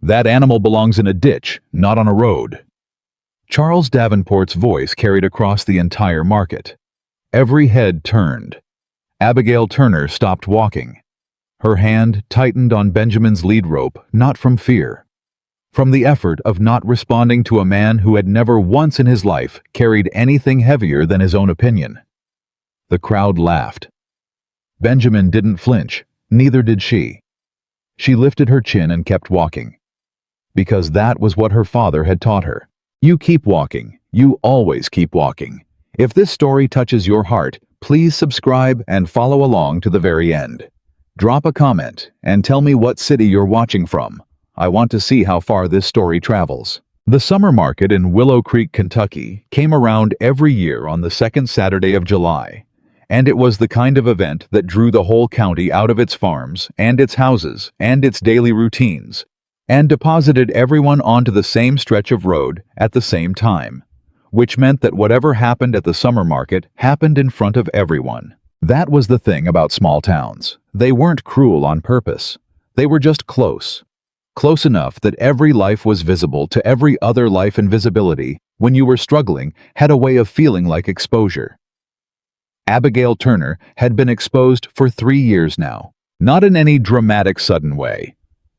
That animal belongs in a ditch, not on a road." Charles Davenport's voice carried across the entire market. Every head turned. Abigail Turner stopped walking. Her hand tightened on Benjamin's lead rope, not from fear. From the effort of not responding to a man who had never once in his life carried anything heavier than his own opinion. The crowd laughed. Benjamin didn't flinch, neither did she. She lifted her chin and kept walking. Because that was what her father had taught her. You keep walking. You always keep walking. If this story touches your heart, please subscribe and follow along to the very end. Drop a comment and tell me what city you're watching from. I want to see how far this story travels. The summer market in Willow Creek, Kentucky, came around every year on the second Saturday of July, and it was the kind of event that drew the whole county out of its farms and its houses and its daily routines, and deposited everyone onto the same stretch of road at the same time, which meant that whatever happened at the summer market happened in front of everyone. That was the thing about small towns. They weren't cruel on purpose. They were just close. Close enough that every life was visible to every other life, and visibility, when you were struggling, had a way of feeling like exposure. Abigail Turner had been exposed for 3 years now, not in any dramatic sudden way.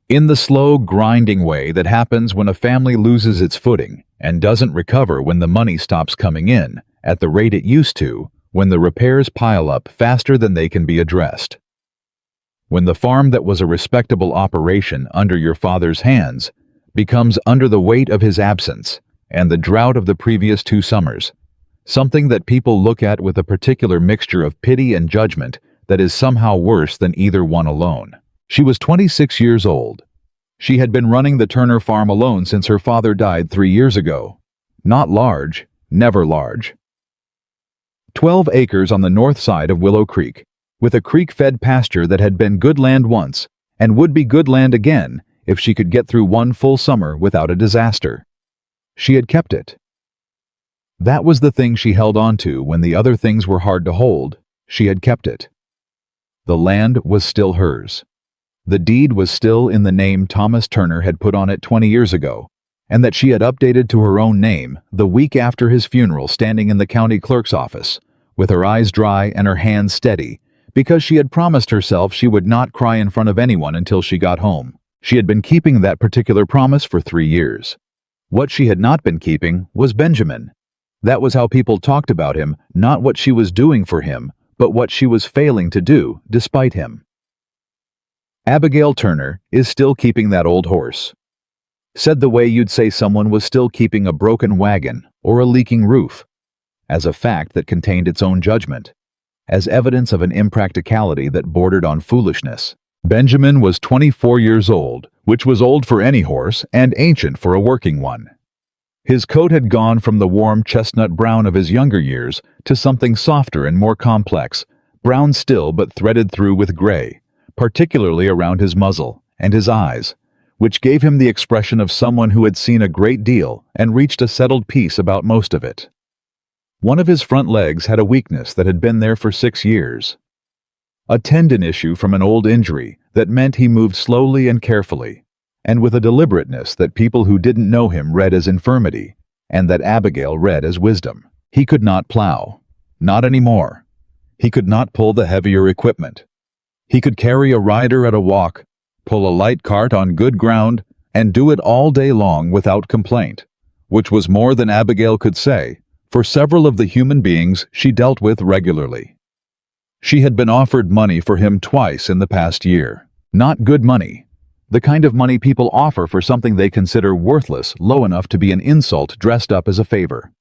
In the slow, grinding way that happens when a family loses its footing and doesn't recover when the money stops coming in, at the rate it used to, when the repairs pile up faster than they can be addressed. When the farm that was a respectable operation under your father's hands becomes under the weight of his absence and the drought of the previous 2 summers, something that people look at with a particular mixture of pity and judgment that is somehow worse than either one alone. She was 26 years old. She had been running the Turner farm alone since her father died 3 years ago. Not large, never large. 12 acres on the north side of Willow Creek, with a creek-fed pasture that had been good land once and would be good land again if she could get through one full summer without a disaster. She had kept it. That was the thing she held on to when the other things were hard to hold. She had kept it. The land was still hers. The deed was still in the name Thomas Turner had put on it 20 years ago, and that she had updated to her own name the week after his funeral, standing in the county clerk's office, with her eyes dry and her hands steady, because she had promised herself she would not cry in front of anyone until she got home. She had been keeping that particular promise for 3 years. What she had not been keeping was Benjamin. That was how people talked about him, not what she was doing for him, but what she was failing to do despite him. Abigail Turner is still keeping that old horse. Said the way you'd say someone was still keeping a broken wagon or a leaking roof, as a fact that contained its own judgment, as evidence of an impracticality that bordered on foolishness. Benjamin was 24 years old, which was old for any horse and ancient for a working one. His coat had gone from the warm chestnut brown of his younger years to something softer and more complex, brown still but threaded through with gray, particularly around his muzzle and his eyes, which gave him the expression of someone who had seen a great deal and reached a settled peace about most of it. One of his front legs had a weakness that had been there for 6 years. A tendon issue from an old injury that meant he moved slowly and carefully, and with a deliberateness that people who didn't know him read as infirmity, and that Abigail read as wisdom. He could not plow. Not anymore. He could not pull the heavier equipment. He could carry a rider at a walk, pull a light cart on good ground, and do it all day long without complaint, which was more than Abigail could say for several of the human beings she dealt with regularly. She had been offered money for him twice in the past year. Not good money. The kind of money people offer for something they consider worthless, low enough to be an insult dressed up as a favor.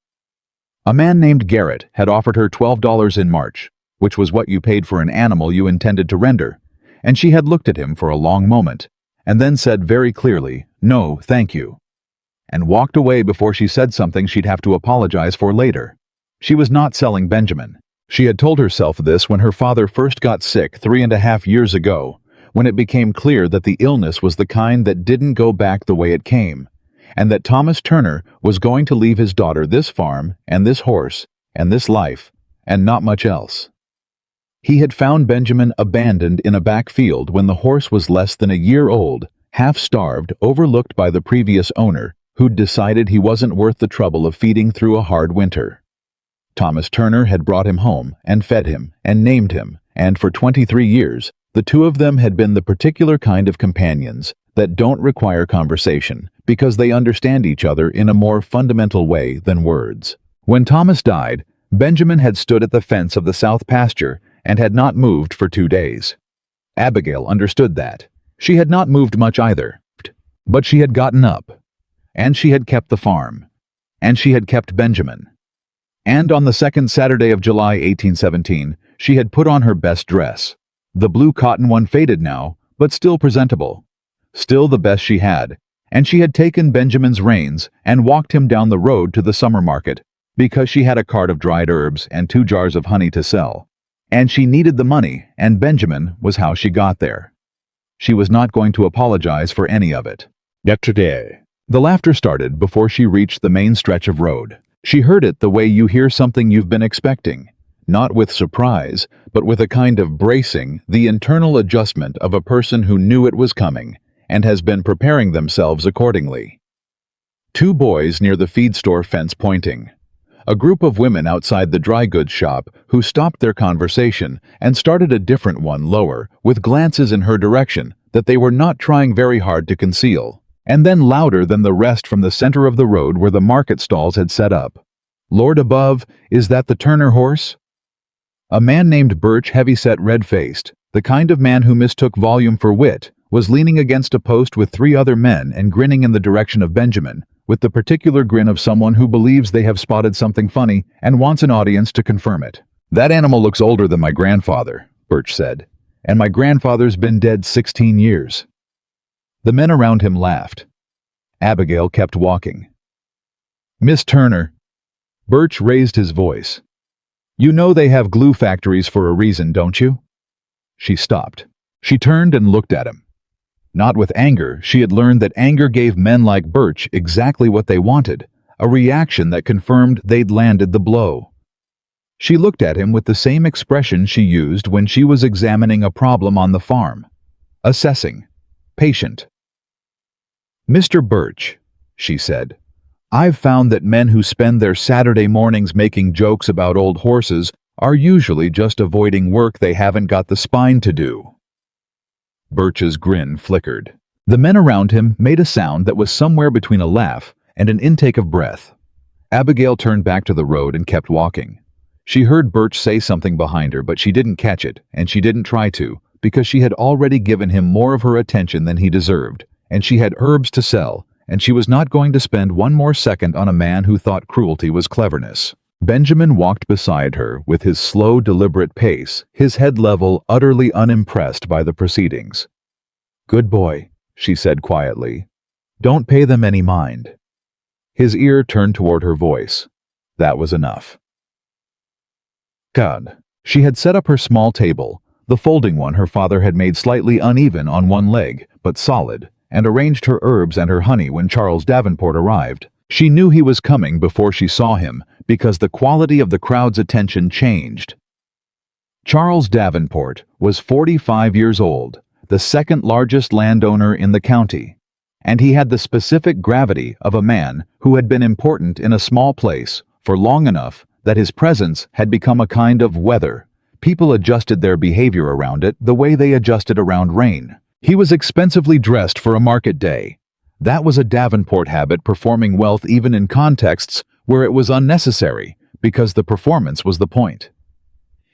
A man named Garrett had offered her $12 in March, which was what you paid for an animal you intended to render, and she had looked at him for a long moment, and then said very clearly, "No, thank you," and walked away before she said something she'd have to apologize for later. She was not selling Benjamin. She had told herself this when her father first got sick 3.5 years ago, when it became clear that the illness was the kind that didn't go back the way it came, and that Thomas Turner was going to leave his daughter this farm and this horse and this life and not much else. He had found Benjamin abandoned in a back field when the horse was less than a year old, half-starved, overlooked by the previous owner, who'd decided he wasn't worth the trouble of feeding through a hard winter. Thomas Turner had brought him home and fed him and named him, and for 23 years, the two of them had been the particular kind of companions that don't require conversation because they understand each other in a more fundamental way than words. When Thomas died, Benjamin had stood at the fence of the south pasture and had not moved for 2 days. Abigail understood that. She had not moved much either, but she had gotten up, and she had kept the farm, and she had kept Benjamin. And on the second Saturday of July 1817, she had put on her best dress. The blue cotton one, faded now, but still presentable. Still the best she had, and she had taken Benjamin's reins and walked him down the road to the summer market, because she had a cart of dried herbs and 2 jars of honey to sell. And she needed the money, and Benjamin was how she got there. She was not going to apologize for any of it. Yesterday. The laughter started before she reached the main stretch of road. She heard it the way you hear something you've been expecting, not with surprise, but with a kind of bracing, the internal adjustment of a person who knew it was coming and has been preparing themselves accordingly. 2 boys near the feed store fence pointing. A group of women outside the dry goods shop who stopped their conversation and started a different one lower, with glances in her direction that they were not trying very hard to conceal, and then louder than the rest from the center of the road where the market stalls had set up. Lord above, is that the Turner horse? A man named Birch, heavy-set, red-faced, the kind of man who mistook volume for wit, was leaning against a post with 3 other men and grinning in the direction of Benjamin, with the particular grin of someone who believes they have spotted something funny and wants an audience to confirm it. "That animal looks older than my grandfather," Birch said, "and my grandfather's been dead 16 years. The men around him laughed. Abigail kept walking. "Miss Turner." Birch raised his voice. "You know they have glue factories for a reason, don't you?" She stopped. She turned and looked at him. Not with anger, she had learned that anger gave men like Birch exactly what they wanted, a reaction that confirmed they'd landed the blow. She looked at him with the same expression she used when she was examining a problem on the farm. Assessing. Patient. "Mr. Birch," she said, "I've found that men who spend their Saturday mornings making jokes about old horses are usually just avoiding work they haven't got the spine to do." Birch's grin flickered. The men around him made a sound that was somewhere between a laugh and an intake of breath. Abigail turned back to the road and kept walking. She heard Birch say something behind her, but she didn't catch it, and she didn't try to, because she had already given him more of her attention than he deserved, and she had herbs to sell, and she was not going to spend 1 more second on a man who thought cruelty was cleverness. Benjamin walked beside her with his slow, deliberate pace, his head level, utterly unimpressed by the proceedings. "Good boy," she said quietly. "Don't pay them any mind." His ear turned toward her voice. That was enough. God. She had set up her small table, the folding one her father had made slightly uneven on one leg, but solid, and arranged her herbs and her honey when Charles Davenport arrived. She knew he was coming before she saw him, because the quality of the crowd's attention changed. Charles Davenport was 45 years old, the second largest landowner in the county, and he had the specific gravity of a man who had been important in a small place for long enough that his presence had become a kind of weather. People adjusted their behavior around it the way they adjusted around rain. He was expensively dressed for a market day. That was a Davenport habit, performing wealth even in contexts where it was unnecessary, because the performance was the point.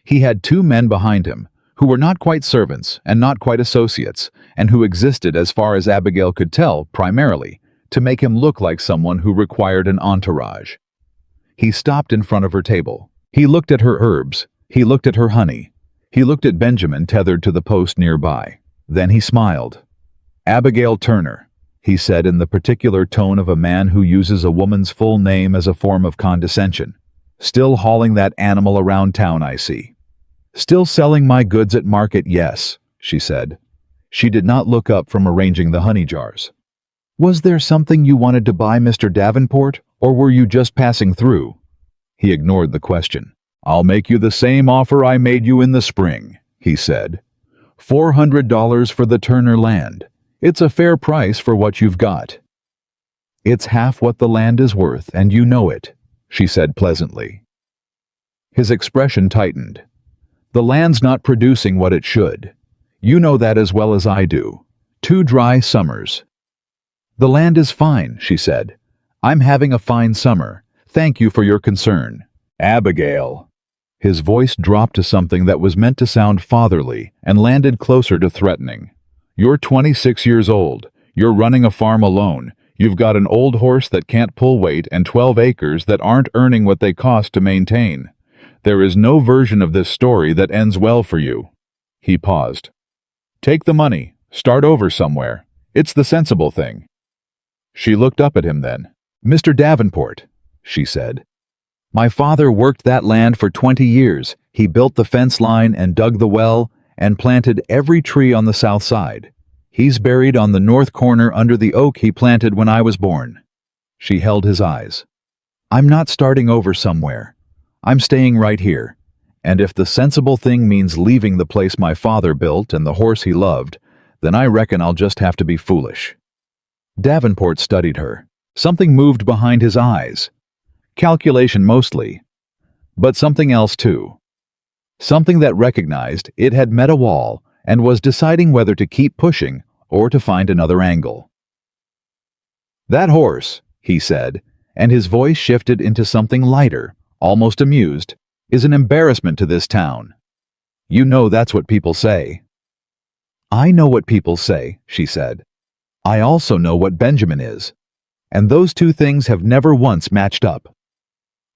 He had 2 men behind him, who were not quite servants and not quite associates, and who existed, as far as Abigail could tell, primarily, to make him look like someone who required an entourage. He stopped in front of her table. He looked at her herbs. He looked at her honey. He looked at Benjamin tethered to the post nearby. Then he smiled. "Abigail Turner," he said in the particular tone of a man who uses a woman's full name as a form of condescension. "Still hauling that animal around town, I see." "Still selling my goods at market, yes," she said. She did not look up from arranging the honey jars. "Was there something you wanted to buy, Mr. Davenport, or were you just passing through?" He ignored the question. "I'll make you the same offer I made you in the spring," he said. $400 for the Turner land. It's a fair price for what you've got. It's half what the land is worth, and you know it, she said pleasantly. His expression tightened. The land's not producing what it should. You know that as well as I do. 2 dry summers. The land is fine, she said. I'm having a fine summer. Thank you for your concern. Abigail. His voice dropped to something that was meant to sound fatherly and landed closer to threatening. You're 26 years old. You're running a farm alone. You've got an old horse that can't pull weight and 12 acres that aren't earning what they cost to maintain. There is no version of this story that ends well for you. He paused. Take the money. Start over somewhere. It's the sensible thing. She looked up at him then. Mr. Davenport, she said. My father worked that land for 20 years. He built the fence line and dug the well and planted every tree on the south side. He's buried on the north corner under the oak he planted when I was born. She held his eyes. I'm not starting over somewhere. I'm staying right here. And if the sensible thing means leaving the place my father built and the horse he loved, then I reckon I'll just have to be foolish. Davenport studied her. Something moved behind his eyes. Calculation mostly. But something else too. Something that recognized it had met a wall and was deciding whether to keep pushing or to find another angle. That horse, he said, and his voice shifted into something lighter, almost amused, is an embarrassment to this town. You know that's what people say. I know what people say, she said. I also know what Benjamin is. And those 2 things have never once matched up.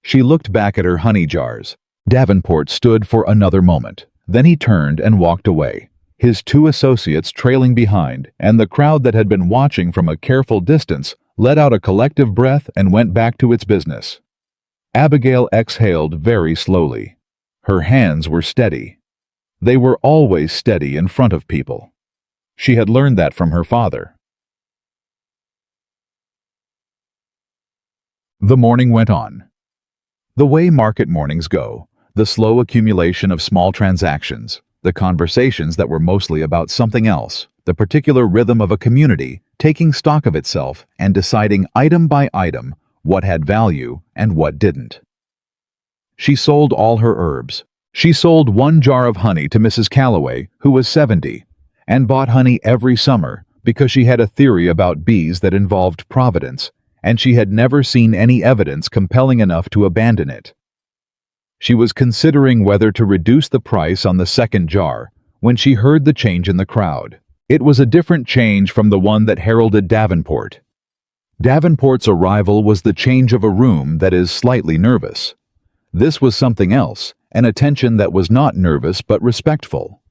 She looked back at her honey jars. Davenport stood for another moment. Then he turned and walked away, his 2 associates trailing behind, and the crowd that had been watching from a careful distance let out a collective breath and went back to its business. Abigail exhaled very slowly. Her hands were steady. They were always steady in front of people. She had learned that from her father. The morning went on. The way market mornings go, the slow accumulation of small transactions, the conversations that were mostly about something else, the particular rhythm of a community taking stock of itself and deciding item by item what had value and what didn't. She sold all her herbs. She sold 1 jar of honey to Mrs. Calloway, who was 70, and bought honey every summer because she had a theory about bees that involved providence, and she had never seen any evidence compelling enough to abandon it. She was considering whether to reduce the price on the 2nd jar when she heard the change in the crowd. It was a different change from the one that heralded Davenport. Davenport's arrival was the change of a room that is slightly nervous. This was something else, an attention that was not nervous but respectful.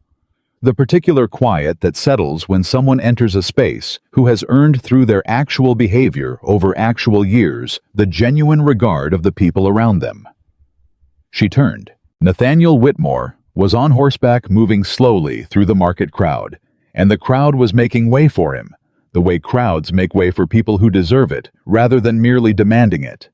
The particular quiet that settles when someone enters a space who has earned through their actual behavior over actual years the genuine regard of the people around them. She turned. Nathaniel Whitmore was on horseback moving slowly through the market crowd, and the crowd was making way for him, the way crowds make way for people who deserve it rather than merely demanding it.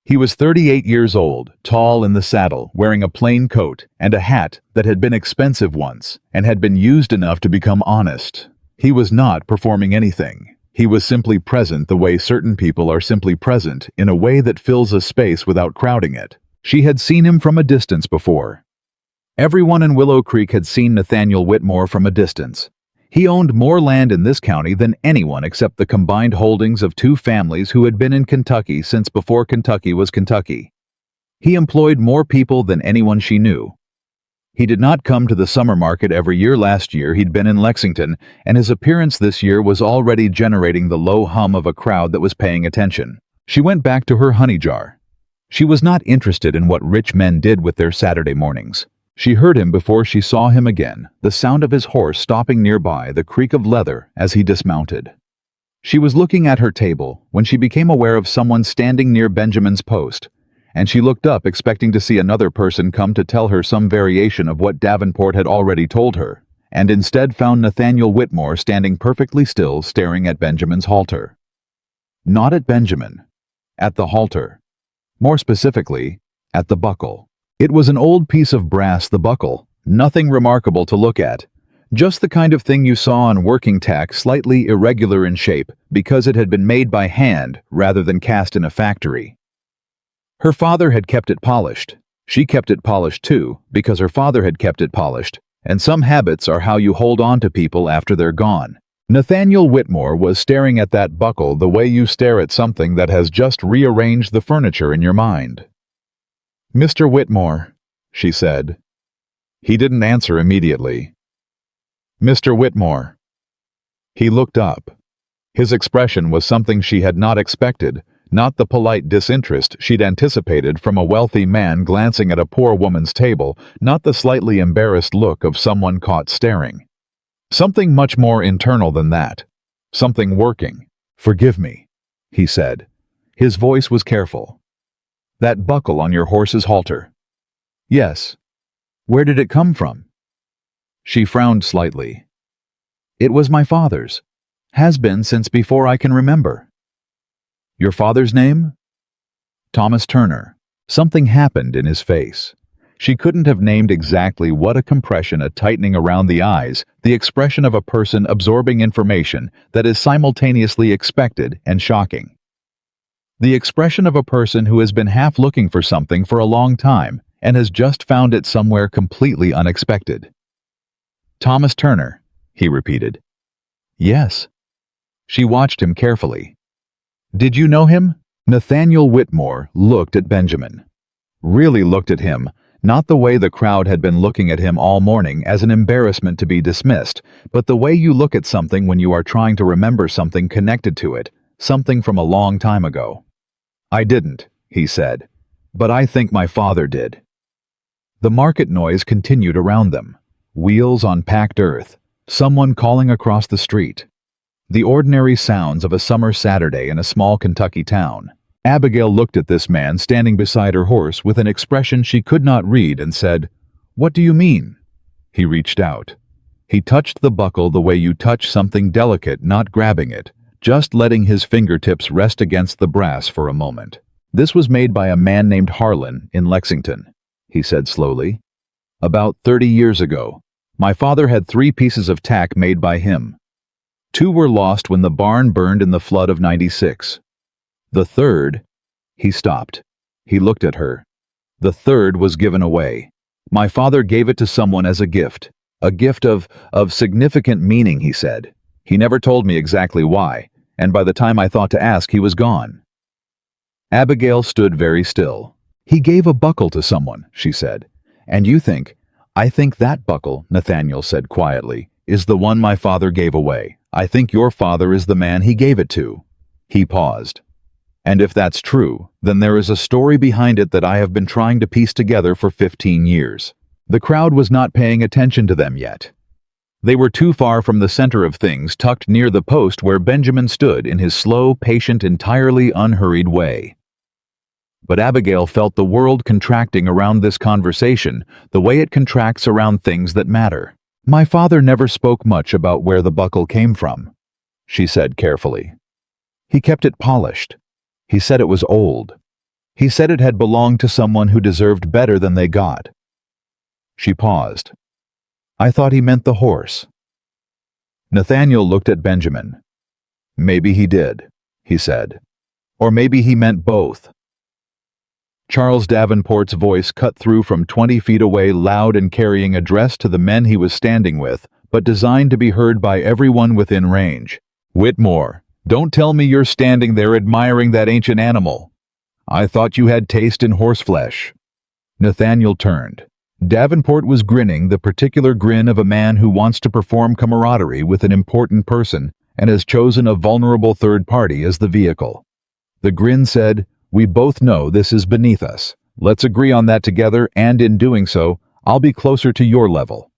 He was 38 years old, tall in the saddle, wearing a plain coat and a hat that had been expensive once and had been used enough to become honest. He was not performing anything. He was simply present the way certain people are simply present in a way that fills a space without crowding it. She had seen him from a distance before. Everyone in Willow Creek had seen Nathaniel Whitmore from a distance. He owned more land in this county than anyone except the combined holdings of 2 families who had been in Kentucky since before Kentucky was Kentucky. He employed more people than anyone she knew. He did not come to the summer market every year. Last year he'd been in Lexington, and his appearance this year was already generating the low hum of a crowd that was paying attention. She went back to her honey jar. She was not interested in what rich men did with their Saturday mornings. She heard him before she saw him again, the sound of his horse stopping nearby, the creak of leather as he dismounted. She was looking at her table when she became aware of someone standing near Benjamin's post, and she looked up expecting to see another person come to tell her some variation of what Davenport had already told her, and instead found Nathaniel Whitmore standing perfectly still staring at Benjamin's halter. Not at Benjamin, at the halter. More specifically, at the buckle. It was an old piece of brass, the buckle, nothing remarkable to look at, Just the kind of thing you saw on working tack, slightly irregular in shape because it had been made by hand rather than cast in a factory. Her father had kept it polished. She kept it polished too because her father had kept it polished, and some habits are how you hold on to people after they're gone. Nathaniel Whitmore was staring at that buckle the way you stare at something that has just rearranged the furniture in your mind. "Mr. Whitmore," she said. He didn't answer immediately. "Mr. Whitmore." He looked up. His expression was something she had not expected, not the polite disinterest she'd anticipated from a wealthy man glancing at a poor woman's table, not the slightly embarrassed look of someone caught staring. Something much more internal than that. Something working. "Forgive me," he said. His voice was careful. "That buckle on your horse's halter." "Yes." "Where did it come from?" She frowned slightly. "It was my father's. Has been since before I can remember." "Your father's name?" "Thomas Turner." Something happened in his face. She couldn't have named exactly what, a compression, a tightening around the eyes, the expression of a person absorbing information that is simultaneously expected and shocking. The expression of a person who has been half looking for something for a long time and has just found it somewhere completely unexpected. "Thomas Turner," he repeated. "Yes." She watched him carefully. "Did you know him?" Nathaniel Whitmore looked at Benjamin. Really looked at him, not the way the crowd had been looking at him all morning as an embarrassment to be dismissed, but the way you look at something when you are trying to remember something connected to it, something from a long time ago. "I didn't," he said, "but I think my father did." The market noise continued around them. Wheels on packed earth, someone calling across the street. The ordinary sounds of a summer Saturday in a small Kentucky town. Abigail looked at this man standing beside her horse with an expression she could not read and said, "What do you mean?" He reached out. He touched the buckle the way you touch something delicate, not grabbing it, just letting his fingertips rest against the brass for a moment. "This was made by a man named Harlan in Lexington," he said slowly. "About 30 years ago. My father had 3 pieces of tack made by him. 2 were lost when the barn burned in the flood of '96. The third—" He stopped. He looked at her. "The third was given away. My father gave it to someone as a gift of significant meaning," he said. "He never told me exactly why, and by the time I thought to ask, he was gone." Abigail stood very still. "He gave a buckle to someone," she said. "And you think—" "I think that buckle," Nathaniel said quietly, "is the one my father gave away. I think your father is the man he gave it to." He paused. "And if that's true, then there is a story behind it that I have been trying to piece together for 15 years. The crowd was not paying attention to them yet. They were too far from the center of things, tucked near the post where Benjamin stood in his slow, patient, entirely unhurried way. But Abigail felt the world contracting around this conversation, the way it contracts around things that matter. "My father never spoke much about where the buckle came from," she said carefully. "He kept it polished. He said it was old. He said it had belonged to someone who deserved better than they got." She paused. "I thought he meant the horse." Nathaniel looked at Benjamin. "Maybe he did," he said. "Or maybe he meant both." Charles Davenport's voice cut through from 20 feet away, loud and carrying, addressed to the men he was standing with, but designed to be heard by everyone within range. "Whitmore, don't tell me you're standing there admiring that ancient animal. I thought you had taste in horseflesh." Nathaniel turned. Davenport was grinning, the particular grin of a man who wants to perform camaraderie with an important person and has chosen a vulnerable third party as the vehicle. The grin said, "We both know this is beneath us. Let's agree on that together, and in doing so, I'll be closer to your level."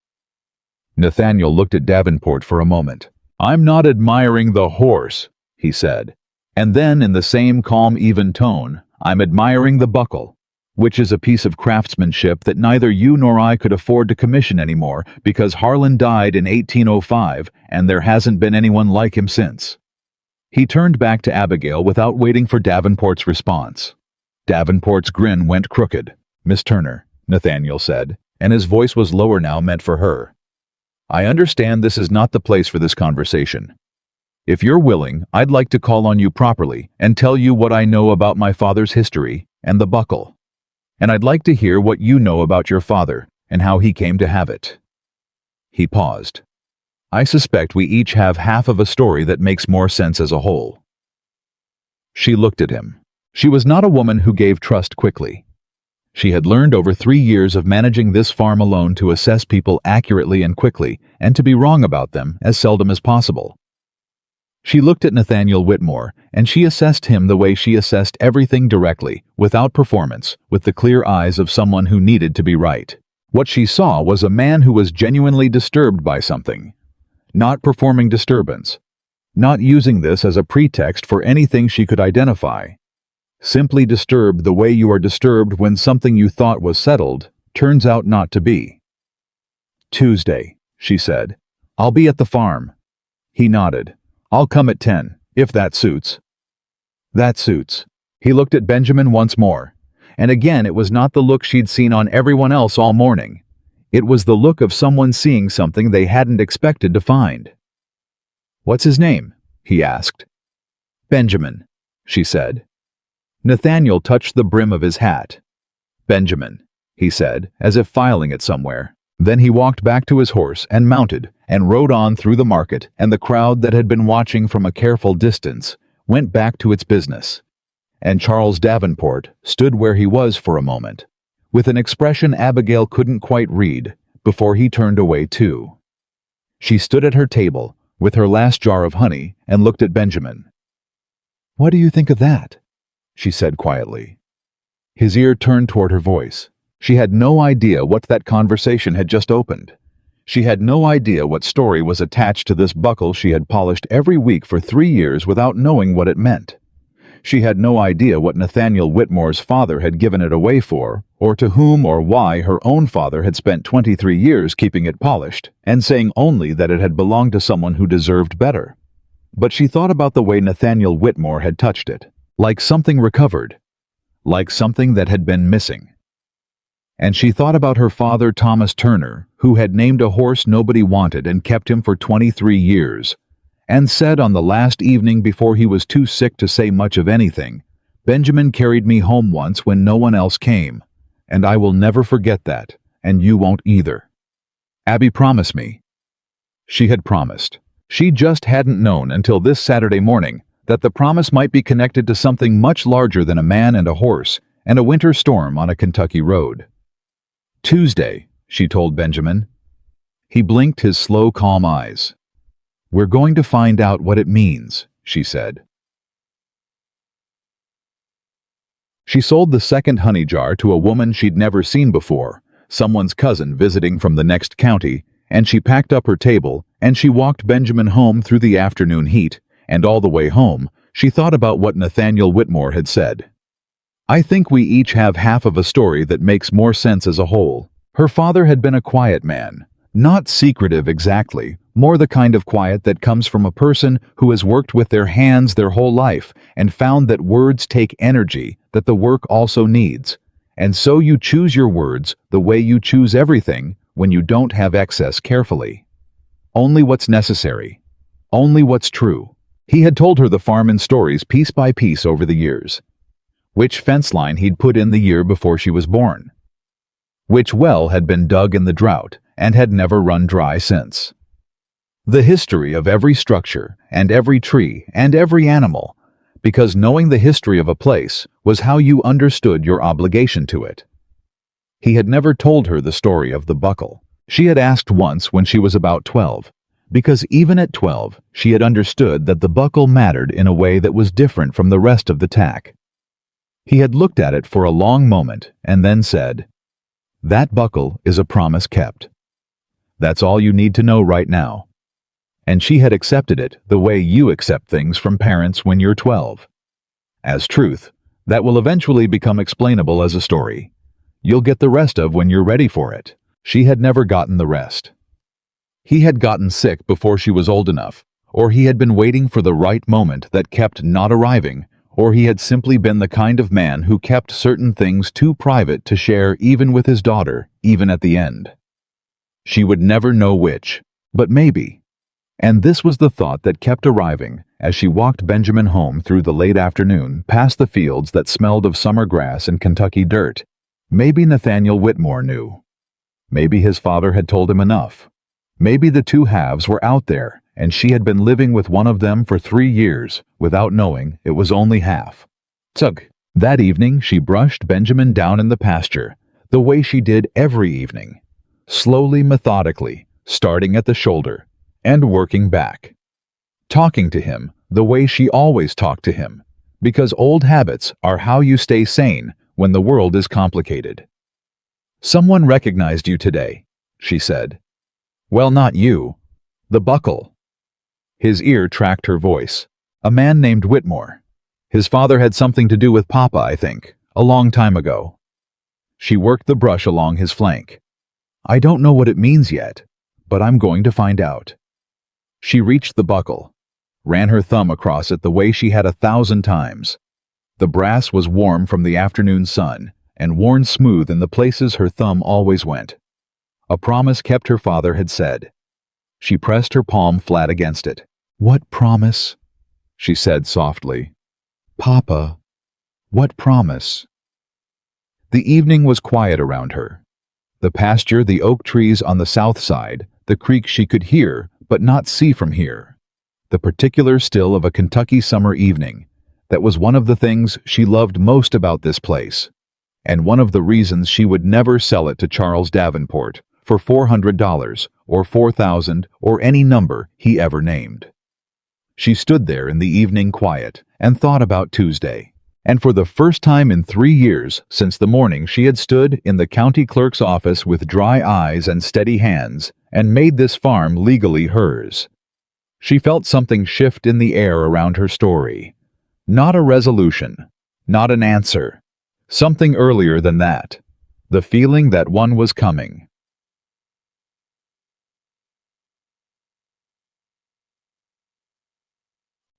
Nathaniel looked at Davenport for a moment. "I'm not admiring the horse," he said. And then, in the same calm, even tone, "I'm admiring the buckle, which is a piece of craftsmanship that neither you nor I could afford to commission anymore because Harlan died in 1805 and there hasn't been anyone like him since." He turned back to Abigail without waiting for Davenport's response. Davenport's grin went crooked. "Miss Turner," Nathaniel said, and his voice was lower now, meant for her. I understand this is not the place for this conversation. If you're willing, I'd like to call on you properly and tell you what I know about my father's history and the buckle. And I'd like to hear what you know about your father and how he came to have it." He paused. "I suspect we each have half of a story that makes more sense as a whole." She looked at him. She was not a woman who gave trust quickly. She had learned over 3 years of managing this farm alone to assess people accurately and quickly, and to be wrong about them as seldom as possible. She looked at Nathaniel Whitmore, and she assessed him the way she assessed everything directly, without performance, with the clear eyes of someone who needed to be right. What she saw was a man who was genuinely disturbed by something. Not performing disturbance. Not using this as a pretext for anything she could identify. Simply disturbed the way you are disturbed when something you thought was settled turns out not to be. "Tuesday," she said. "I'll be at the farm." He nodded. "I'll come at 10, if that suits." "That suits." He looked at Benjamin once more. And again it was not the look she'd seen on everyone else all morning. It was the look of someone seeing something they hadn't expected to find. "What's his name?" he asked. "Benjamin," she said. Nathaniel touched the brim of his hat. "Benjamin," he said, as if filing it somewhere. Then he walked back to his horse and mounted, and rode on through the market, and the crowd that had been watching from a careful distance went back to its business. And Charles Davenport stood where he was for a moment, with an expression Abigail couldn't quite read, before he turned away too. She stood at her table, with her last jar of honey, and looked at Benjamin. "What do you think of that?" she said quietly. His ear turned toward her voice. She had no idea what that conversation had just opened. She had no idea what story was attached to this buckle she had polished every week for 3 years without knowing what it meant. She had no idea what Nathaniel Whitmore's father had given it away for, or to whom or why her own father had spent 23 years keeping it polished, and saying only that it had belonged to someone who deserved better. But she thought about the way Nathaniel Whitmore had touched it, like something recovered, like something that had been missing. And she thought about her father, Thomas Turner, who had named a horse nobody wanted and kept him for 23 years, and said on the last evening before he was too sick to say much of anything, "Benjamin carried me home once when no one else came, and I will never forget that, and you won't either. Abby, promise me." She had promised. She just hadn't known until this Saturday morning that the promise might be connected to something much larger than a man and a horse and a winter storm on a Kentucky road. "Tuesday," she told Benjamin. He blinked his slow, calm eyes. "We're going to find out what it means," she said. She sold the second honey jar to a woman she'd never seen before, someone's cousin visiting from the next county, and she packed up her table, and she walked Benjamin home through the afternoon heat, and all the way home, she thought about what Nathaniel Whitmore had said. "I think we each have half of a story that makes more sense as a whole." Her father had been a quiet man, not secretive exactly, more the kind of quiet that comes from a person who has worked with their hands their whole life and found that words take energy that the work also needs. And so you choose your words the way you choose everything when you don't have excess carefully. Only what's necessary. Only what's true. He had told her the farm in stories piece by piece over the years. Which fence line he'd put in the year before she was born. Which well had been dug in the drought and had never run dry since. The history of every structure and every tree and every animal, because knowing the history of a place was how you understood your obligation to it. He had never told her the story of the buckle. She had asked once when she was about 12, because even at 12 she had understood that the buckle mattered in a way that was different from the rest of the tack. He had looked at it for a long moment and then said, "That buckle is a promise kept. That's all you need to know right now." And she had accepted it the way you accept things from parents when you're 12. As truth, that will eventually become explainable as a story. You'll get the rest of when you're ready for it. She had never gotten the rest. He had gotten sick before she was old enough, or he had been waiting for the right moment that kept not arriving, or he had simply been the kind of man who kept certain things too private to share even with his daughter, even at the end. She would never know which, But maybe. And this was the thought that kept arriving as she walked Benjamin home through the late afternoon, past the fields that smelled of summer grass and Kentucky dirt. Maybe Nathaniel Whitmore knew. Maybe his father had told him enough. Maybe the two halves were out there, and she had been living with one of them for 3 years, without knowing it was only half. Tug. That evening she brushed Benjamin down in the pasture, the way she did every evening. Slowly, methodically, starting at the shoulder, and working back. Talking to him the way she always talked to him, because old habits are how you stay sane when the world is complicated. "Someone recognized you today," she said. "Well, not you. The buckle." His ear tracked her voice. "A man named Whitmore. His father had something to do with Papa, I think, a long time ago." She worked the brush along his flank. "I don't know what it means yet, but I'm going to find out." She reached the buckle, ran her thumb across it the way she had 1,000 times. The brass was warm from the afternoon sun and worn smooth in the places her thumb always went. A promise kept, her father had said. She pressed her palm flat against it. "What promise?" she said softly. "Papa, what promise?" The evening was quiet around her. The pasture, the oak trees on the south side, the creek she could hear but not see from here. The particular still of a Kentucky summer evening. That was one of the things she loved most about this place, and one of the reasons she would never sell it to Charles Davenport for $400 or $4,000 or any number he ever named. She stood there in the evening quiet and thought about Tuesday, and for the first time in 3 years since the morning she had stood in the county clerk's office with dry eyes and steady hands and made this farm legally hers. She felt something shift in the air around her story. Not a resolution, not an answer. Something earlier than that. The feeling that one was coming.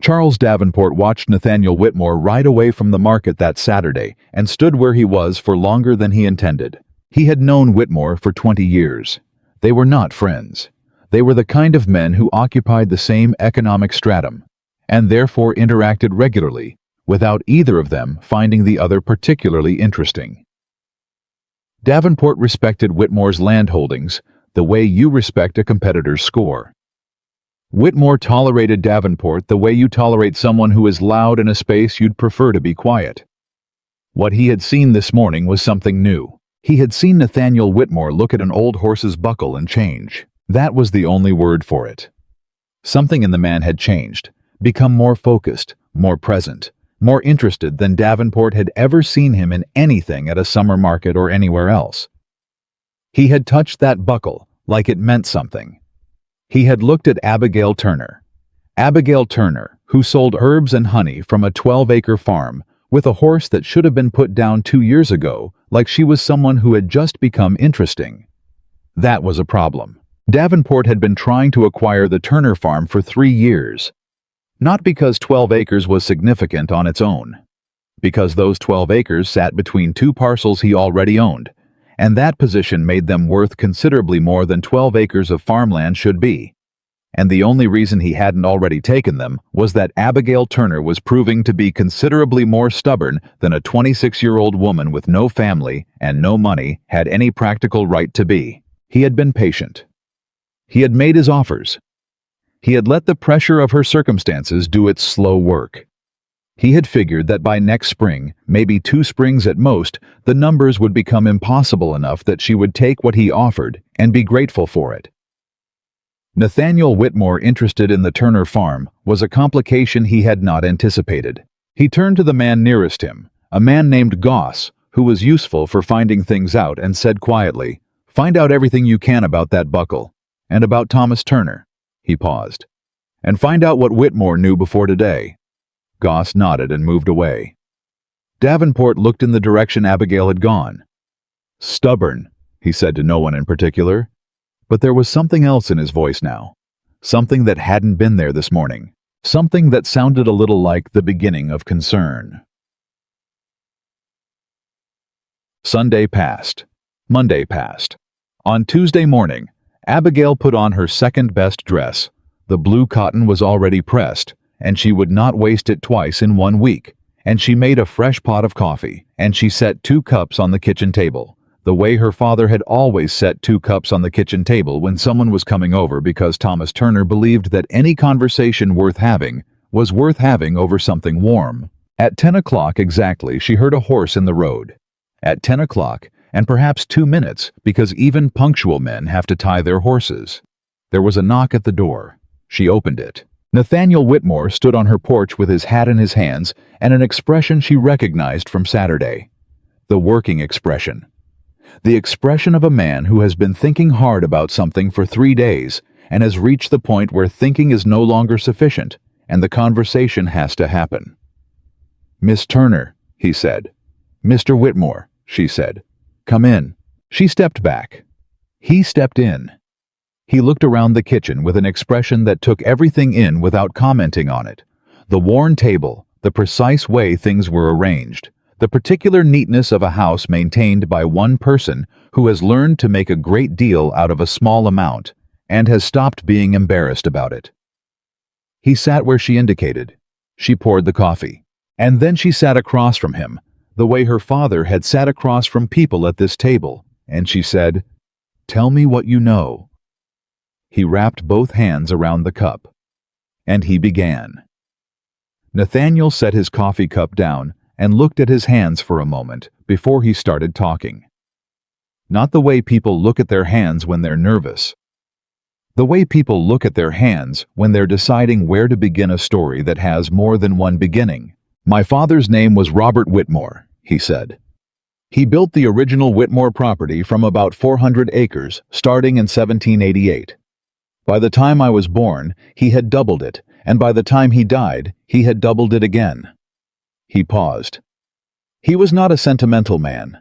Charles Davenport watched Nathaniel Whitmore ride away from the market that Saturday and stood where he was for longer than he intended. He had known Whitmore for 20 years. They were not friends. They were the kind of men who occupied the same economic stratum, and therefore interacted regularly, without either of them finding the other particularly interesting. Davenport respected Whitmore's land holdings the way you respect a competitor's score. Whitmore tolerated Davenport the way you tolerate someone who is loud in a space you'd prefer to be quiet. What he had seen this morning was something new. He had seen Nathaniel Whitmore look at an old horse's buckle and change. That was the only word for it. Something in the man had changed, become more focused, more present, more interested than Davenport had ever seen him in anything at a summer market or anywhere else. He had touched that buckle like it meant something. He had looked at Abigail Turner. Abigail Turner, who sold herbs and honey from a 12-acre farm with a horse that should have been put down 2 years ago, like she was someone who had just become interesting. That was a problem. Davenport had been trying to acquire the Turner farm for 3 years. Not because 12 acres was significant on its own. Because those 12 acres sat between 2 parcels he already owned, and that position made them worth considerably more than 12 acres of farmland should be. And the only reason he hadn't already taken them was that Abigail Turner was proving to be considerably more stubborn than a 26-year-old woman with no family and no money had any practical right to be. He had been patient. He had made his offers. He had let the pressure of her circumstances do its slow work. He had figured that by next spring, maybe 2 springs at most, the numbers would become impossible enough that she would take what he offered and be grateful for it. Nathaniel Whitmore interested in the Turner farm was a complication he had not anticipated. He turned to the man nearest him, a man named Goss, who was useful for finding things out, and said quietly, "Find out everything you can about that buckle, and about Thomas Turner." He paused. "And find out what Whitmore knew before today." Goss nodded and moved away. Davenport looked in the direction Abigail had gone. "Stubborn," he said to no one in particular. But there was something else in his voice now. Something that hadn't been there this morning. Something that sounded a little like the beginning of concern. Sunday passed. Monday passed. On Tuesday morning, Abigail put on her second-best dress. The blue cotton was already pressed, and she would not waste it twice in 1 week. And she made a fresh pot of coffee, and she set 2 cups on the kitchen table, the way her father had always set 2 cups on the kitchen table when someone was coming over, because Thomas Turner believed that any conversation worth having was worth having over something warm. At 10 o'clock exactly, she heard a horse in the road. At 10 o'clock, and perhaps 2 minutes, because even punctual men have to tie their horses. There was a knock at the door. She opened it. Nathaniel Whitmore stood on her porch with his hat in his hands and an expression she recognized from Saturday. The working expression. The expression of a man who has been thinking hard about something for 3 days and has reached the point where thinking is no longer sufficient and the conversation has to happen. "Miss Turner," he said. "Mr. Whitmore," she said. "Come in." She stepped back. He stepped in. He looked around the kitchen with an expression that took everything in without commenting on it. The worn table, the precise way things were arranged, the particular neatness of a house maintained by one person who has learned to make a great deal out of a small amount and has stopped being embarrassed about it. He sat where she indicated. She poured the coffee. And then she sat across from him, the way her father had sat across from people at this table, and she said, "Tell me what you know." He wrapped both hands around the cup. And he began. Nathaniel set his coffee cup down and looked at his hands for a moment before he started talking. Not the way people look at their hands when they're nervous. The way people look at their hands when they're deciding where to begin a story that has more than one beginning. "My father's name was Robert Whitmore," he said. "He built the original Whitmore property from about 400 acres, starting in 1788. By the time I was born, he had doubled it, and by the time he died, he had doubled it again." He paused. He was not a sentimental man.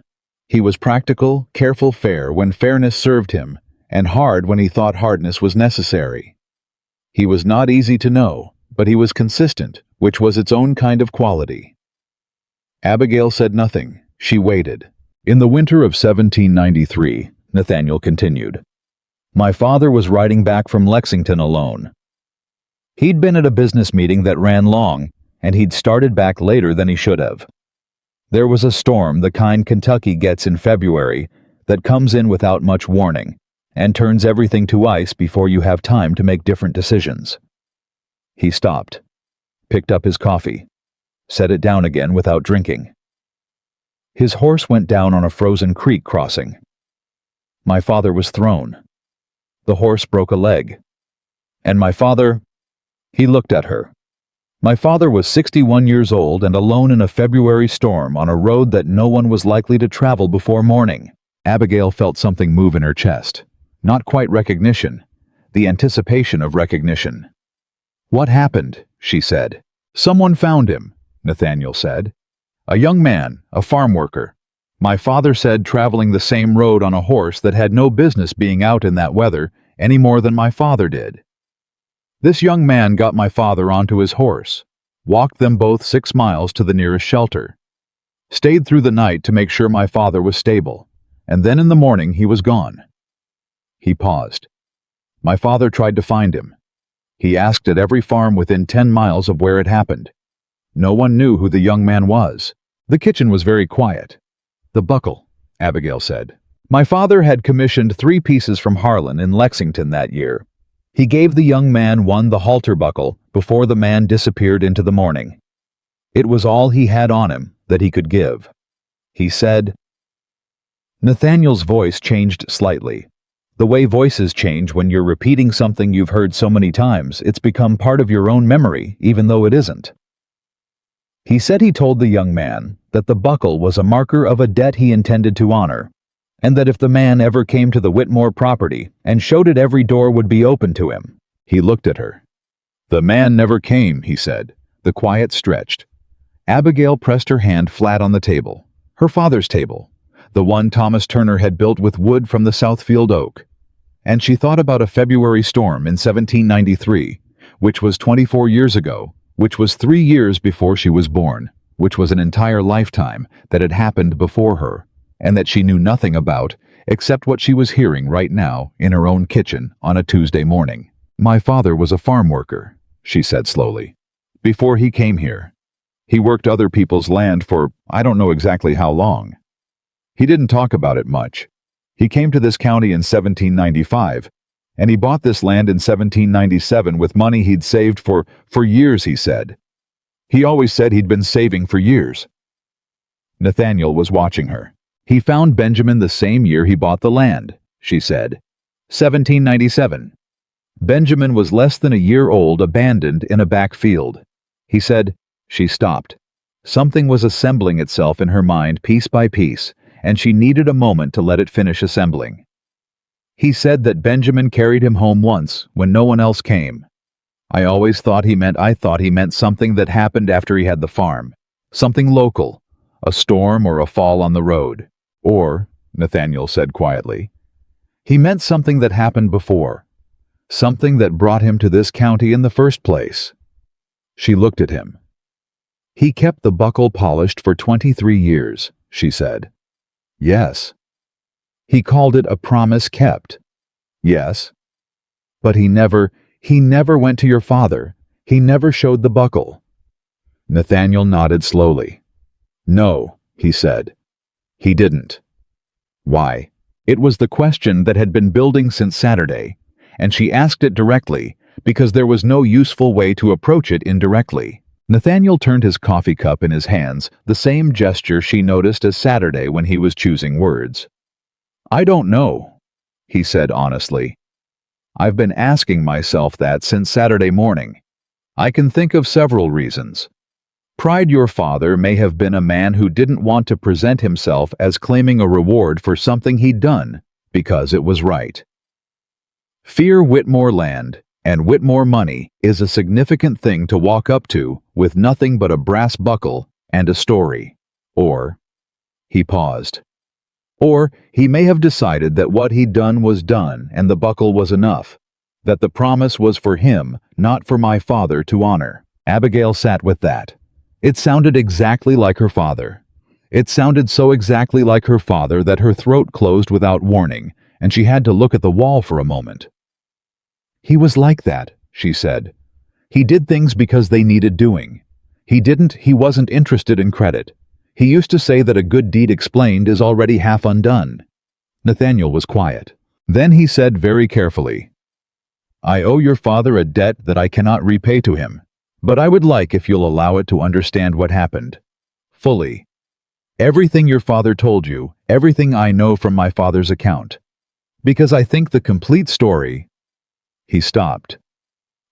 He was practical, careful, fair when fairness served him, and hard when he thought hardness was necessary. He was not easy to know, but he was consistent, which was its own kind of quality. Abigail said nothing. She waited. "In the winter of 1793, Nathaniel continued, "my father was riding back from Lexington alone. He'd been at a business meeting that ran long, and he'd started back later than he should have. There was a storm, the kind Kentucky gets in February, that comes in without much warning, and turns everything to ice before you have time to make different decisions." He stopped, picked up his coffee, set it down again without drinking. His horse went down on a frozen creek crossing. My father was thrown. The horse broke a leg. And my father... He looked at her. My father was 61 years old and alone in a February storm on a road that no one was likely to travel before morning. Abigail felt something move in her chest. Not quite recognition, the anticipation of recognition. "What happened?" she said. "Someone found him," Nathaniel said. "A young man, a farm worker. My father said traveling the same road on a horse that had no business being out in that weather any more than my father did. This young man got my father onto his horse, walked them both 6 miles to the nearest shelter, stayed through the night to make sure my father was stable, and then in the morning he was gone." He paused. "My father tried to find him. He asked at every farm within 10 miles of where it happened. No one knew who the young man was." The kitchen was very quiet. "The buckle," Abigail said. "My father had commissioned 3 pieces from Harlan in Lexington that year. He gave the young man one, the halter buckle, before the man disappeared into the morning. It was all he had on him that he could give. He said..." Nathaniel's voice changed slightly. The way voices change when you're repeating something you've heard so many times, it's become part of your own memory, even though it isn't. He said he told the young man that the buckle was a marker of a debt he intended to honor, and that if the man ever came to the Whitmore property and showed it, every door would be open to him. He looked at her. "The man never came," he said. The quiet stretched. Abigail pressed her hand flat on the table, her father's table, the one Thomas Turner had built with wood from the Southfield oak. And she thought about a February storm in 1793, which was 24 years ago, which was 3 years before she was born, which was an entire lifetime that had happened before her, and that she knew nothing about, except what she was hearing right now in her own kitchen on a Tuesday morning. "My father was a farm worker," she said slowly. "Before he came here. He worked other people's land for I don't know exactly how long. He didn't talk about it much. He came to this county in 1795, and he bought this land in 1797 with money he'd saved for years, he said. He always said he'd been saving for years." Nathaniel was watching her. "He found Benjamin the same year he bought the land," she said. 1797. Benjamin was less than a year old, abandoned in a back field. He said. She stopped. Something was assembling itself in her mind piece by piece, and she needed a moment to let it finish assembling. "He said that Benjamin carried him home once, when no one else came. I thought he meant something that happened after he had the farm. Something local, a storm or a fall on the road. Or," Nathaniel said quietly, "he meant something that happened before. Something that brought him to this county in the first place." She looked at him. "He kept the buckle polished for 23 years, she said. "Yes." "He called it a promise kept." "Yes." "But he never went to your father. He never showed the buckle." Nathaniel nodded slowly. "No," he said. "He didn't." Why? It was the question that had been building since Saturday, and she asked it directly because there was no useful way to approach it indirectly. Nathaniel turned his coffee cup in his hands, the same gesture she noticed as Saturday when he was choosing words. "I don't know," he said honestly. "I've been asking myself that since Saturday morning. I can think of several reasons. Pride, your father may have been a man who didn't want to present himself as claiming a reward for something he'd done, because it was right. Fear, Whitmore land, and Whitmore money is a significant thing to walk up to with nothing but a brass buckle and a story. Or," he paused, "or he may have decided that what he'd done was done and the buckle was enough, that the promise was for him, not for my father to honor." Abigail sat with that. It sounded exactly like her father. It sounded so exactly like her father that her throat closed without warning, and she had to look at the wall for a moment. "He was like that," she said. "He did things because they needed doing. He wasn't interested in credit. He used to say that a good deed explained is already half undone." Nathaniel was quiet. Then he said very carefully, "I owe your father a debt that I cannot repay to him, but I would like if you'll allow it to understand what happened. Fully. Everything your father told you, everything I know from my father's account. Because I think the complete story—" He stopped.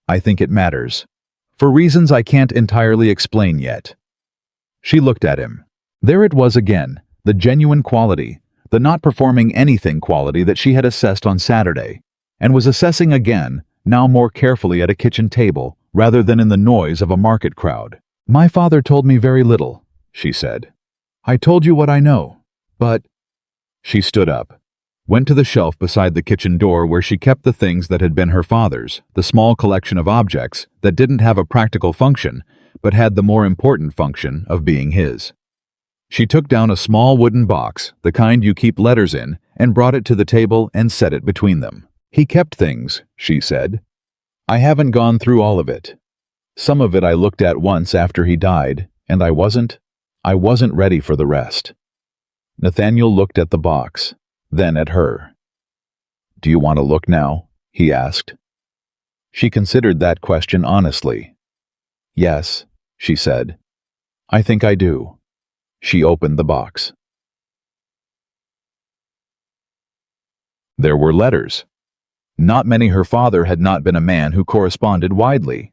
"I think it matters. For reasons I can't entirely explain yet." She looked at him. There it was again, the genuine quality, the not performing anything quality that she had assessed on Saturday, and was assessing again, now more carefully at a kitchen table, rather than in the noise of a market crowd. "My father told me very little," she said. "I told you what I know, but—" She stood up, went to the shelf beside the kitchen door where she kept the things that had been her father's, the small collection of objects that didn't have a practical function, but had the more important function of being his. She took down a small wooden box, the kind you keep letters in, and brought it to the table and set it between them. "He kept things," she said. "I haven't gone through all of it. Some of it I looked at once after he died, and I wasn't ready for the rest." Nathaniel looked at the box, then at her. "Do you want to look now?" he asked. She considered that question honestly. "Yes," she said. "I think I do." She opened the box. There were letters. Not many. Her father had not been a man who corresponded widely.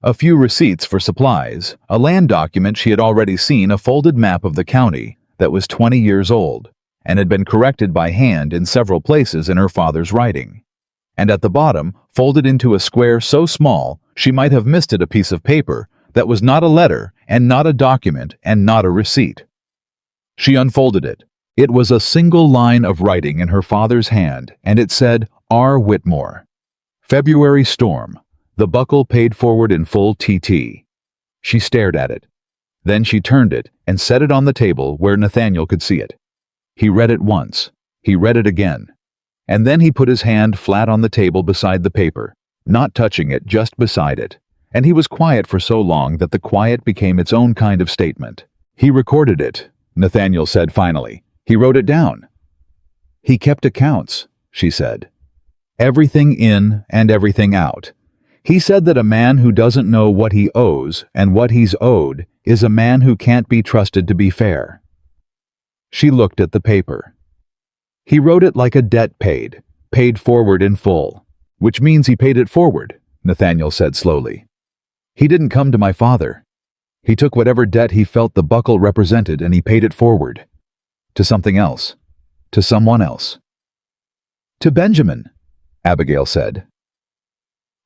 A few receipts for supplies, a land document she had already seen, a folded map of the county that was 20 years old and had been corrected by hand in several places in her father's writing. And at the bottom, folded into a square so small she might have missed it, a piece of paper that was not a letter and not a document and not a receipt. She unfolded it. It was a single line of writing in her father's hand, and it said, R. Whitmore. February storm. The buckle paid forward in full TT. She stared at it. Then she turned it and set it on the table where Nathaniel could see it. He read it once. He read it again. And then he put his hand flat on the table beside the paper, not touching it, just beside it. And he was quiet for so long that the quiet became its own kind of statement. He recorded it, Nathaniel said finally. He wrote it down. He kept accounts, she said. Everything in and everything out. He said that a man who doesn't know what he owes and what he's owed is a man who can't be trusted to be fair. She looked at the paper. He wrote it like a debt paid forward in full, which means he paid it forward, Nathaniel said slowly. He didn't come to my father. He took whatever debt he felt the buckle represented and he paid it forward. To something else. To someone else. To Benjamin, Abigail said.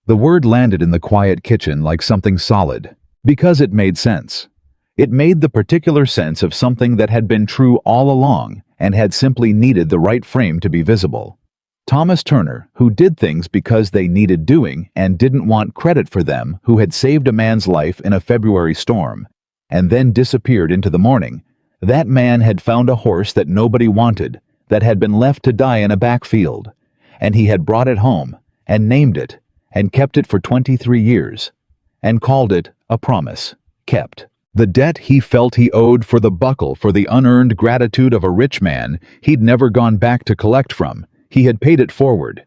The word landed in the quiet kitchen like something solid, because it made sense. It made the particular sense of something that had been true all along and had simply needed the right frame to be visible. Thomas Turner, who did things because they needed doing and didn't want credit for them, who had saved a man's life in a February storm, and then disappeared into the morning, that man had found a horse that nobody wanted, that had been left to die in a backfield, and he had brought it home, and named it, and kept it for 23 years, and called it a promise, kept. The debt he felt he owed for the buckle, for the unearned gratitude of a rich man he'd never gone back to collect from, he had paid it forward,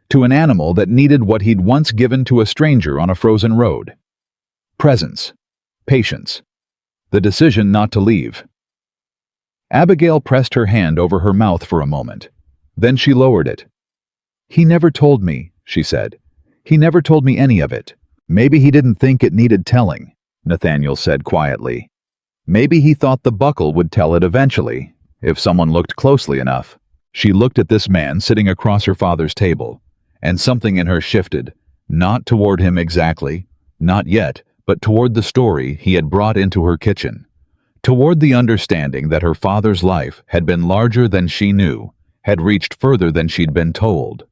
to an animal that needed what he'd once given to a stranger on a frozen road. Presence. Patience. The decision not to leave. Abigail pressed her hand over her mouth for a moment. Then she lowered it. He never told me, she said. He never told me any of it. Maybe he didn't think it needed telling, Nathaniel said quietly. Maybe he thought the buckle would tell it eventually, if someone looked closely enough. She looked at this man sitting across her father's table, and something in her shifted, not toward him exactly, not yet, but toward the story he had brought into her kitchen, toward the understanding that her father's life had been larger than she knew, had reached further than she'd been told,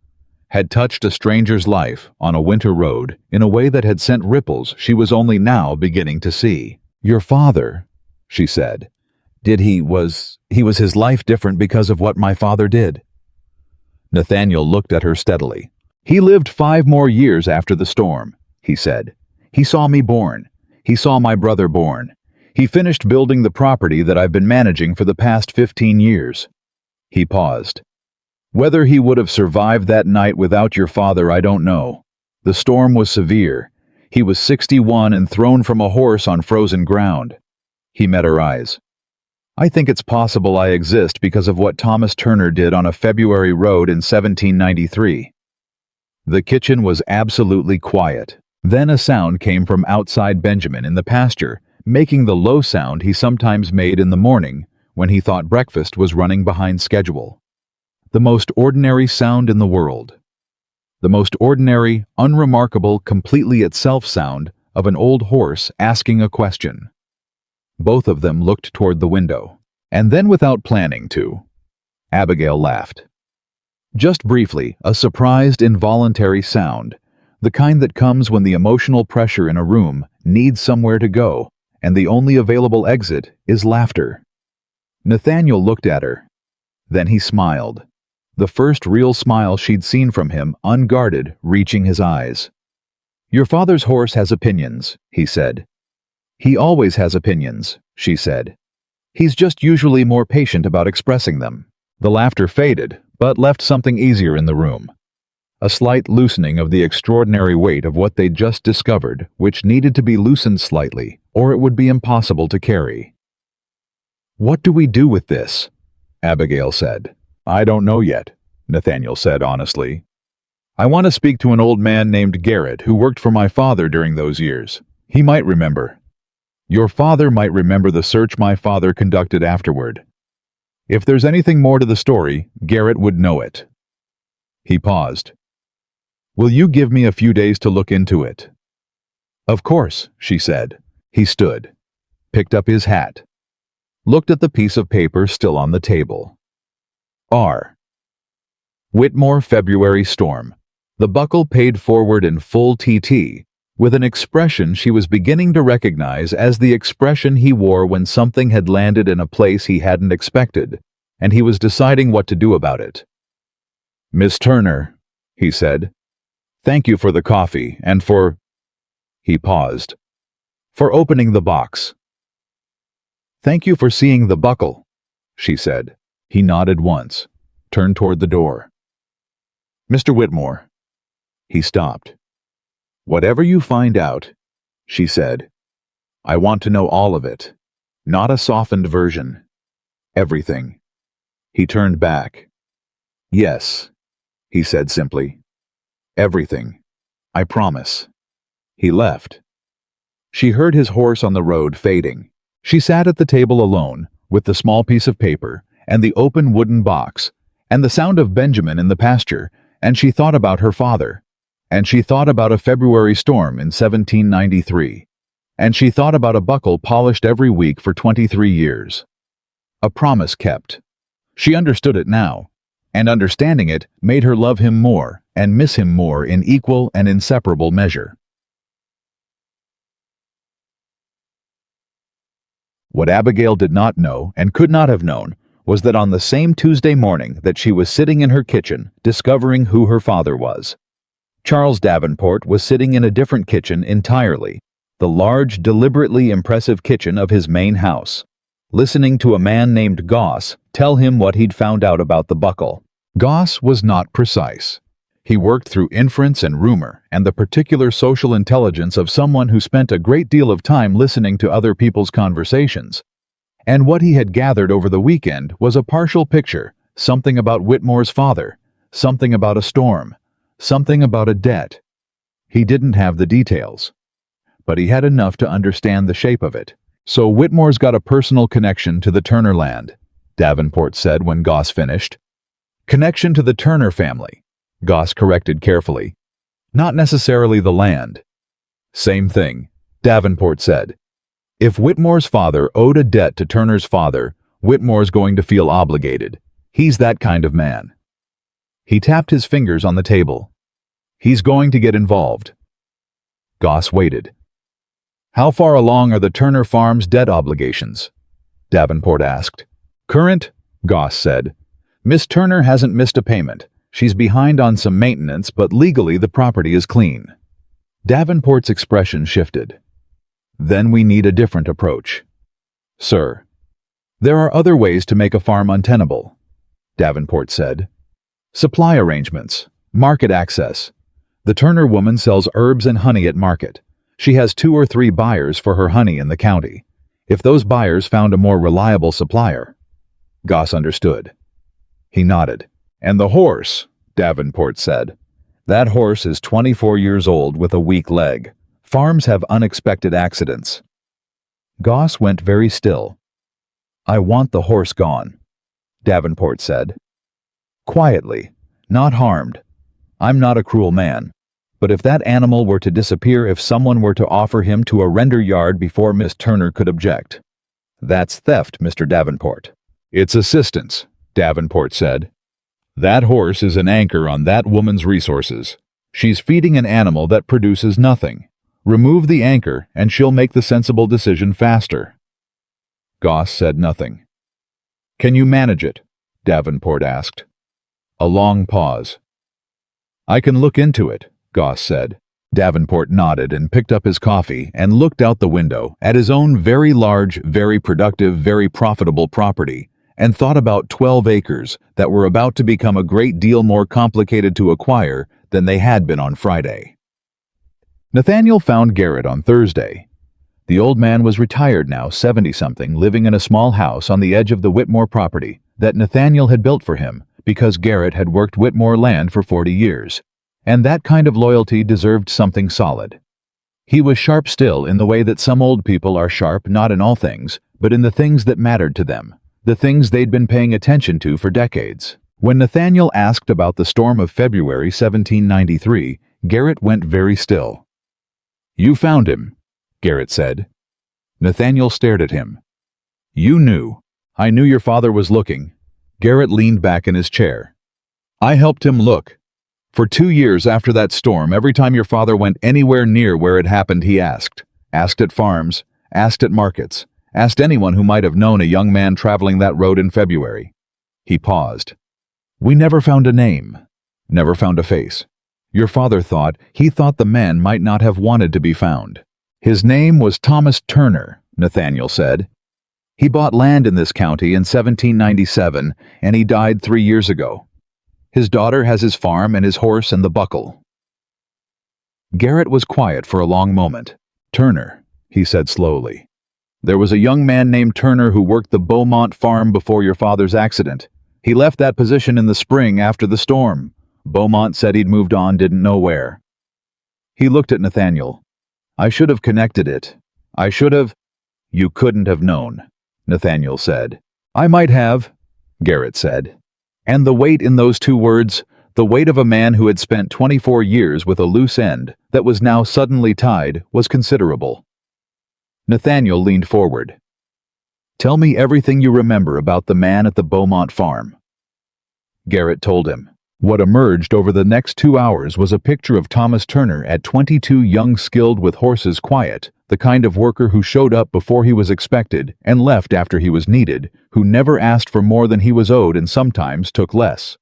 had touched a stranger's life on a winter road in a way that had sent ripples she was only now beginning to see. Your father, she said. Was his life different because of what my father did? Nathaniel looked at her steadily. He lived 5 more years after the storm, he said. He saw me born. He saw my brother born. He finished building the property that I've been managing for the past 15 years. He paused. Whether he would have survived that night without your father, I don't know. The storm was severe. He was 61 and thrown from a horse on frozen ground. He met her eyes. I think it's possible I exist because of what Thomas Turner did on a February road in 1793. The kitchen was absolutely quiet. Then a sound came from outside Benjamin in the pasture, making the low sound he sometimes made in the morning when he thought breakfast was running behind schedule. The most ordinary sound in the world. The most ordinary, unremarkable, completely itself sound of an old horse asking a question. Both of them looked toward the window, and then without planning to, Abigail laughed. Just briefly, a surprised, involuntary sound, the kind that comes when the emotional pressure in a room needs somewhere to go, and the only available exit is laughter. Nathaniel looked at her. Then he smiled. The first real smile she'd seen from him, unguarded, reaching his eyes. Your father's horse has opinions, he said. He always has opinions, she said. He's just usually more patient about expressing them. The laughter faded, but left something easier in the room. A slight loosening of the extraordinary weight of what they'd just discovered, which needed to be loosened slightly, or it would be impossible to carry. What do we do with this? Abigail said. I don't know yet, Nathaniel said honestly. I want to speak to an old man named Garrett who worked for my father during those years. He might remember. Your father might remember the search my father conducted afterward. If there's anything more to the story, Garrett would know it. He paused. Will you give me a few days to look into it? Of course, she said. He stood, picked up his hat, looked at the piece of paper still on the table. R. Whitmore February storm. The buckle paid forward in full TT, with an expression she was beginning to recognize as the expression he wore when something had landed in a place he hadn't expected, and he was deciding what to do about it. "Miss Turner," he said, "thank you for the coffee and for—" He paused. "For opening the box." "Thank you for seeing the buckle," she said. He nodded once, turned toward the door. "Mr. Whitmore." He stopped. "Whatever you find out," she said, "I want to know all of it. Not a softened version. Everything." He turned back. "Yes," he said simply. "Everything. I promise." He left. She heard his horse on the road fading. She sat at the table alone, with the small piece of paper, and the open wooden box, and the sound of Benjamin in the pasture, and she thought about her father. And she thought about a February storm in 1793. And she thought about a buckle polished every week for 23 years. A promise kept. She understood it now, and understanding it made her love him more and miss him more in equal and inseparable measure. What Abigail did not know and could not have known was that on the same Tuesday morning that she was sitting in her kitchen discovering who her father was, Charles Davenport was sitting in a different kitchen entirely, the large, deliberately impressive kitchen of his main house, listening to a man named Goss tell him what he'd found out about the buckle. Goss was not precise. He worked through inference and rumor and the particular social intelligence of someone who spent a great deal of time listening to other people's conversations. And what he had gathered over the weekend was a partial picture, something about Whitmore's father, something about a storm, something about a debt. He didn't have the details, but he had enough to understand the shape of it. "So Whitmore's got a personal connection to the Turner land," Davenport said when Goss finished. "Connection to the Turner family," Goss corrected carefully. "Not necessarily the land." "Same thing," Davenport said. "If Whitmore's father owed a debt to Turner's father, Whitmore's going to feel obligated. He's that kind of man." He tapped his fingers on the table. "He's going to get involved." Goss waited. "How far along are the Turner Farm's debt obligations?" Davenport asked. "Current," Goss said. "Miss Turner hasn't missed a payment. She's behind on some maintenance, but legally the property is clean." Davenport's expression shifted. "Then we need a different approach." "Sir." "There are other ways to make a farm untenable," Davenport said. "Supply arrangements, market access. The Turner woman sells herbs and honey at market. She has 2 or 3 buyers for her honey in the county. If those buyers found a more reliable supplier—" Goss understood. He nodded. "And the horse," Davenport said. "That horse is 24 years old with a weak leg. Farms have unexpected accidents." Goss went very still. "I want the horse gone," Davenport said. "Quietly, not harmed. I'm not a cruel man. But if that animal were to disappear, if someone were to offer him to a render yard before Miss Turner could object, that's theft, Mr. Davenport." "It's assistance," Davenport said. "That horse is an anchor on that woman's resources. She's feeding an animal that produces nothing. Remove the anchor and she'll make the sensible decision faster." Goss said nothing. "Can you manage it?" Davenport asked. A long pause. "I can look into it," Goss said. Davenport nodded and picked up his coffee and looked out the window at his own very large, very productive, very profitable property, and thought about 12 acres that were about to become a great deal more complicated to acquire than they had been on Friday. Nathaniel found Garrett on Thursday. The old man was retired now, 70-something, living in a small house on the edge of the Whitmore property that Nathaniel had built for him because Garrett had worked Whitmore land for 40 years, and that kind of loyalty deserved something solid. He was sharp still in the way that some old people are sharp not in all things, but in the things that mattered to them, the things they'd been paying attention to for decades. When Nathaniel asked about the storm of February 1793, Garrett went very still. "You found him," Garrett said. Nathaniel stared at him. "You knew. I knew your father was looking." Garrett leaned back in his chair. "I helped him look. For 2 years after that storm, every time your father went anywhere near where it happened, he asked. Asked at farms, asked at markets, asked anyone who might have known a young man traveling that road in February. He paused. We never found a name. Never found a face. Your father thought the man might not have wanted to be found. His name was Thomas Turner, Nathaniel said. He bought land in this county in 1797, and he died 3 years ago. His daughter has his farm and his horse and the buckle. Garrett was quiet for a long moment. Turner, he said slowly. There was a young man named Turner who worked the Beaumont farm before your father's accident. He left that position in the spring after the storm. Beaumont said he'd moved on, didn't know where. He looked at Nathaniel. I should have connected it. I should have. You couldn't have known, Nathaniel said. I might have, Garrett said. And the weight in those 2 words, the weight of a man who had spent 24 years with a loose end that was now suddenly tied, was considerable. Nathaniel leaned forward. Tell me everything you remember about the man at the Beaumont farm. Garrett told him. What emerged over the next 2 hours was a picture of Thomas Turner at 22, young, skilled with horses, quiet, the kind of worker who showed up before he was expected and left after he was needed, who never asked for more than he was owed and sometimes took less.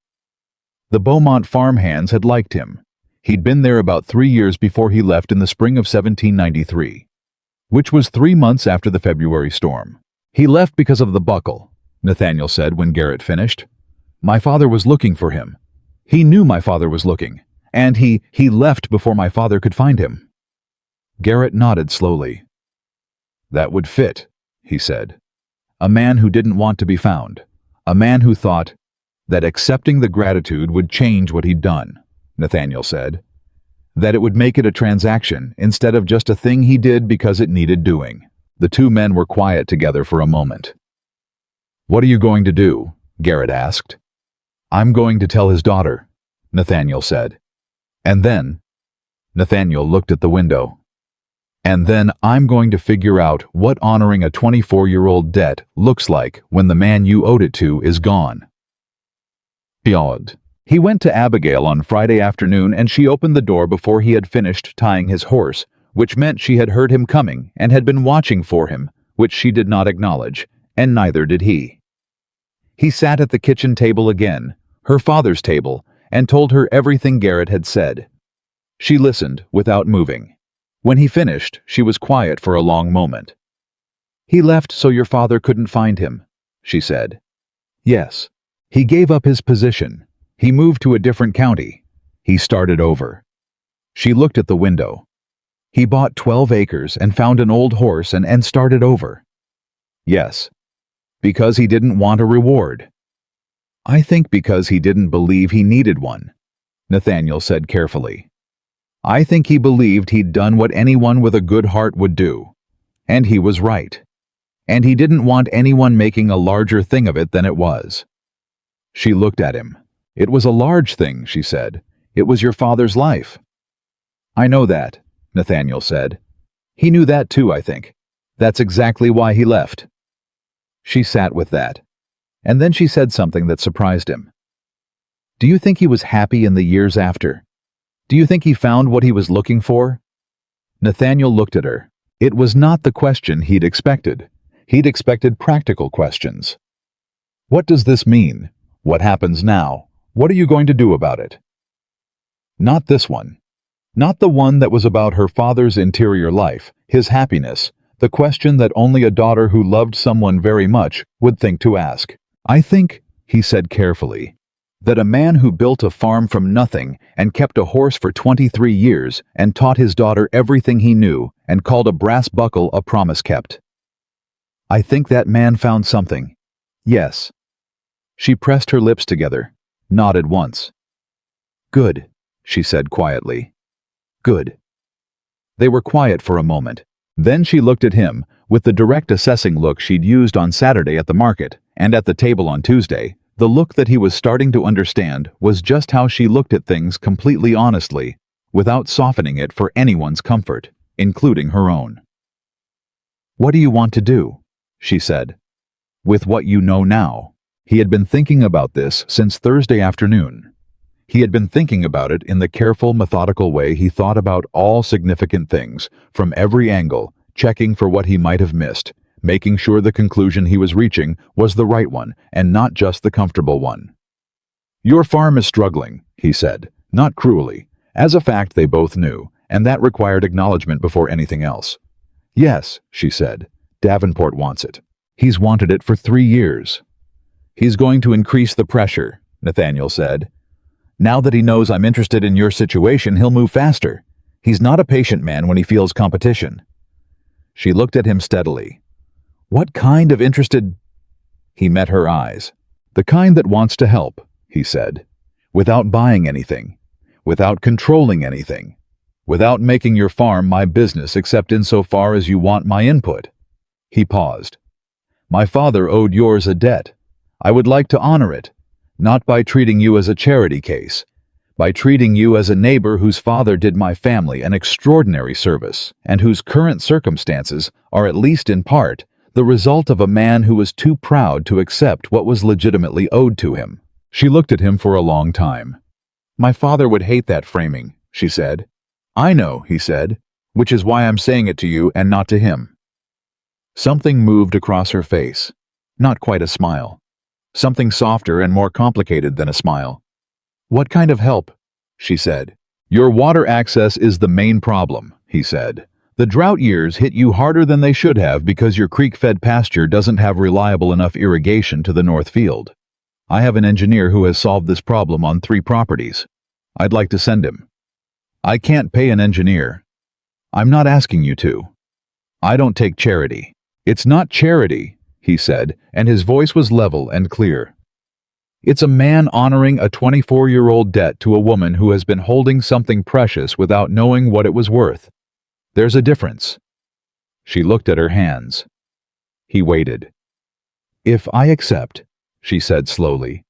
The Beaumont farm hands had liked him. He'd been there about 3 years before he left in the spring of 1793, which was 3 months after the February storm. He left because of the buckle, Nathaniel said when Garrett finished. My father was looking for him. He knew my father was looking, and he left before my father could find him. Garrett nodded slowly. That would fit, he said. A man who didn't want to be found. A man who thought that accepting the gratitude would change what he'd done, Nathaniel said. That it would make it a transaction instead of just a thing he did because it needed doing. The 2 men were quiet together for a moment. What are you going to do? Garrett asked. I'm going to tell his daughter, Nathaniel said. And then, Nathaniel looked at the window. And then I'm going to figure out what honoring a 24-year-old debt looks like when the man you owed it to is gone. He yawned. He went to Abigail on Friday afternoon and she opened the door before he had finished tying his horse, which meant she had heard him coming and had been watching for him, which she did not acknowledge, and neither did he. He sat at the kitchen table again, her father's table, and told her everything Garrett had said. She listened without moving. When he finished, she was quiet for a long moment. He left so your father couldn't find him, she said. Yes. He gave up his position. He moved to a different county. He started over. She looked at the window. He bought 12 acres and found an old horse and started over. Yes. Because he didn't want a reward. I think because he didn't believe he needed one, Nathaniel said carefully. I think he believed he'd done what anyone with a good heart would do. And he was right. And he didn't want anyone making a larger thing of it than it was. She looked at him. It was a large thing, she said. It was your father's life. I know that, Nathaniel said. He knew that too, I think. That's exactly why he left. She sat with that. And then she said something that surprised him. Do you think he was happy in the years after? Do you think he found what he was looking for? Nathaniel looked at her. It was not the question he'd expected. He'd expected practical questions. What does this mean? What happens now? What are you going to do about it? Not this one. Not the one that was about her father's interior life, his happiness, the question that only a daughter who loved someone very much would think to ask. I think, he said carefully, that a man who built a farm from nothing and kept a horse for 23 years and taught his daughter everything he knew and called a brass buckle a promise kept. I think that man found something. Yes. She pressed her lips together, nodded once. Good, she said quietly. Good. They were quiet for a moment. Then she looked at him, with the direct assessing look she'd used on Saturday at the market, and at the table on Tuesday. The look that he was starting to understand was just how she looked at things completely honestly, without softening it for anyone's comfort, including her own. What do you want to do? She said. With what you know now. He had been thinking about this since Thursday afternoon. He had been thinking about it in the careful, methodical way he thought about all significant things, from every angle, checking for what he might have missed, making sure the conclusion he was reaching was the right one and not just the comfortable one. "Your farm is struggling," he said, not cruelly, as a fact they both knew, and that required acknowledgement before anything else. "Yes," she said, "Davenport wants it. He's wanted it for 3 years." "He's going to increase the pressure," Nathaniel said. "Now that he knows I'm interested in your situation, he'll move faster. He's not a patient man when he feels competition." She looked at him steadily. "What kind of interested—" He met her eyes. "The kind that wants to help," he said, "without buying anything, without controlling anything, without making your farm my business except insofar as you want my input." He paused. "My father owed yours a debt. I would like to honor it, not by treating you as a charity case, by treating you as a neighbor whose father did my family an extraordinary service, and whose current circumstances are, at least in part, the result of a man who was too proud to accept what was legitimately owed to him." She looked at him for a long time. "My father would hate that framing," she said. "I know," he said, "which is why I'm saying it to you and not to him." Something moved across her face. Not quite a smile. Something softer and more complicated than a smile. "What kind of help?" she said. "Your water access is the main problem," he said. "The drought years hit you harder than they should have because your creek-fed pasture doesn't have reliable enough irrigation to the north field. I have an engineer who has solved this problem on 3 properties. I'd like to send him." "I can't pay an engineer." "I'm not asking you to. I don't take charity." "It's not charity," he said, and his voice was level and clear. "It's a man honoring a 24-year-old debt to a woman who has been holding something precious without knowing what it was worth. There's a difference." She looked at her hands. He waited. "If I accept," she said slowly,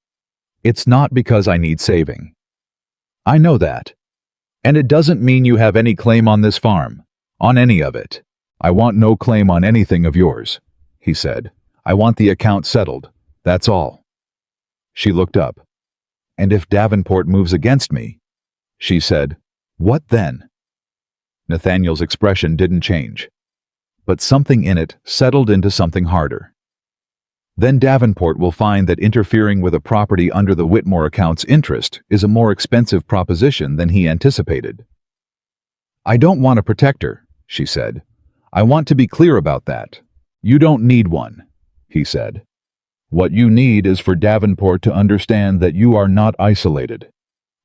"it's not because I need saving. I know that. And it doesn't mean you have any claim on this farm, on any of it. I want no claim on anything of yours," he said. "I want the account settled, that's all." She looked up. "And if Davenport moves against me," she said, "what then?" Nathaniel's expression didn't change, but something in it settled into something harder. "Then Davenport will find that interfering with a property under the Whitmore account's interest is a more expensive proposition than he anticipated." "I don't want a protector," she said. "I want to be clear about that. You don't need one," he said. "What you need is for Davenport to understand that you are not isolated.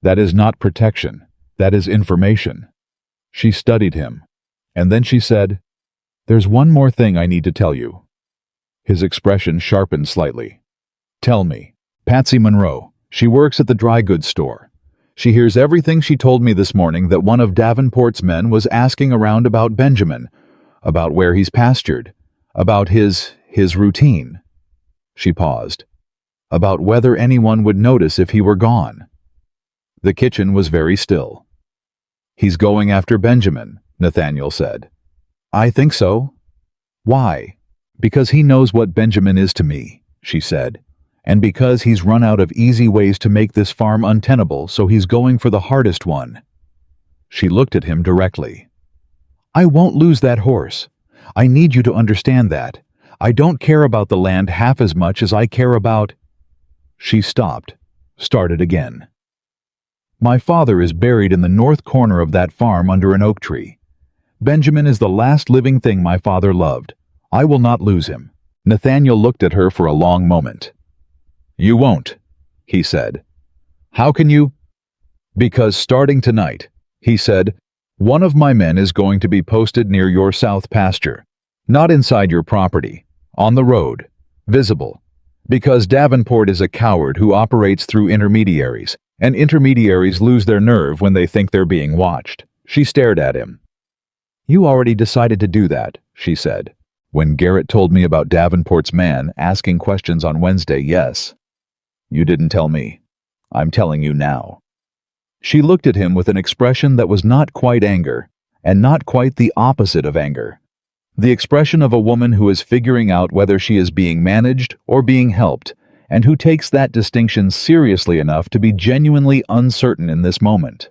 That is not protection. That is information." She studied him, and then she said, "There's one more thing I need to tell you." His expression sharpened slightly. "Tell me." "Patsy Monroe. She works at the dry goods store. She hears everything she told me this morning that one of Davenport's men was asking around about Benjamin, about where he's pastured, about his routine." She paused. "About whether anyone would notice if he were gone." The kitchen was very still. "He's going after Benjamin," Nathaniel said. "I think so." "Why?" "Because he knows what Benjamin is to me," she said, "and because he's run out of easy ways to make this farm untenable, so he's going for the hardest one." She looked at him directly. "I won't lose that horse. I need you to understand that. I don't care about the land half as much as I care about—" She stopped, started again. "My father is buried in the north corner of that farm under an oak tree. Benjamin is the last living thing my father loved. I will not lose him." Nathaniel looked at her for a long moment. "You won't," he said. "How can you?" "Because starting tonight," he said, "one of my men is going to be posted near your south pasture, not inside your property, on the road, visible, because Davenport is a coward who operates through intermediaries, and intermediaries lose their nerve when they think they're being watched." She stared at him. "You already decided to do that," she said. "When Garrett told me about Davenport's man asking questions on Wednesday, yes. You didn't tell me. I'm telling you now." She looked at him with an expression that was not quite anger, and not quite the opposite of anger. The expression of a woman who is figuring out whether she is being managed or being helped, and who takes that distinction seriously enough to be genuinely uncertain in this moment.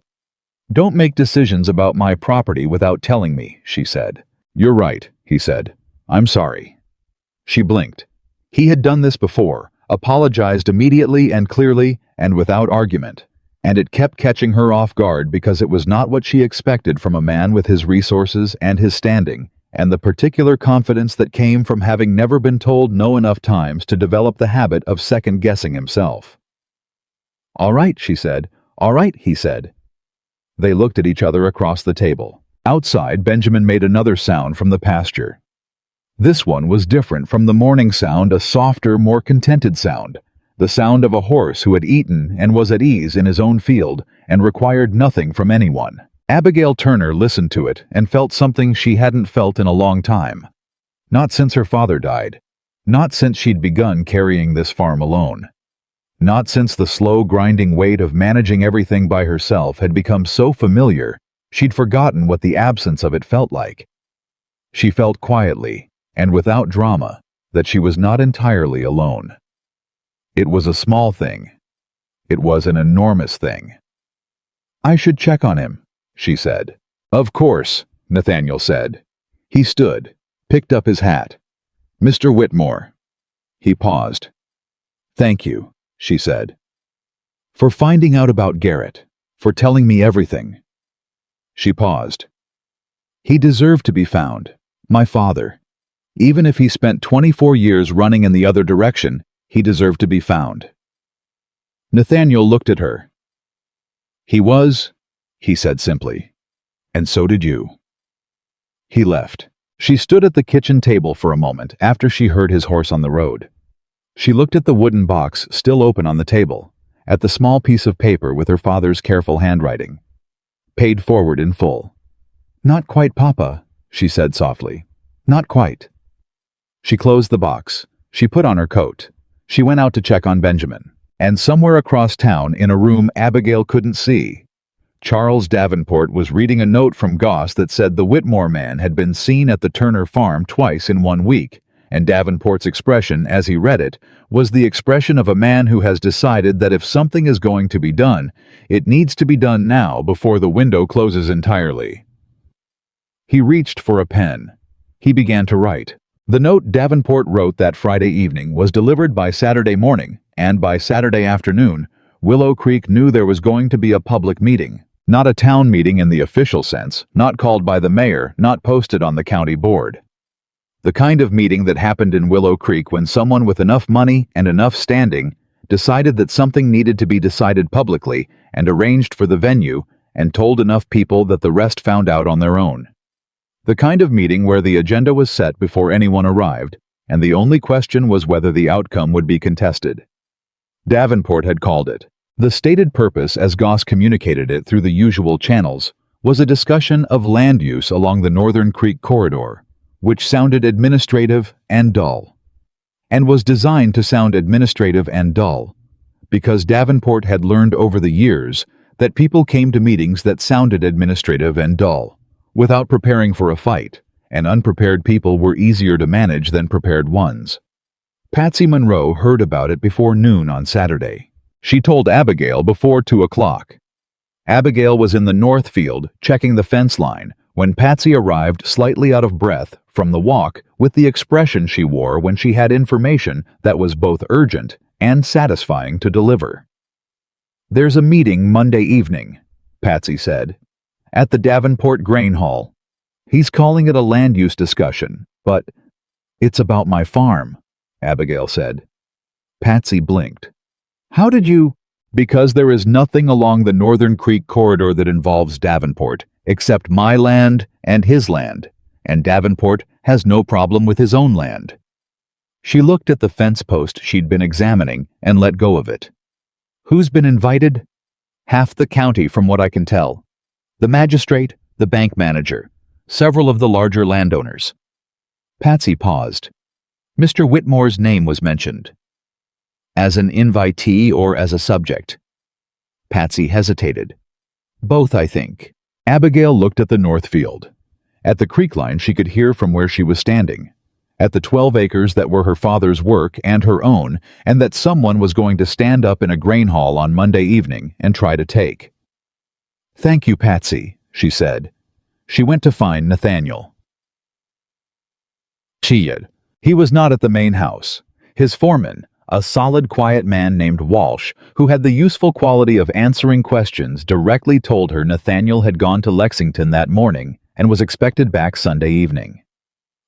"Don't make decisions about my property without telling me," she said. "You're right," he said. "I'm sorry." She blinked. He had done this before, apologized immediately and clearly and without argument, and it kept catching her off guard because it was not what she expected from a man with his resources and his standing, and the particular confidence that came from having never been told no enough times to develop the habit of second-guessing himself. "All right," she said. "All right," he said. They looked at each other across the table. Outside, Benjamin made another sound from the pasture. This one was different from the morning sound, a softer, more contented sound, the sound of a horse who had eaten and was at ease in his own field and required nothing from anyone. Abigail Turner listened to it and felt something she hadn't felt in a long time. Not since her father died. Not since she'd begun carrying this farm alone. Not since the slow, grinding weight of managing everything by herself had become so familiar, she'd forgotten what the absence of it felt like. She felt quietly, and without drama, that she was not entirely alone. It was a small thing. It was an enormous thing. "I should check on him," she said. "Of course," Nathaniel said. He stood, picked up his hat. "Mr. Whitmore." He paused. "Thank you," she said. "For finding out about Garrett, for telling me everything." She paused. "He deserved to be found, my father. Even if he spent 24 years running in the other direction, he deserved to be found." Nathaniel looked at her. "He was," he said simply, "and so did you." He left. She stood at the kitchen table for a moment after she heard his horse on the road. She looked at the wooden box still open on the table, at the small piece of paper with her father's careful handwriting. "Paid forward in full." "Not quite, Papa," she said softly. "Not quite." She closed the box. She put on her coat. She went out to check on Benjamin. And somewhere across town, in a room Abigail couldn't see, Charles Davenport was reading a note from Goss that said the Whitmore man had been seen at the Turner farm twice in 1 week, and Davenport's expression, as he read it, was the expression of a man who has decided that if something is going to be done, it needs to be done now before the window closes entirely. He reached for a pen. He began to write. The note Davenport wrote that Friday evening was delivered by Saturday morning, and by Saturday afternoon, Willow Creek knew there was going to be a public meeting. Not a town meeting in the official sense, not called by the mayor, not posted on the county board. The kind of meeting that happened in Willow Creek when someone with enough money and enough standing decided that something needed to be decided publicly and arranged for the venue and told enough people that the rest found out on their own. The kind of meeting where the agenda was set before anyone arrived, and the only question was whether the outcome would be contested. Davenport had called it. The stated purpose, as Goss communicated it through the usual channels, was a discussion of land use along the Northern Creek corridor, which sounded administrative and dull, and was designed to sound administrative and dull, because Davenport had learned over the years that people came to meetings that sounded administrative and dull, without preparing for a fight, and unprepared people were easier to manage than prepared ones. Patsy Monroe heard about it before noon on Saturday. She told Abigail before 2 o'clock. Abigail was in the north field checking the fence line when Patsy arrived slightly out of breath from the walk with the expression she wore when she had information that was both urgent and satisfying to deliver. "There's a meeting Monday evening," Patsy said, "at the Davenport Grain Hall. He's calling it a land use discussion, but it's about my farm," Abigail said. Patsy blinked. "How did you—" "Because there is nothing along the Northern Creek corridor that involves Davenport, except my land and his land, and Davenport has no problem with his own land." She looked at the fence post she'd been examining and let go of it. "Who's been invited?" "Half the county, from what I can tell. The magistrate, the bank manager, several of the larger landowners." Patsy paused. Mr. Whitmore's name was mentioned. "As an invitee or as a subject?" Patsy hesitated. "Both, I think." Abigail looked at the north field. At the creek line she could hear from where she was standing. At the 12 acres that were her father's work and her own, and that someone was going to stand up in a grain hall on Monday evening and try to take. "Thank you, Patsy," she said. She went to find Nathaniel. "Chia, He was not at the main house. His foreman, a solid, quiet man named Walsh, who had the useful quality of answering questions, directly told her Nathaniel had gone to Lexington that morning and was expected back Sunday evening.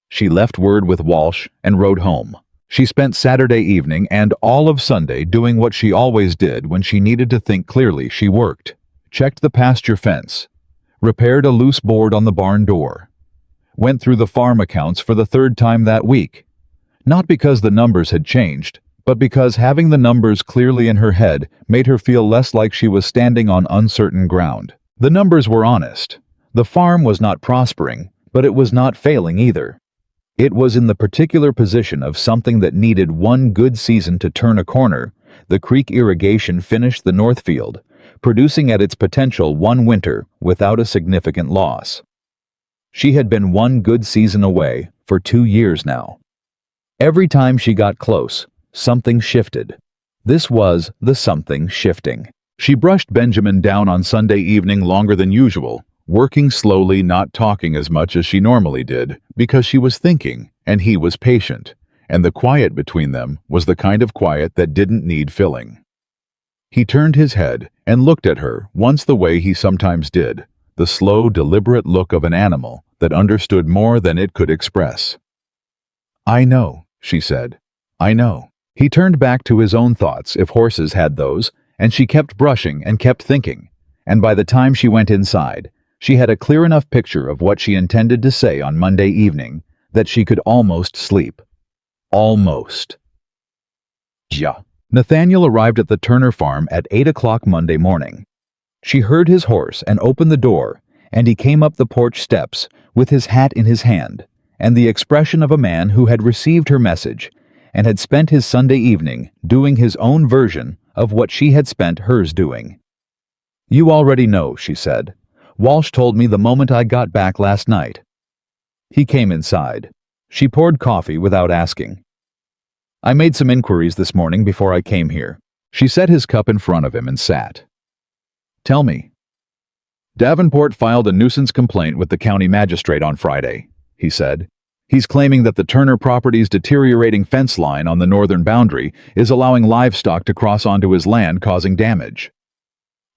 She left word with Walsh and rode home. She spent Saturday evening and all of Sunday doing what she always did when she needed to think clearly. She worked, checked the pasture fence, repaired a loose board on the barn door, went through the farm accounts for the third time that week. Not because the numbers had changed, but because having the numbers clearly in her head made her feel less like she was standing on uncertain ground. The numbers were honest. The farm was not prospering, but it was not failing either. It was in the particular position of something that needed one good season to turn a corner. The creek irrigation finished the north field, producing at its potential one winter without a significant loss. She had been one good season away for 2 years now. Every time she got close, something shifted. This was the something shifting. She brushed Benjamin down on Sunday evening longer than usual, working slowly, not talking as much as she normally did, because she was thinking, and he was patient, and the quiet between them was the kind of quiet that didn't need filling. He turned his head and looked at her once the way he sometimes did, the slow, deliberate look of an animal that understood more than it could express. "I know," she said. "I know." He turned back to his own thoughts, if horses had those, and she kept brushing and kept thinking, and by the time she went inside, she had a clear enough picture of what she intended to say on Monday evening that she could almost sleep. Almost. Ja. Nathaniel arrived at the Turner farm at 8 o'clock Monday morning. She heard his horse and opened the door, and he came up the porch steps with his hat in his hand and the expression of a man who had received her message and had spent his Sunday evening doing his own version of what she had spent hers doing. "You already know," she said. "Walsh told me the moment I got back last night." He came inside. She poured coffee without asking. "I made some inquiries this morning before I came here." She set his cup in front of him and sat. "Tell me." "Davenport filed a nuisance complaint with the county magistrate on Friday," he said. "He's claiming that the Turner property's deteriorating fence line on the northern boundary is allowing livestock to cross onto his land, causing damage."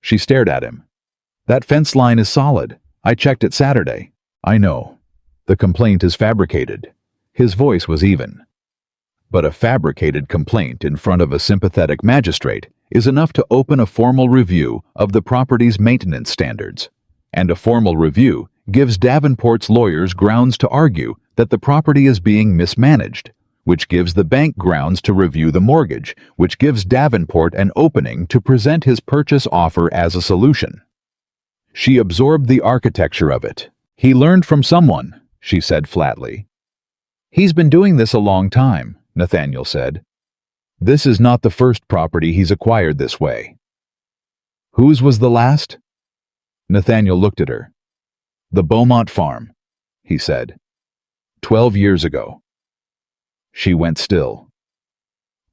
She stared at him. "That fence line is solid. I checked it Saturday." "I know. The complaint is fabricated." His voice was even. But a fabricated complaint in front of a sympathetic magistrate is enough to open a formal review of the property's maintenance standards. And a formal review gives Davenport's lawyers grounds to argue that the property is being mismanaged, which gives the bank grounds to review the mortgage, which gives Davenport an opening to present his purchase offer as a solution. She absorbed the architecture of it. "He learned from someone," she said flatly. "He's been doing this a long time," Nathaniel said. "This is not the first property he's acquired this way." "Whose was the last?" Nathaniel looked at her. "The Beaumont farm," he said. 12 years ago." She went still.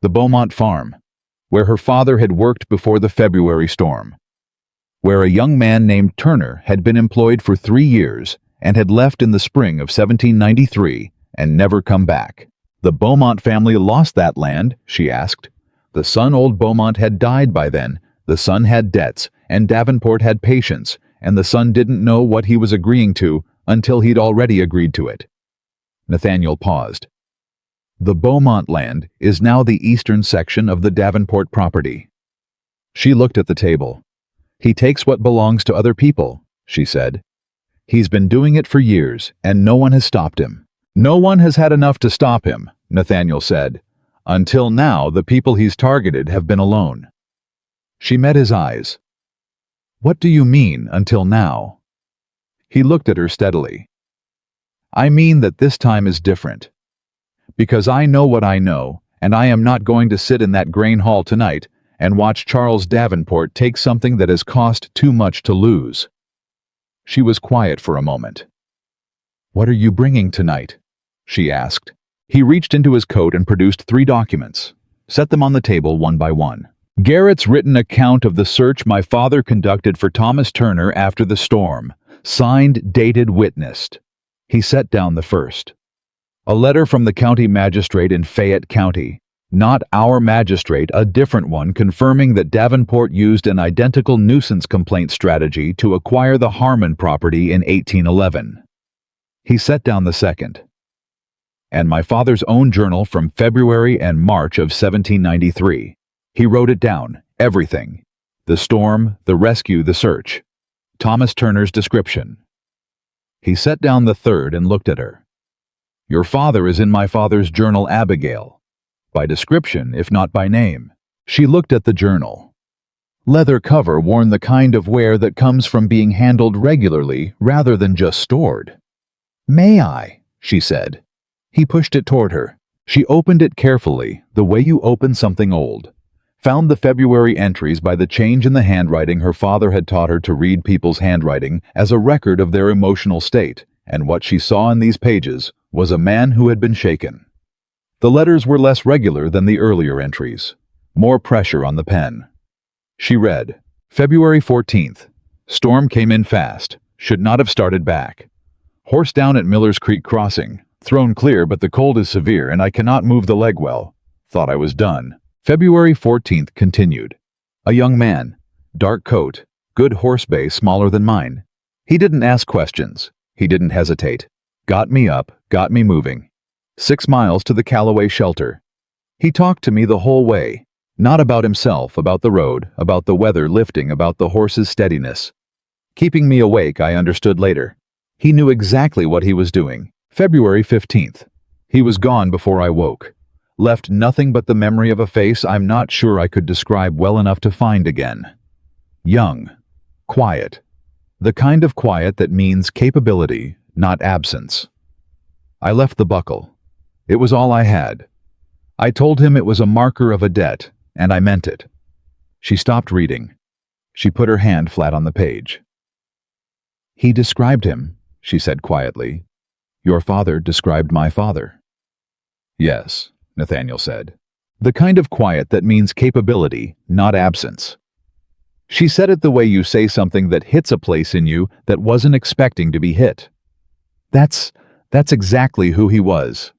The Beaumont farm, where her father had worked before the February storm, where a young man named Turner had been employed for 3 years and had left in the spring of 1793 and never come back. The Beaumont family lost that land, she asked. The son, old Beaumont, had died by then. The son had debts, and Davenport had patience, and the son didn't know what he was agreeing to until he'd already agreed to it. Nathaniel paused. The Beaumont land is now the eastern section of the Davenport property. She looked at the table. "He takes what belongs to other people," she said. "He's been doing it for years, and no one has stopped him." "No one has had enough to stop him," Nathaniel said. "Until now, the people he's targeted have been alone." She met his eyes. "What do you mean, until now?" He looked at her steadily. "I mean that this time is different. Because I know what I know, and I am not going to sit in that grain hall tonight and watch Charles Davenport take something that has cost too much to lose." She was quiet for a moment. "What are you bringing tonight?" she asked. He reached into his coat and produced 3 documents. Set them on the table one by one. "Garrett's written account of the search my father conducted for Thomas Turner after the storm. Signed, dated, witnessed." He set down the first. A letter from the county magistrate in Fayette County. Not our magistrate, a different one, confirming that Davenport used an identical nuisance complaint strategy to acquire the Harmon property in 1811. He set down the second. And my father's own journal from February and March of 1793. He wrote it down, everything. The storm, the rescue, the search. Thomas Turner's description. He set down the third and looked at her. Your father is in my father's journal, Abigail. By description, if not by name. She looked at the journal. Leather cover worn the kind of wear that comes from being handled regularly rather than just stored. May I? She said. He pushed it toward her. She opened it carefully, the way you open something old. Found the February entries by the change in the handwriting her father had taught her to read people's handwriting as a record of their emotional state, and what she saw in these pages was a man who had been shaken. The letters were less regular than the earlier entries. More pressure on the pen. She read, February 14th. Storm came in fast. Should not have started back. Horse down at Miller's Creek Crossing. Thrown clear, but the cold is severe and I cannot move the leg well. Thought I was done. February 14th continued. A young man. Dark coat. Good horse bay smaller than mine. He didn't ask questions. He didn't hesitate. Got me up, got me moving. 6 miles to the Callaway shelter. He talked to me the whole way. Not about himself, about the road, about the weather lifting, about the horse's steadiness. Keeping me awake, I understood later. He knew exactly what he was doing. February 15th. He was gone before I woke. Left nothing but the memory of a face I'm not sure I could describe well enough to find again. Young. Quiet. The kind of quiet that means capability, not absence. I left the buckle. It was all I had. I told him it was a marker of a debt, and I meant it. She stopped reading. She put her hand flat on the page. He described him, she said quietly. Your father described my father. Yes, Nathaniel said. The kind of quiet that means capability, not absence. She said it the way you say something that hits a place in you that wasn't expecting to be hit. That's exactly who he was.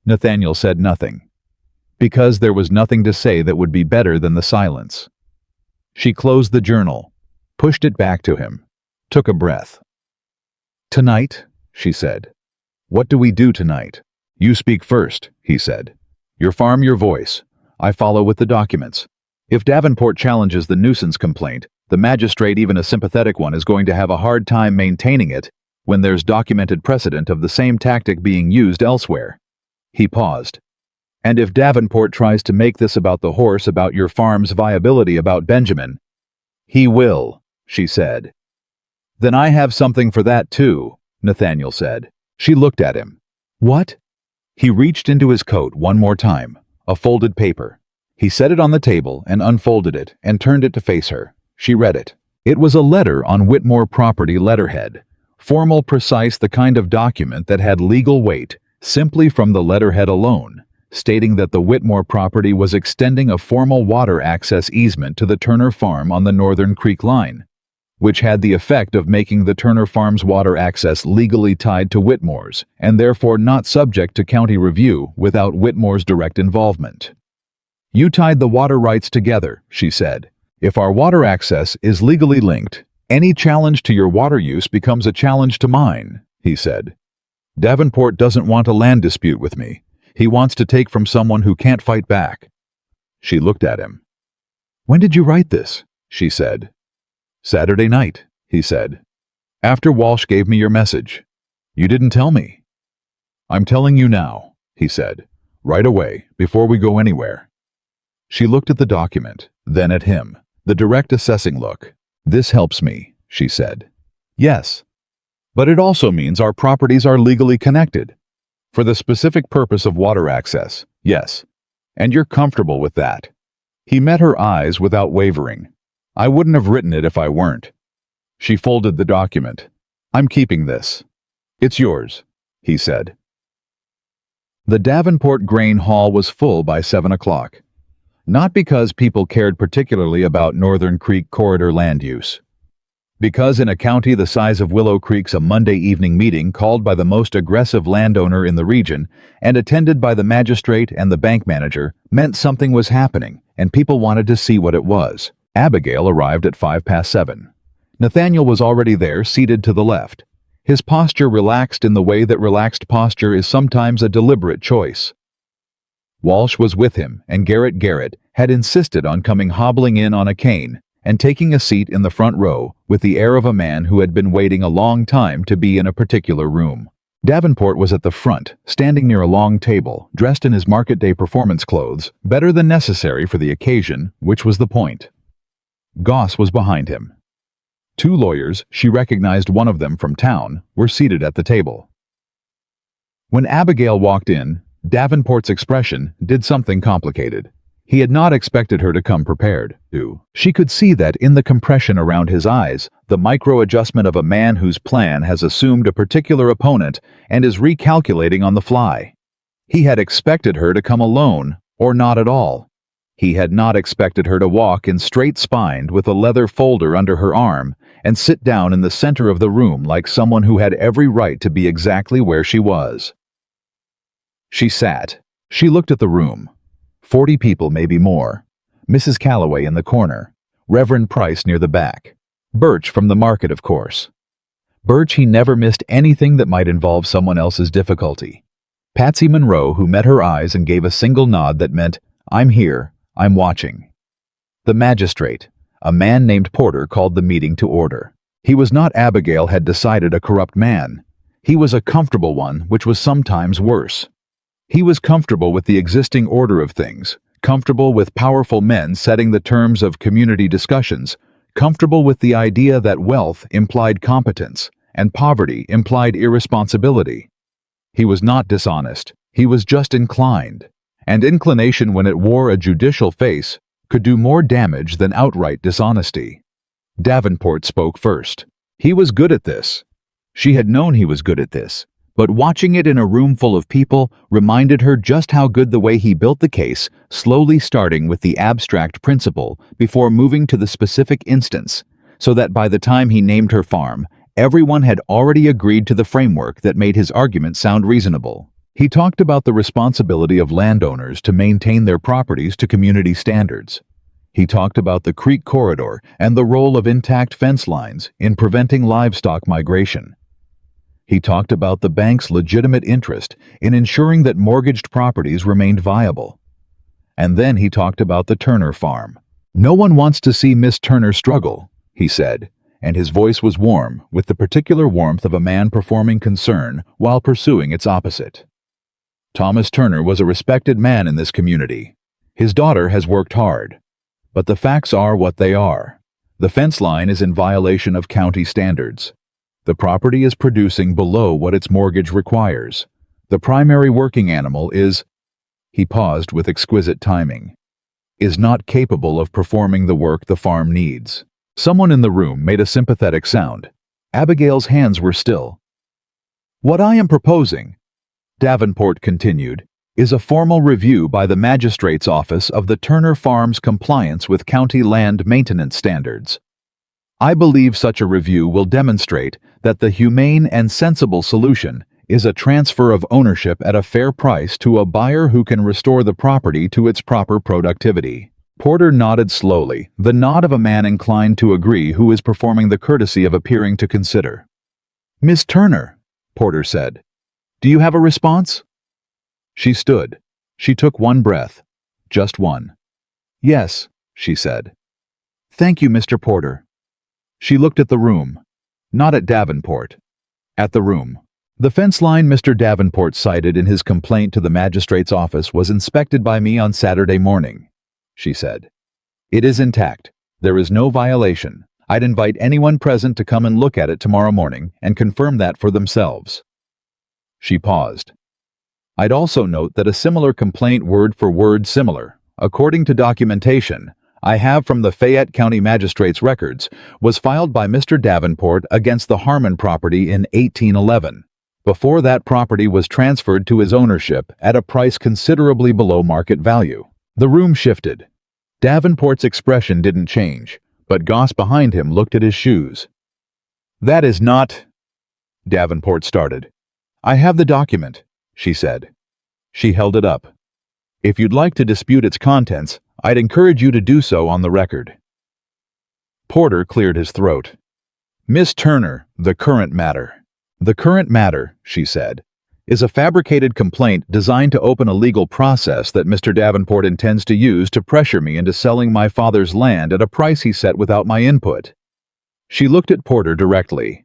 Nathaniel said nothing, because there was nothing to say that would be better than the silence. She closed the journal, pushed it back to him, took a breath. Tonight, she said. What do we do tonight? You speak first, he said. Your farm, your voice. I follow with the documents. If Davenport challenges the nuisance complaint, the magistrate, even a sympathetic one, is going to have a hard time maintaining it when there's documented precedent of the same tactic being used elsewhere. He paused. And if Davenport tries to make this about the horse, about your farm's viability, about Benjamin, he will, she said. Then I have something for that too, Nathaniel said. She looked at him. What? He reached into his coat one more time, a folded paper. He set it on the table and unfolded it and turned it to face her. She read it. It was a letter on Whitmore property letterhead. Formal, precise, the kind of document that had legal weight, simply from the letterhead alone, stating that the Whitmore property was extending a formal water access easement to the Turner farm on the Northern Creek line, which had the effect of making the Turner farm's water access legally tied to Whitmore's, and therefore not subject to county review without Whitmore's direct involvement. You tied the water rights together, she said. If our water access is legally linked, any challenge to your water use becomes a challenge to mine, he said. Davenport doesn't want a land dispute with me. He wants to take from someone who can't fight back. She looked at him. When did you write this? She said. Saturday night, he said. After Walsh gave me your message. You didn't tell me. I'm telling you now, he said. Right away, before we go anywhere. She looked at the document, then at him, the direct assessing look. This helps me, she said. Yes. But it also means our properties are legally connected. For the specific purpose of water access, yes. And you're comfortable with that. He met her eyes without wavering. I wouldn't have written it if I weren't. She folded the document. I'm keeping this. It's yours, he said. The Davenport Grain Hall was full by 7 o'clock. Not because people cared particularly about Northern Creek corridor land use. Because in a county the size of Willow Creek's a Monday evening meeting called by the most aggressive landowner in the region and attended by the magistrate and the bank manager meant something was happening and people wanted to see what it was. Abigail arrived at 7:05. Nathaniel was already there, seated to the left. His posture relaxed in the way that relaxed posture is sometimes a deliberate choice. Walsh was with him, and Garrett had insisted on coming hobbling in on a cane and taking a seat in the front row with the air of a man who had been waiting a long time to be in a particular room. Davenport was at the front, standing near a long table, dressed in his market day performance clothes, better than necessary for the occasion, which was the point. Goss was behind him. Two lawyers, she recognized one of them from town, were seated at the table. When Abigail walked in, Davenport's expression did something complicated. He had not expected her to come prepared. She could see that in the compression around his eyes, the micro-adjustment of a man whose plan has assumed a particular opponent and is recalculating on the fly. He had expected her to come alone, or not at all. He had not expected her to walk in straight-spined with a leather folder under her arm and sit down in the center of the room like someone who had every right to be exactly where she was. She sat. She looked at the room. 40 people, maybe more. Mrs. Calloway in the corner. Reverend Price near the back. Birch from the market, of course. Birch, he never missed anything that might involve someone else's difficulty. Patsy Monroe, who met her eyes and gave a single nod that meant, "I'm here, I'm watching." The magistrate, a man named Porter, called the meeting to order. He was not, Abigail had decided, a corrupt man. He was a comfortable one, which was sometimes worse. He was comfortable with the existing order of things, comfortable with powerful men setting the terms of community discussions, comfortable with the idea that wealth implied competence and poverty implied irresponsibility. He was not dishonest, he was just inclined, and inclination, when it wore a judicial face, could do more damage than outright dishonesty. Davenport spoke first. He was good at this. She had known he was good at this. But watching it in a room full of people reminded her just how good the way he built the case, slowly starting with the abstract principle before moving to the specific instance, so that by the time he named her farm, everyone had already agreed to the framework that made his argument sound reasonable. He talked about the responsibility of landowners to maintain their properties to community standards. He talked about the creek corridor and the role of intact fence lines in preventing livestock migration. He talked about the bank's legitimate interest in ensuring that mortgaged properties remained viable. And then he talked about the Turner farm. "No one wants to see Miss Turner struggle," he said, and his voice was warm, with the particular warmth of a man performing concern while pursuing its opposite. Thomas Turner was a respected man in this community. His daughter has worked hard. But the facts are what they are. The fence line is in violation of county standards. The property is producing below what its mortgage requires. The primary working animal is, he paused with exquisite timing, is not capable of performing the work the farm needs. Someone in the room made a sympathetic sound. Abigail's hands were still. "What I am proposing," Davenport continued, "is a formal review by the magistrate's office of the Turner Farm's compliance with county land maintenance standards. I believe such a review will demonstrate that the humane and sensible solution is a transfer of ownership at a fair price to a buyer who can restore the property to its proper productivity." Porter nodded slowly, the nod of a man inclined to agree who is performing the courtesy of appearing to consider. "Miss Turner," Porter said, "do you have a response?" She stood. She took one breath. Just one. "Yes," she said. "Thank you, Mr. Porter." She looked at the room. Not at Davenport. At the room. "The fence line Mr. Davenport cited in his complaint to the magistrate's office was inspected by me on Saturday morning," she said. "It is intact. There is no violation. I'd invite anyone present to come and look at it tomorrow morning and confirm that for themselves." She paused. "I'd also note that a similar complaint, word for word similar, according to documentation I have from the Fayette County Magistrate's records, was filed by Mr. Davenport against the Harmon property in 1811, before that property was transferred to his ownership at a price considerably below market value." The room shifted. Davenport's expression didn't change, but Goss behind him looked at his shoes. That is not... Davenport started. I have the document, she said. She held it up. If you'd like to dispute its contents, I'd encourage you to do so on the record. Porter cleared his throat. Miss Turner, the current matter. The current matter, she said, is a fabricated complaint designed to open a legal process that Mr. Davenport intends to use to pressure me into selling my father's land at a price he set without my input. She looked at Porter directly.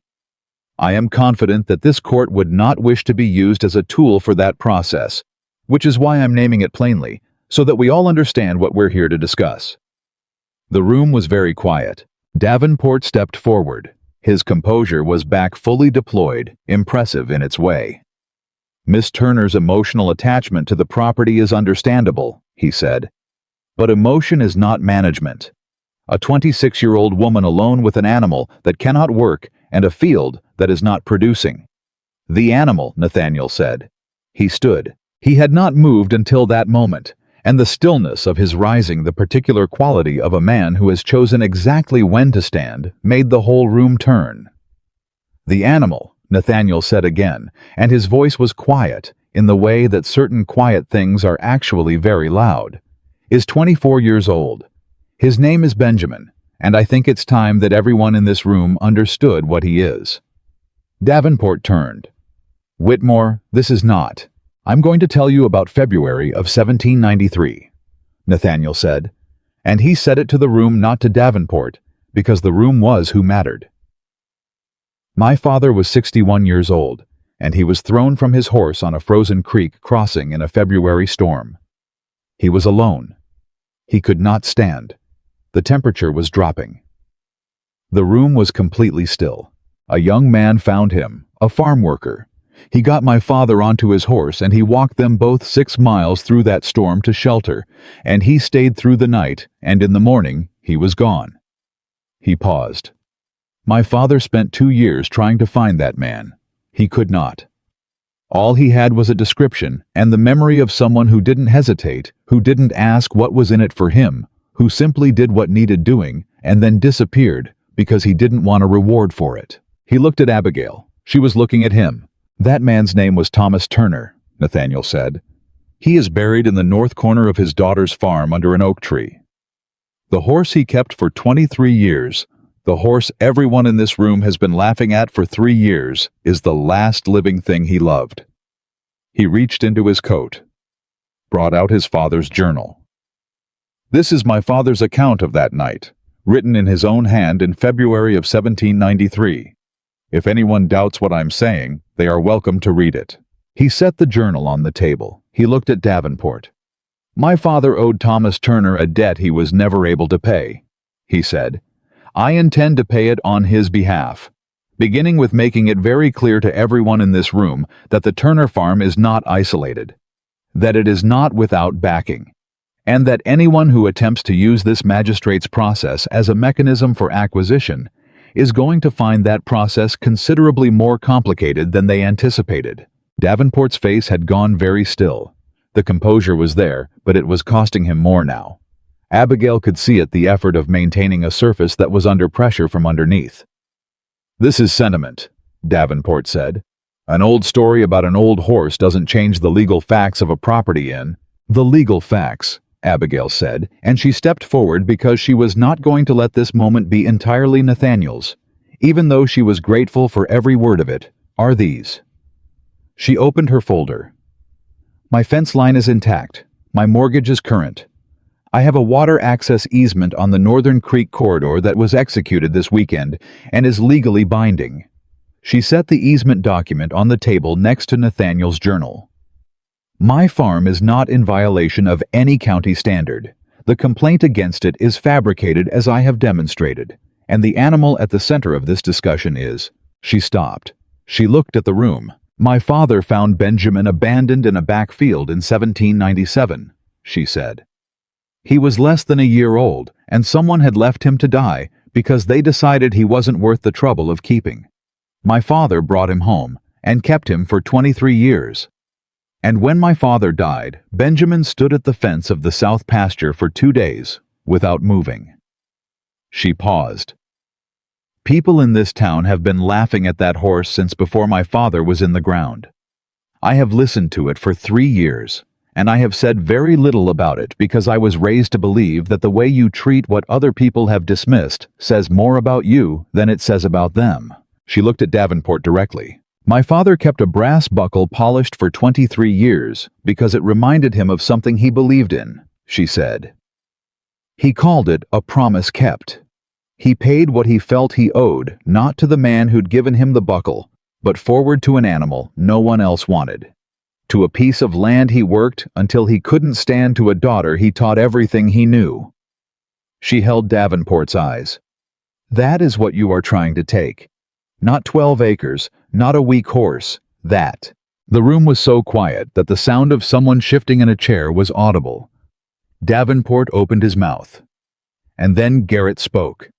I am confident that this court would not wish to be used as a tool for that process, which is why I'm naming it plainly, so that we all understand what we're here to discuss. The room was very quiet. Davenport stepped forward. His composure was back fully deployed, impressive in its way. Miss Turner's emotional attachment to the property is understandable, he said. But emotion is not management. A 26-year-old woman alone with an animal that cannot work and a field that is not producing. The animal, Nathaniel said. He stood. He had not moved until that moment, and the stillness of his rising the particular quality of a man who has chosen exactly when to stand made the whole room turn. The animal, Nathaniel said again, and his voice was quiet, in the way that certain quiet things are actually very loud, is 24 years old. His name is Benjamin, and I think it's time that everyone in this room understood what he is. Davenport turned. Whitmore, this is not. I'm going to tell you about February of 1793, Nathaniel said, and he said it to the room, not to Davenport, because the room was who mattered. My father was 61 years old, and he was thrown from his horse on a frozen creek crossing in a February storm. He was alone. He could not stand. The temperature was dropping. The room was completely still. A young man found him, a farm worker. He got my father onto his horse, and he walked them both 6 miles through that storm to shelter, and he stayed through the night, and in the morning he was gone. He paused. My father spent 2 years trying to find that man. He could not. All he had was a description and the memory of someone who didn't hesitate, who didn't ask what was in it for him, who simply did what needed doing and then disappeared because he didn't want a reward for it. He looked at Abigail. She was looking at him. That man's name was Thomas Turner, Nathaniel said. He is buried in the north corner of his daughter's farm under an oak tree. The horse he kept for 23 years, the horse everyone in this room has been laughing at for 3 years, is the last living thing he loved. He reached into his coat, brought out his father's journal. This is my father's account of that night, written in his own hand in February of 1793. If anyone doubts what I'm saying, they are welcome to read it. He set the journal on the table. He looked at Davenport. My father owed Thomas Turner a debt he was never able to pay, he said. I intend to pay it on his behalf, beginning with making it very clear to everyone in this room that the Turner farm is not isolated, that it is not without backing, and that anyone who attempts to use this magistrate's process as a mechanism for acquisition is going to find that process considerably more complicated than they anticipated. Davenport's face had gone very still. The composure was there, but it was costing him more now. Abigail could see it, the effort of maintaining a surface that was under pressure from underneath. This is sentiment, Davenport said. An old story about an old horse doesn't change the legal facts of a property in. The legal facts, Abigail said, and she stepped forward because she was not going to let this moment be entirely Nathaniel's, even though she was grateful for every word of it, are these. She opened her folder. My fence line is intact. My mortgage is current. I have a water access easement on the Northern Creek corridor that was executed this weekend and is legally binding. She set the easement document on the table next to Nathaniel's journal. My farm is not in violation of any county standard. The complaint against it is fabricated as I have demonstrated, and the animal at the center of this discussion is... She stopped. She looked at the room. My father found Benjamin abandoned in a back field in 1797, she said. He was less than a year old, and someone had left him to die because they decided he wasn't worth the trouble of keeping. My father brought him home and kept him for 23 years. And when my father died, Benjamin stood at the fence of the south pasture for 2 days without moving. She paused. People in this town have been laughing at that horse since before my father was in the ground. I have listened to it for 3 years, and I have said very little about it because I was raised to believe that the way you treat what other people have dismissed says more about you than it says about them. She looked at Davenport directly. My father kept a brass buckle polished for 23 years because it reminded him of something he believed in, she said. He called it a promise kept. He paid what he felt he owed, not to the man who'd given him the buckle, but forward to an animal no one else wanted. To a piece of land he worked until he couldn't stand to a daughter he taught everything he knew. She held Davenport's eyes. That is what you are trying to take. Not 12 acres, not a weak horse, that. The room was so quiet that the sound of someone shifting in a chair was audible. Davenport opened his mouth. And then Garrett spoke.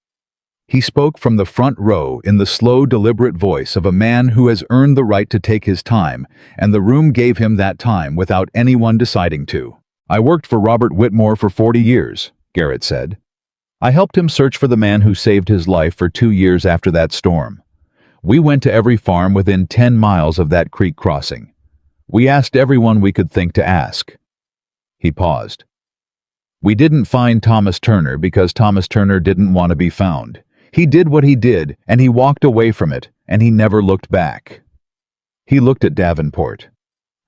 He spoke from the front row in the slow, deliberate voice of a man who has earned the right to take his time, and the room gave him that time without anyone deciding to. I worked for Robert Whitmore for 40 years, Garrett said. I helped him search for the man who saved his life for 2 years after that storm. We went to every farm within 10 miles of that creek crossing. We asked everyone we could think to ask. He paused. We didn't find Thomas Turner because Thomas Turner didn't want to be found. He did what he did, and he walked away from it, and he never looked back. He looked at Davenport.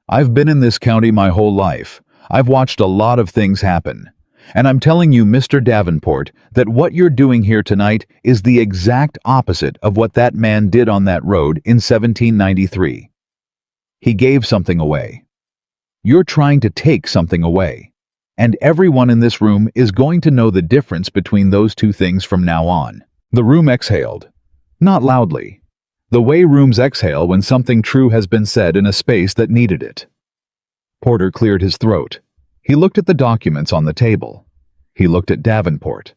I've been in this county my whole life. I've watched a lot of things happen. And I'm telling you, Mr. Davenport, that what you're doing here tonight is the exact opposite of what that man did on that road in 1793. He gave something away. You're trying to take something away. And everyone in this room is going to know the difference between those two things from now on. The room exhaled. Not loudly. The way rooms exhale when something true has been said in a space that needed it. Porter cleared his throat. He looked at the documents on the table. He looked at Davenport.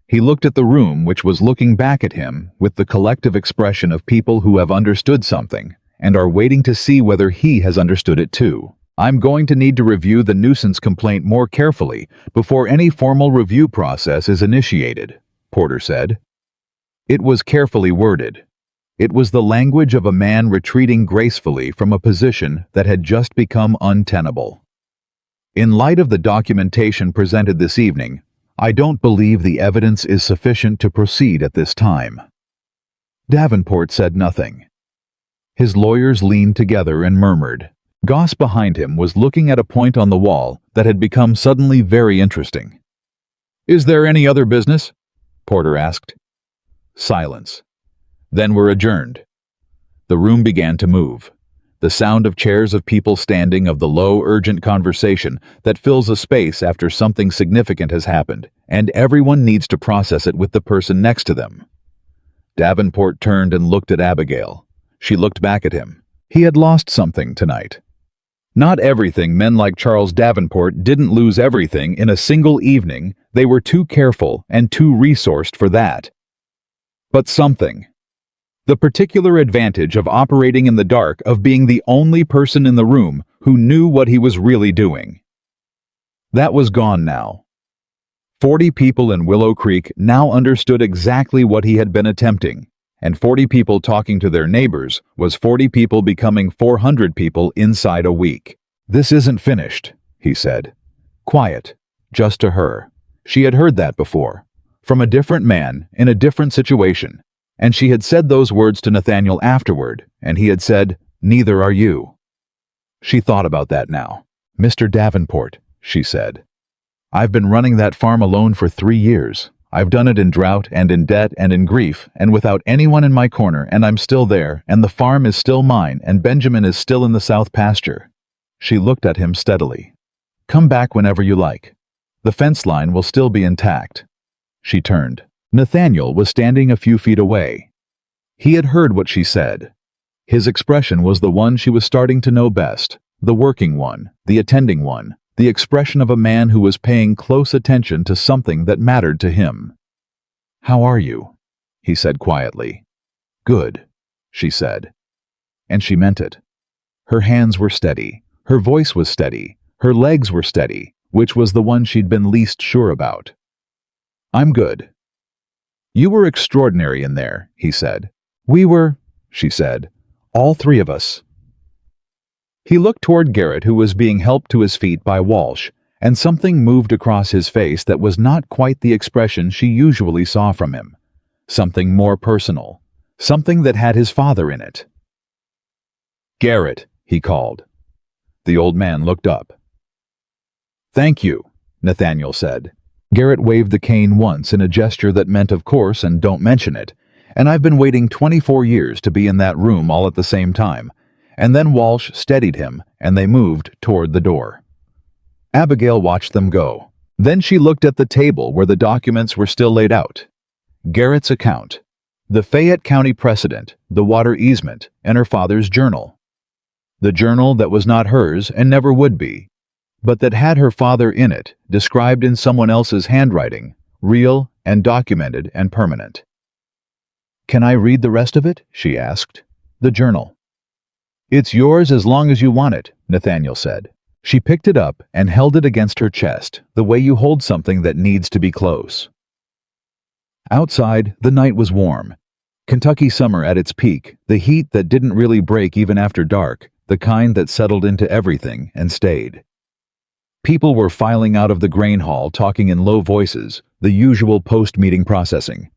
He looked at the room, which was looking back at him with the collective expression of people who have understood something and are waiting to see whether he has understood it too. I'm going to need to review the nuisance complaint more carefully before any formal review process is initiated, Porter said. It was carefully worded. It was the language of a man retreating gracefully from a position that had just become untenable. In light of the documentation presented this evening, I don't believe the evidence is sufficient to proceed at this time. Davenport said nothing. His lawyers leaned together and murmured. Goss behind him was looking at a point on the wall that had become suddenly very interesting. Is there any other business? Porter asked. Silence. Then we're adjourned. The room began to move. The sound of chairs of people standing, of the low, urgent conversation that fills a space after something significant has happened, and everyone needs to process it with the person next to them. Davenport turned and looked at Abigail. She looked back at him. He had lost something tonight. Not everything. Men like Charles Davenport didn't lose everything in a single evening. They were too careful and too resourced for that. But something. The particular advantage of operating in the dark, of being the only person in the room who knew what he was really doing. That was gone now. 40 people in Willow Creek now understood exactly what he had been attempting, and 40 people talking to their neighbors was 40 people becoming 400 people inside a week. This isn't finished, he said. Quiet, just to her. She had heard that before, from a different man in a different situation. And she had said those words to Nathaniel afterward, and he had said, "Neither are you." She thought about that now. Mr. Davenport, she said. I've been running that farm alone for 3 years. I've done it in drought and in debt and in grief and without anyone in my corner, and I'm still there, and the farm is still mine, and Benjamin is still in the south pasture. She looked at him steadily. Come back whenever you like. The fence line will still be intact. She turned. Nathaniel was standing a few feet away. He had heard what she said. His expression was the one she was starting to know best, the working one, the attending one, the expression of a man who was paying close attention to something that mattered to him. How are you? He said quietly. Good, she said. And she meant it. Her hands were steady, her voice was steady, her legs were steady, which was the one she'd been least sure about. I'm good. "You were extraordinary in there," he said. "We were," she said. "All three of us." He looked toward Garrett, who was being helped to his feet by Walsh, and something moved across his face that was not quite the expression she usually saw from him. Something more personal. Something that had his father in it. "Garrett," he called. The old man looked up. "Thank you," Nathaniel said. Garrett waved the cane once in a gesture that meant of course and don't mention it, and I've been waiting 24 years to be in that room all at the same time. And then Walsh steadied him, and they moved toward the door. Abigail watched them go. Then she looked at the table where the documents were still laid out. Garrett's account, the Fayette County precedent, the water easement, and her father's journal. The journal that was not hers and never would be, but that had her father in it, described in someone else's handwriting, real and documented and permanent. "Can I read the rest of it?" she asked. "The journal." "It's yours as long as you want it," Nathaniel said. She picked it up and held it against her chest, the way you hold something that needs to be close. Outside, the night was warm. Kentucky summer at its peak, the heat that didn't really break even after dark, the kind that settled into everything and stayed. People were filing out of the grain hall talking in low voices, the usual post-meeting processing.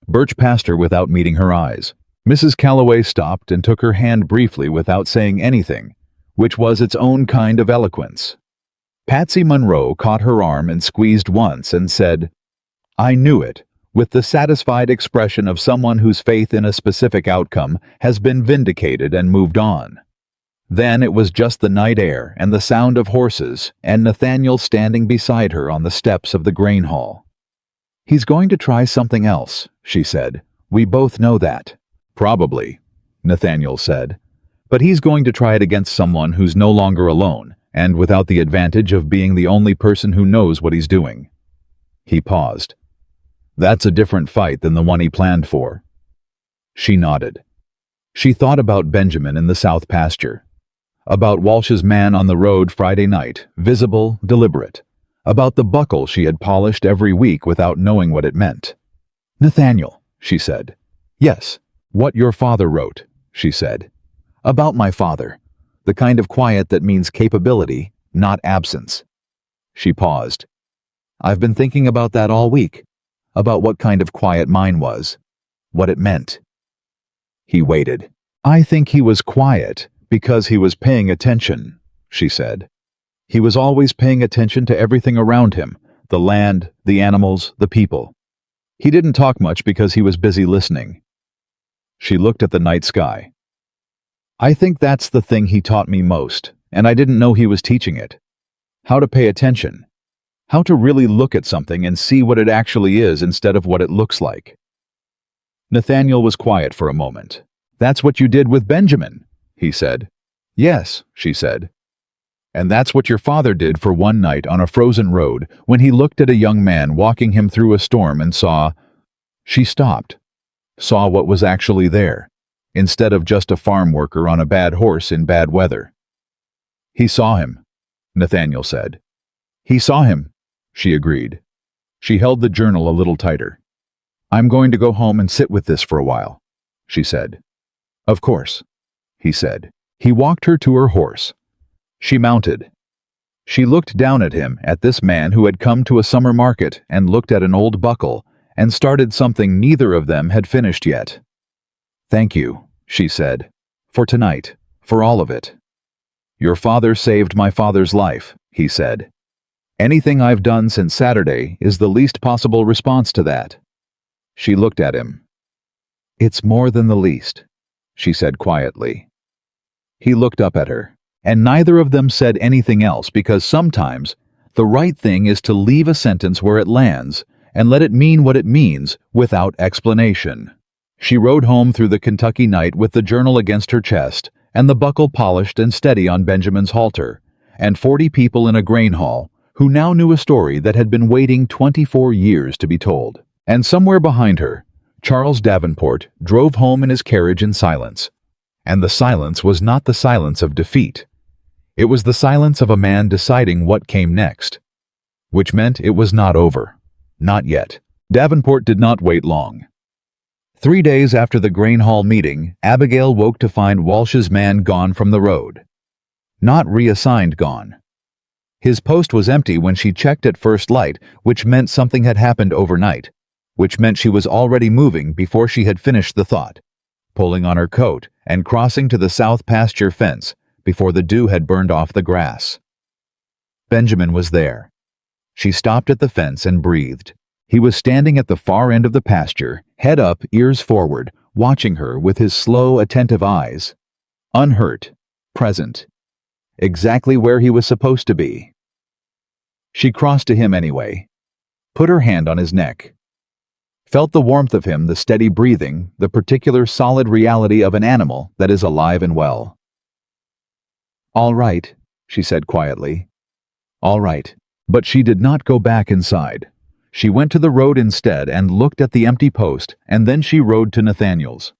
Birch passed her without meeting her eyes. Mrs. Calloway stopped and took her hand briefly without saying anything, which was its own kind of eloquence. Patsy Monroe caught her arm and squeezed once and said, "I knew it," with the satisfied expression of someone whose faith in a specific outcome has been vindicated and moved on. Then it was just the night air and the sound of horses and Nathaniel standing beside her on the steps of the grain hall. "He's going to try something else," she said. "We both know that." "Probably," Nathaniel said. "But he's going to try it against someone who's no longer alone, and without the advantage of being the only person who knows what he's doing." He paused. "That's a different fight than the one he planned for." She nodded. She thought about Benjamin in the south pasture, about Walsh's man on the road Friday night, visible, deliberate, about the buckle she had polished every week without knowing what it meant. "Nathaniel," she said. "Yes, what your father wrote," she said. "About my father, the kind of quiet that means capability, not absence." She paused. "I've been thinking about that all week, about what kind of quiet mine was, what it meant." He waited. "I think he was quiet because he was paying attention," she said. "He was always paying attention to everything around him, the land, the animals, the people. He didn't talk much because he was busy listening." She looked at the night sky. "I think that's the thing he taught me most, and I didn't know he was teaching it. How to pay attention. How to really look at something and see what it actually is instead of what it looks like." Nathaniel was quiet for a moment. "That's what you did with Benjamin," he said. "Yes," she said. "And that's what your father did for one night on a frozen road when he looked at a young man walking him through a storm and saw—" She stopped. Saw what was actually there, instead of just a farm worker on a bad horse in bad weather. "He saw him," Nathaniel said. "He saw him," she agreed. She held the journal a little tighter. "I'm going to go home and sit with this for a while," she said. "Of course," he said. He walked her to her horse. She mounted. She looked down at him, at this man who had come to a summer market and looked at an old buckle and started something neither of them had finished yet. "Thank you," she said, "for tonight, for all of it." "Your father saved my father's life," he said. "Anything I've done since Saturday is the least possible response to that." She looked at him. "It's more than the least," she said quietly. He looked up at her, and neither of them said anything else because sometimes the right thing is to leave a sentence where it lands and let it mean what it means without explanation. She rode home through the Kentucky night with the journal against her chest and the buckle polished and steady on Benjamin's halter, and 40 people in a grain hall who now knew a story that had been waiting 24 years to be told. And somewhere behind her, Charles Davenport drove home in his carriage in silence. And the silence was not the silence of defeat. It was the silence of a man deciding what came next. Which meant it was not over. Not yet. Davenport did not wait long. 3 days after the grain hall meeting, Abigail woke to find Walsh's man gone from the road. Not reassigned gone. His post was empty when she checked at first light, which meant something had happened overnight, which meant she was already moving before she had finished the thought, pulling on her coat and crossing to the south pasture fence before the dew had burned off the grass. Benjamin was there. She stopped at the fence and breathed. He was standing at the far end of the pasture, head up, ears forward, watching her with his slow, attentive eyes. Unhurt, present, exactly where he was supposed to be. She crossed to him anyway, put her hand on his neck. Felt the warmth of him, the steady breathing, the particular solid reality of an animal that is alive and well. "All right," she said quietly. "All right." But she did not go back inside. She went to the road instead and looked at the empty post, and then she rode to Nathaniel's.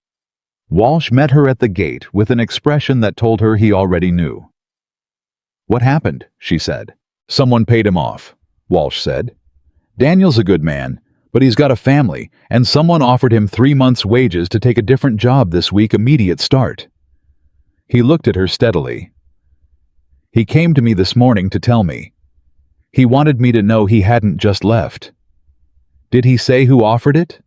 Walsh met her at the gate with an expression that told her he already knew. "What happened?" she said. "Someone paid him off," Walsh said. "Daniel's a good man, but he's got a family, and someone offered him 3 months' wages to take a different job this week, immediate start." He looked at her steadily. "He came to me this morning to tell me. He wanted me to know he hadn't just left." "Did he say who offered it?"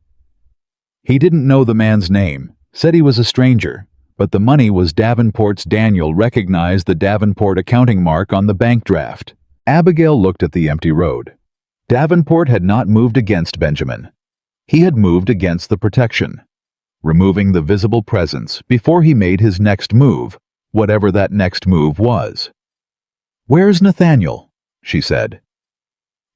"He didn't know the man's name, said he was a stranger, but the money was Davenport's. Daniel recognized the Davenport accounting mark on the bank draft." Abigail looked at the empty road. Davenport had not moved against Benjamin. He had moved against the protection, removing the visible presence before he made his next move, whatever that next move was. "Where's Nathaniel?" she said.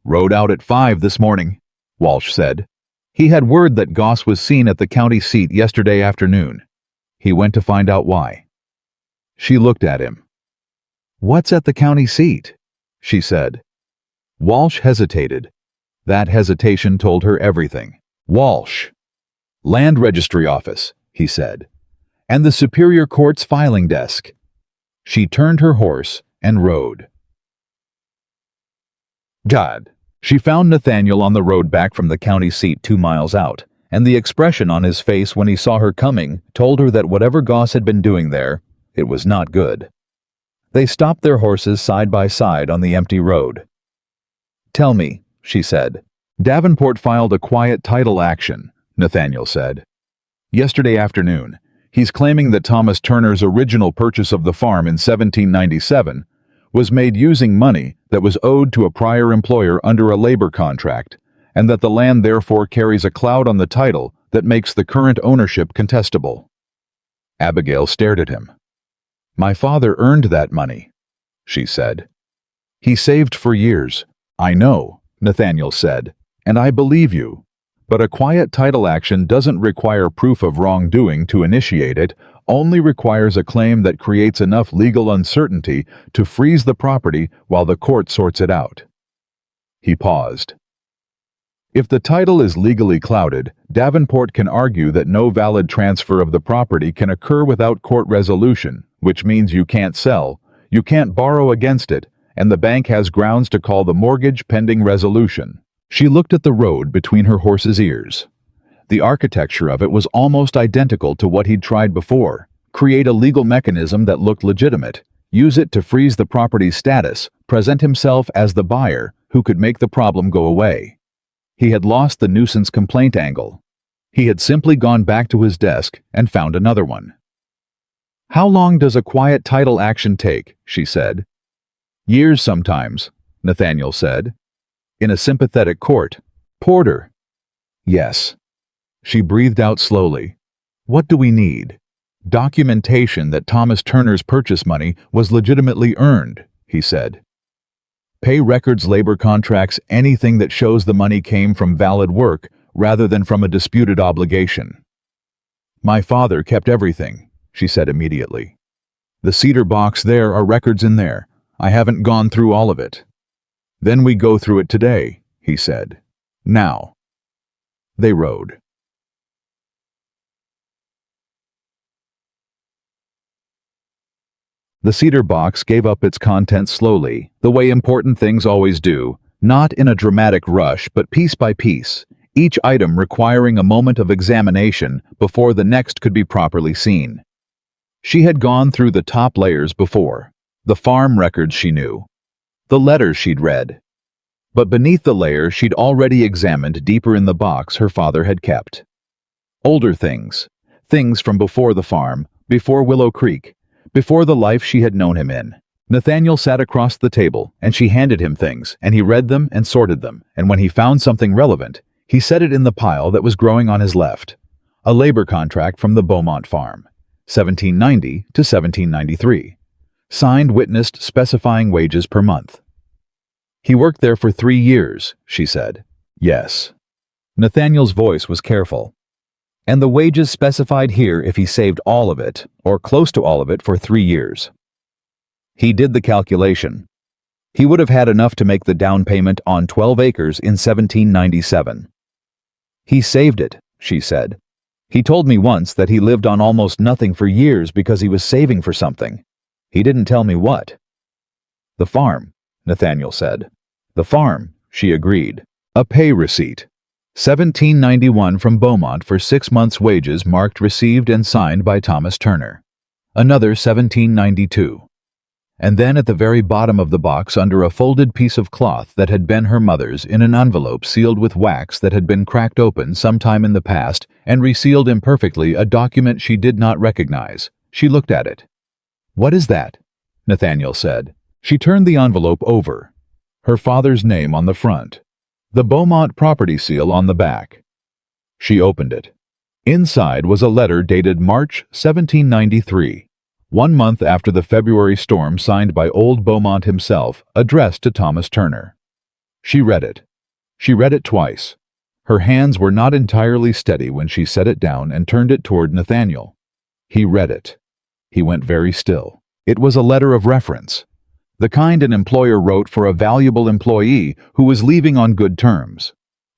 "Rode out at 5 this morning," Walsh said. "He had word that Goss was seen at the county seat yesterday afternoon. He went to find out why." She looked at him. "What's at the county seat?" she said. Walsh hesitated. That hesitation told her everything. "Walsh." "Land Registry Office," he said. "And the Superior Court's filing desk." She turned her horse and rode. God. She found Nathaniel on the road back from the county seat 2 miles out, and the expression on his face when he saw her coming told her that whatever Goss had been doing there, it was not good. They stopped their horses side by side on the empty road. "Tell me," she said. "Davenport filed a quiet title action," Nathaniel said. "Yesterday afternoon. He's claiming that Thomas Turner's original purchase of the farm in 1797 was made using money that was owed to a prior employer under a labor contract, and that the land therefore carries a cloud on the title that makes the current ownership contestable." Abigail stared at him. "My father earned that money," she said. "He saved for years." "I know," Nathaniel said, "and I believe you. But a quiet title action doesn't require proof of wrongdoing to initiate it, only requires a claim that creates enough legal uncertainty to freeze the property while the court sorts it out." He paused. "If the title is legally clouded, Davenport can argue that no valid transfer of the property can occur without court resolution, which means you can't sell, you can't borrow against it, and the bank has grounds to call the mortgage pending resolution." She looked at the road between her horse's ears. The architecture of it was almost identical to what he'd tried before. Create a legal mechanism that looked legitimate, use it to freeze the property's status, present himself as the buyer who could make the problem go away. He had lost the nuisance complaint angle. He had simply gone back to his desk and found another one. "How long does a quiet title action take?" she said. "Years sometimes," Nathaniel said. "In a sympathetic court." "Porter." "Yes." She breathed out slowly. "What do we need?" "Documentation that Thomas Turner's purchase money was legitimately earned," he said. "Pay records, labor contracts, anything that shows the money came from valid work rather than from a disputed obligation." "My father kept everything," she said immediately. "The cedar box there are records in there. I haven't gone through all of it." "Then we go through it today," he said. "Now." They rode. The cedar box gave up its contents slowly, the way important things always do, not in a dramatic rush, but piece by piece. each item requiring a moment of examination before the next could be properly seen. She had gone through the top layers before, the farm records she knew, the letters she'd read. But beneath the layer she'd already examined deeper in the box her father had kept. Older things, things from before the farm, before Willow Creek, before the life she had known him in. Nathaniel sat across the table, and she handed him things, and he read them and sorted them, and when he found something relevant, he set it in the pile that was growing on his left. A labor contract from the Beaumont farm, 1790 to 1793. Signed, witnessed, specifying wages per month. He worked there for 3 years, she said. Yes. Nathaniel's voice was careful. And the wages specified here if he saved all of it, or close to all of it, for 3 years. He did the calculation. He would have had enough to make the down payment on 12 acres in 1797. He saved it, she said. He told me once that he lived on almost nothing for years because he was saving for something. He didn't tell me what. The farm, Nathaniel said. The farm, she agreed. A pay receipt. 1791 from Beaumont for 6 months' wages marked received and signed by Thomas Turner. Another 1792. And then at the very bottom of the box, under a folded piece of cloth that had been her mother's, in an envelope sealed with wax that had been cracked open sometime in the past and resealed imperfectly, a document she did not recognize. She looked at it. "What is that?" Nathaniel said. She turned the envelope over. Her father's name on the front. The Beaumont property seal on the back. She opened it. Inside was a letter dated March 1793, 1 month after the February storm, signed by old Beaumont himself, addressed to Thomas Turner. She read it. She read it twice. Her hands were not entirely steady when she set it down and turned it toward Nathaniel. He read it. He went very still. It was a letter of reference. The kind an employer wrote for a valuable employee who was leaving on good terms.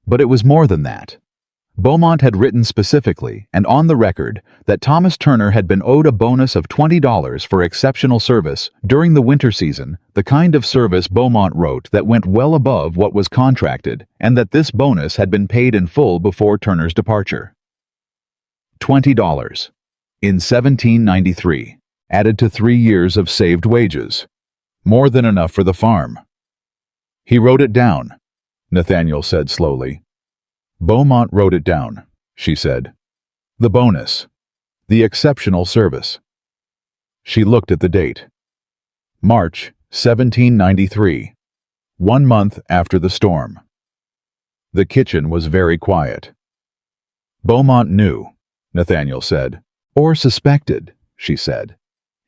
But it was more than that. Beaumont had written specifically, and on the record, that Thomas Turner had been owed a bonus of $20 for exceptional service during the winter season, the kind of service Beaumont wrote that went well above what was contracted, and that this bonus had been paid in full before Turner's departure. $20. In 1793, added to 3 years of saved wages. More than enough for the farm. He wrote it down, Nathaniel said slowly. Beaumont wrote it down, she said. The bonus. The exceptional service. She looked at the date. March 1793. 1 month after the storm. The kitchen was very quiet. Beaumont knew, Nathaniel said. Or suspected, she said.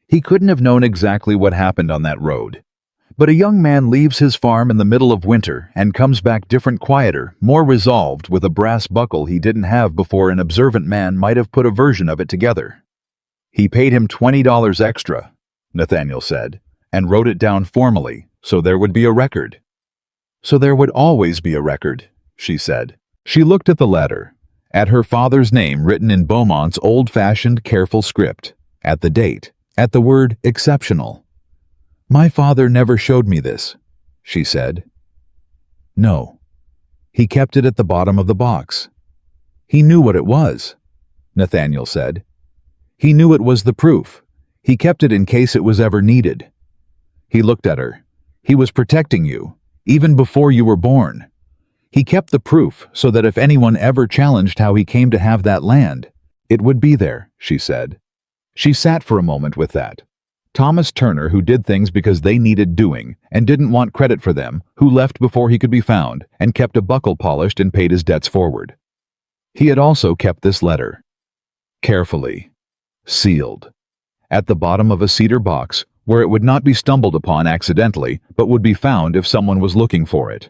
He couldn't have known exactly what happened on that road. But a young man leaves his farm in the middle of winter and comes back different, quieter, more resolved, with a brass buckle he didn't have before. An observant man might have put a version of it together. He paid him $20 extra, Nathaniel said, and wrote it down formally, so there would be a record. So there would always be a record, she said. She looked at the letter, at her father's name written in Beaumont's old-fashioned, careful script, at the date, at the word exceptional. My father never showed me this, she said. No. He kept it at the bottom of the box. He knew what it was, Nathaniel said. He knew it was the proof. He kept it in case it was ever needed. He looked at her. He was protecting you, even before you were born. He kept the proof so that if anyone ever challenged how he came to have that land, it would be there, she said. She sat for a moment with that. Thomas Turner, who did things because they needed doing and didn't want credit for them, who left before he could be found and kept a buckle polished and paid his debts forward. He had also kept this letter. Carefully. Sealed. At the bottom of a cedar box where it would not be stumbled upon accidentally but would be found if someone was looking for it.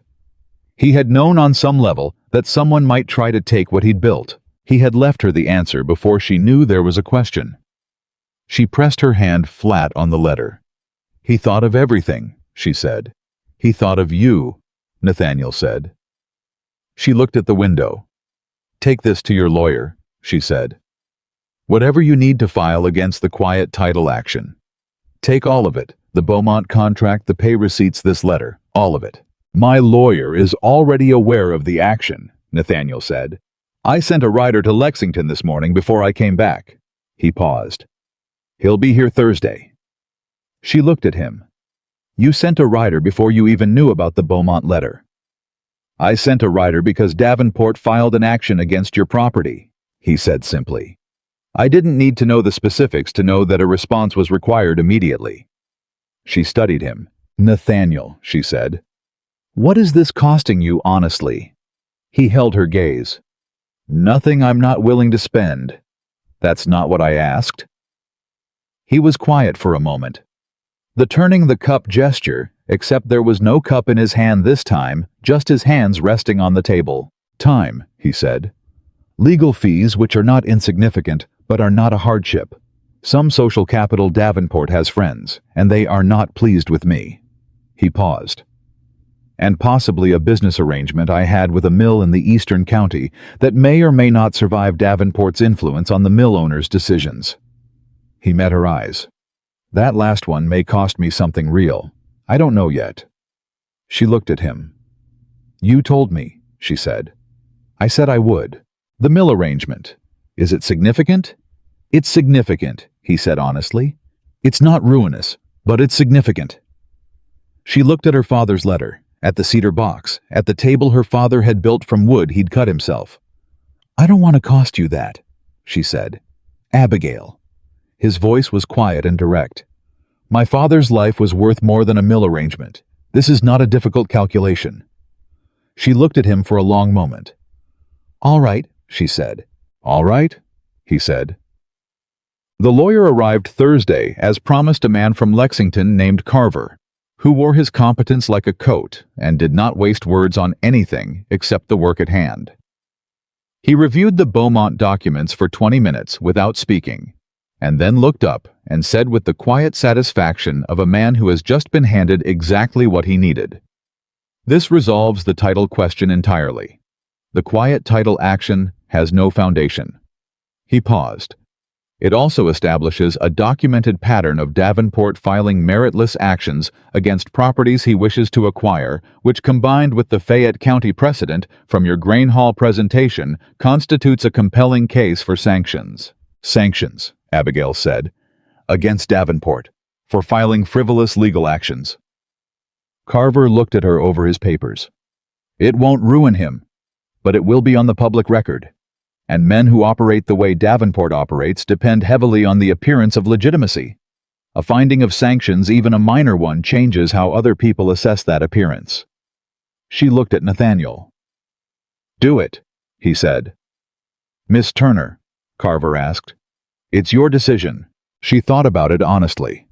He had known on some level that someone might try to take what he'd built. He had left her the answer before she knew there was a question. She pressed her hand flat on the letter. He thought of everything, she said. He thought of you, Nathaniel said. She looked at the window. Take this to your lawyer, she said. Whatever you need to file against the quiet title action. Take all of it, the Beaumont contract, the pay receipts, this letter, all of it. My lawyer is already aware of the action, Nathaniel said. "I sent a rider to Lexington this morning before I came back." He paused. "He'll be here Thursday." She looked at him. "You sent a rider before you even knew about the Beaumont letter." "I sent a rider because Davenport filed an action against your property," he said simply. "I didn't need to know the specifics to know that a response was required immediately." She studied him. "Nathaniel," she said, "what is this costing you honestly?" He held her gaze. "Nothing I'm not willing to spend." "That's not what I asked." He was quiet for a moment. The turning the cup gesture, except there was no cup in his hand this time, just his hands resting on the table. "Time," he said. "Legal fees which are not insignificant, but are not a hardship. Some social capital Davenport has friends, and they are not pleased with me." He paused. "And possibly a business arrangement I had with a mill in the eastern county that may or may not survive Davenport's influence on the mill owner's decisions." He met her eyes. "That last one may cost me something real. I don't know yet." She looked at him. "You told me," she said. "I said I would. The mill arrangement. Is it significant?" "It's significant," he said honestly. "It's not ruinous, but it's significant." She looked at her father's letter, at the cedar box, at the table her father had built from wood he'd cut himself. "I don't want to cost you that," she said. "Abigail." His voice was quiet and direct. "My father's life was worth more than a mill arrangement. This is not a difficult calculation." She looked at him for a long moment. "All right," she said. "All right," he said. The lawyer arrived Thursday, as promised, a man from Lexington named Carver, who wore his competence like a coat and did not waste words on anything except the work at hand. He reviewed the Beaumont documents for 20 minutes without speaking, and then looked up and said with the quiet satisfaction of a man who has just been handed exactly what he needed, "This resolves the title question entirely. The quiet title action has no foundation." He paused. "It also establishes a documented pattern of Davenport filing meritless actions against properties he wishes to acquire, which, combined with the Fayette County precedent from your Grain Hall presentation, constitutes a compelling case for sanctions." "Sanctions," Abigail said, "against Davenport, for filing frivolous legal actions." Carver looked at her over his papers. "It won't ruin him, but it will be on the public record. And men who operate the way Davenport operates depend heavily on the appearance of legitimacy. A finding of sanctions, even a minor one, changes how other people assess that appearance." She looked at Nathaniel. "Do it," he said. "Miss Turner," Carver asked, "it's your decision." She thought about it honestly.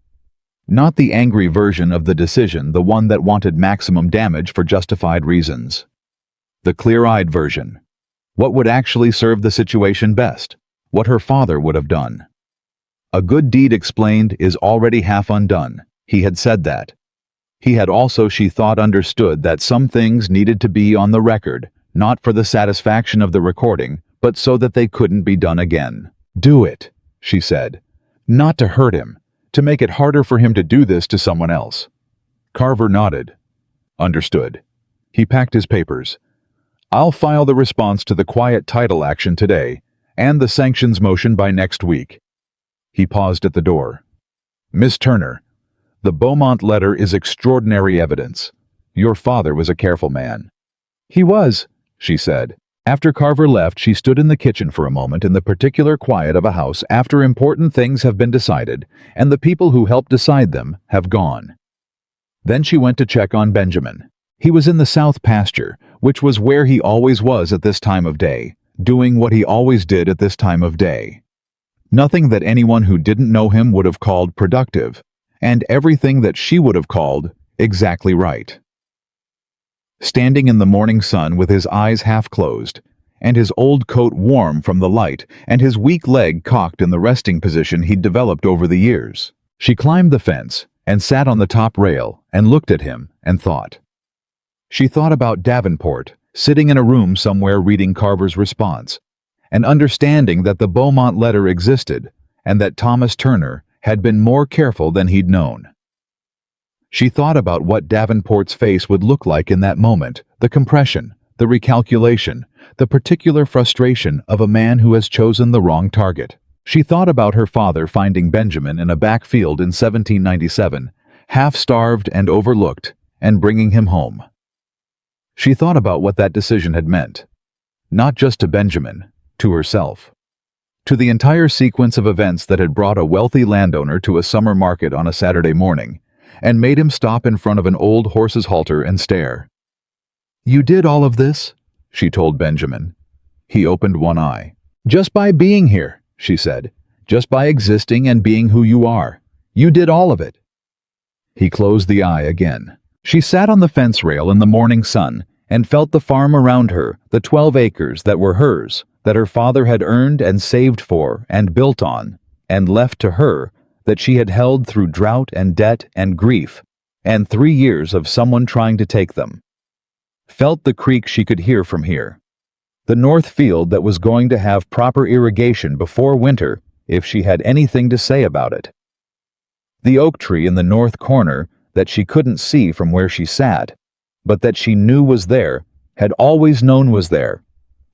Not the angry version of the decision, the one that wanted maximum damage for justified reasons. The clear-eyed version. What would actually serve the situation best? What her father would have done. "A good deed explained is already half undone," he had said that. He had also, she thought, understood that some things needed to be on the record, not for the satisfaction of the recording, but so that they couldn't be done again. "Do it," she said. "Not to hurt him, to make it harder for him to do this to someone else." Carver nodded. "Understood." He packed his papers. "I'll file the response to the quiet title action today, and the sanctions motion by next week." He paused at the door. "Miss Turner, the Beaumont letter is extraordinary evidence. Your father was a careful man." "He was," she said. After Carver left, she stood in the kitchen for a moment in the particular quiet of a house after important things have been decided, and the people who helped decide them have gone. Then she went to check on Benjamin. He was in the south pasture, which was where he always was at this time of day, doing what he always did at this time of day. Nothing that anyone who didn't know him would have called productive, and everything that she would have called exactly right. Standing in the morning sun with his eyes half closed, and his old coat warm from the light, and his weak leg cocked in the resting position he'd developed over the years, she climbed the fence and sat on the top rail and looked at him and thought. She thought about Davenport, sitting in a room somewhere reading Carver's response, and understanding that the Beaumont letter existed, and that Thomas Turner had been more careful than he'd known. She thought about what Davenport's face would look like in that moment, the compression, the recalculation, the particular frustration of a man who has chosen the wrong target. She thought about her father finding Benjamin in a backfield in 1797, half-starved and overlooked, and bringing him home. She thought about what that decision had meant, not just to Benjamin, to herself, to the entire sequence of events that had brought a wealthy landowner to a summer market on a Saturday morning, and made him stop in front of an old horse's halter and stare. "You did all of this?" she told Benjamin. He opened one eye. "Just by being here," she said. "Just by existing and being who you are. You did all of it." He closed the eye again. She sat on the fence rail in the morning sun and felt the farm around her, the 12 acres that were hers, that her father had earned and saved for and built on, and left to her, that she had held through drought and debt and grief, and 3 years of someone trying to take them. Felt the creek she could hear from here. The north field that was going to have proper irrigation before winter if she had anything to say about it. The oak tree in the north corner that she couldn't see from where she sat, but that she knew was there, had always known was there,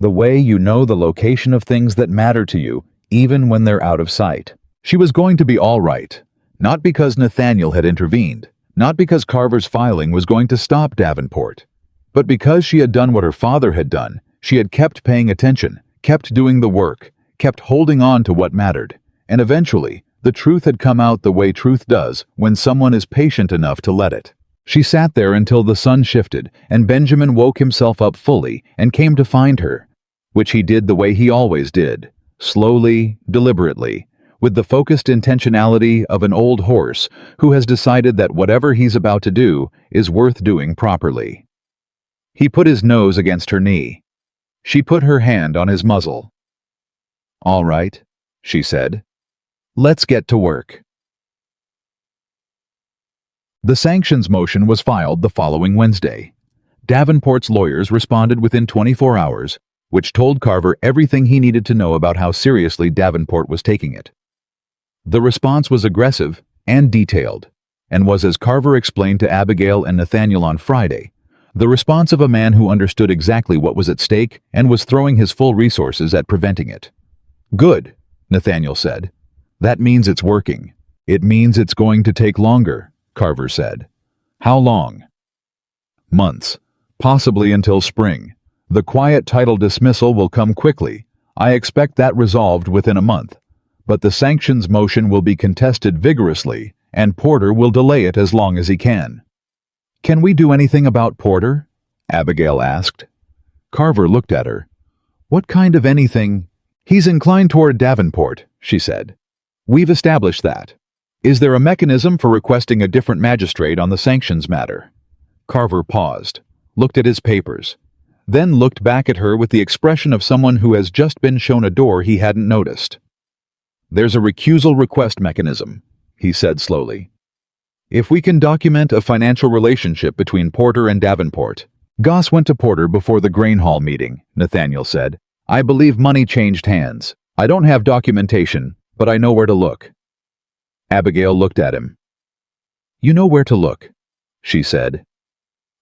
the way you know the location of things that matter to you, even when they're out of sight. She was going to be all right, not because Nathaniel had intervened, not because Carver's filing was going to stop Davenport, but because she had done what her father had done. She had kept paying attention, kept doing the work, kept holding on to what mattered, and eventually, the truth had come out the way truth does when someone is patient enough to let it. She sat there until the sun shifted and Benjamin woke himself up fully and came to find her, which he did the way he always did, slowly, deliberately, with the focused intentionality of an old horse who has decided that whatever he's about to do is worth doing properly. He put his nose against her knee. She put her hand on his muzzle. "All right," she said. "Let's get to work." The sanctions motion was filed the following Wednesday. Davenport's lawyers responded within 24 hours, which told Carver everything he needed to know about how seriously Davenport was taking it. The response was aggressive and detailed, and was, as Carver explained to Abigail and Nathaniel on Friday, the response of a man who understood exactly what was at stake and was throwing his full resources at preventing it. "Good," Nathaniel said. "That means it's working. It means it's going to take longer," Carver said. "How long?" "Months. Possibly until spring. The quiet title dismissal will come quickly. I expect that resolved within a month. But the sanctions motion will be contested vigorously, and Porter will delay it as long as he can." "Can we do anything about Porter?" Abigail asked. Carver looked at her. "What kind of anything?" "He's inclined toward Davenport," she said. "We've established that. Is there a mechanism for requesting a different magistrate on the sanctions matter?" Carver paused, looked at his papers, then looked back at her with the expression of someone who has just been shown a door he hadn't noticed. "There's a recusal request mechanism," he said slowly. "If we can document a financial relationship between Porter and Davenport." "Goss went to Porter before the grain hall meeting," Nathaniel said. "I believe money changed hands. I don't have documentation, but I know where to look." Abigail looked at him. "You know where to look," she said.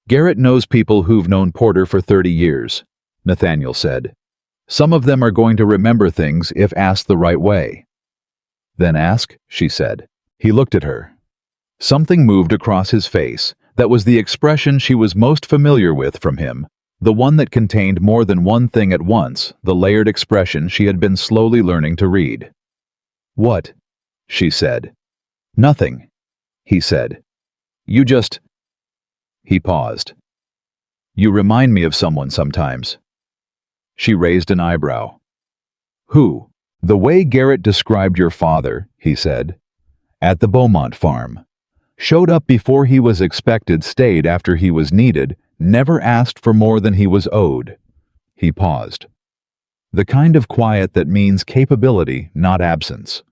"Garrett knows people who've known Porter for 30 years, Nathaniel said. "Some of them are going to remember things if asked the right way." "Then ask," she said. He looked at her. Something moved across his face that was the expression she was most familiar with from him, the one that contained more than one thing at once, the layered expression she had been slowly learning to read. "What?" she said. "Nothing," he said. "You just—" He paused. "You remind me of someone sometimes." She raised an eyebrow. "Who?" "The way Garrett described your father," he said. "At the Beaumont farm. Showed up before he was expected, stayed after he was needed, never asked for more than he was owed." He paused. "The kind of quiet that means capability, not absence."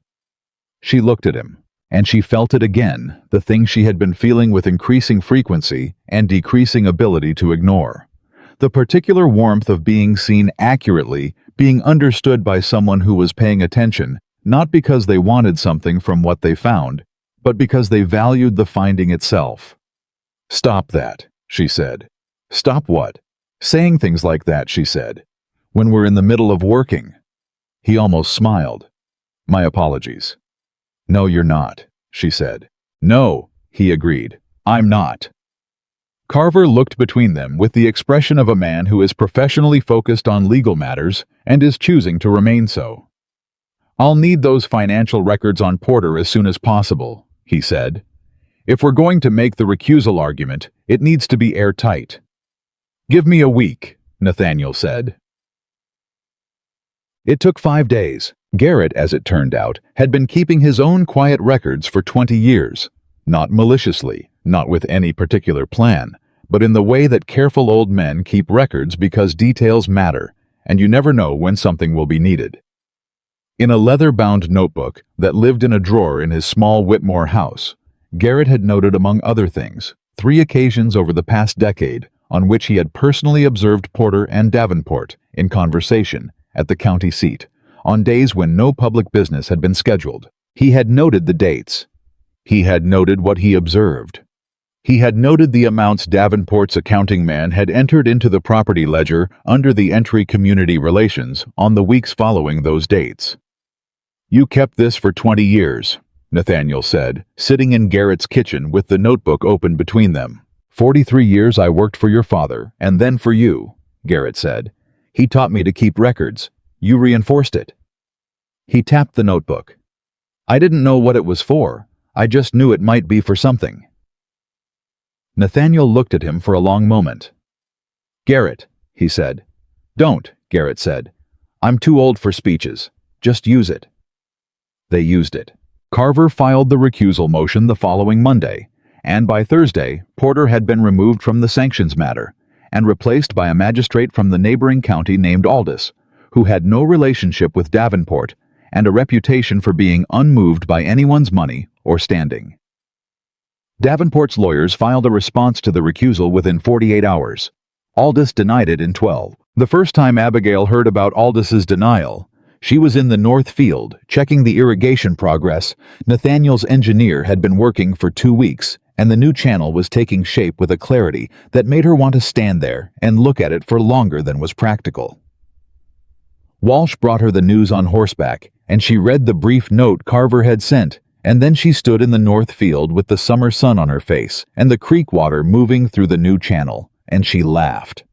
She looked at him, and she felt it again, the thing she had been feeling with increasing frequency and decreasing ability to ignore. The particular warmth of being seen accurately, being understood by someone who was paying attention, not because they wanted something from what they found, but because they valued the finding itself. "Stop that," she said. "Stop what?" "Saying things like that," she said. When we're in the middle of working. He almost smiled. My apologies. No, you're not, she said. No, he agreed. I'm not. Carver looked between them with the expression of a man who is professionally focused on legal matters and is choosing to remain so. I'll need those financial records on Porter as soon as possible, he said. If we're going to make the recusal argument, it needs to be airtight. Give me a week, Nathaniel said. It took 5 days. Garrett, as it turned out, had been keeping his own quiet records for 20 years. Not maliciously, not with any particular plan, but in the way that careful old men keep records because details matter, and you never know when something will be needed. In a leather-bound notebook that lived in a drawer in his small Whitmore house, Garrett had noted, among other things, 3 occasions over the past decade on which he had personally observed Porter and Davenport in conversation at the county seat, on days when no public business had been scheduled. He had noted the dates. He had noted what he observed. He had noted the amounts Davenport's accounting man had entered into the property ledger under the entry Community Relations on the weeks following those dates. You kept this for 20 years, Nathaniel said, sitting in Garrett's kitchen with the notebook open between them. 43 years I worked for your father, and then for you, Garrett said. He taught me to keep records. You reinforced it. He tapped the notebook. I didn't know what it was for. I just knew it might be for something. Nathaniel looked at him for a long moment. Garrett, he said. Don't, Garrett said. I'm too old for speeches. Just use it. They used it. Carver filed the recusal motion the following Monday, and by Thursday, Porter had been removed from the sanctions matter and replaced by a magistrate from the neighboring county named Aldous, who had no relationship with Davenport and a reputation for being unmoved by anyone's money or standing. Davenport's lawyers filed a response to the recusal within 48 hours. Aldous denied it in 12. The first time Abigail heard about Aldous's denial, she was in the North Field, checking the irrigation progress. Nathaniel's engineer had been working for 2 weeks, and the new channel was taking shape with a clarity that made her want to stand there and look at it for longer than was practical. Walsh brought her the news on horseback, and she read the brief note Carver had sent, and then she stood in the North Field with the summer sun on her face and the creek water moving through the new channel, and she laughed.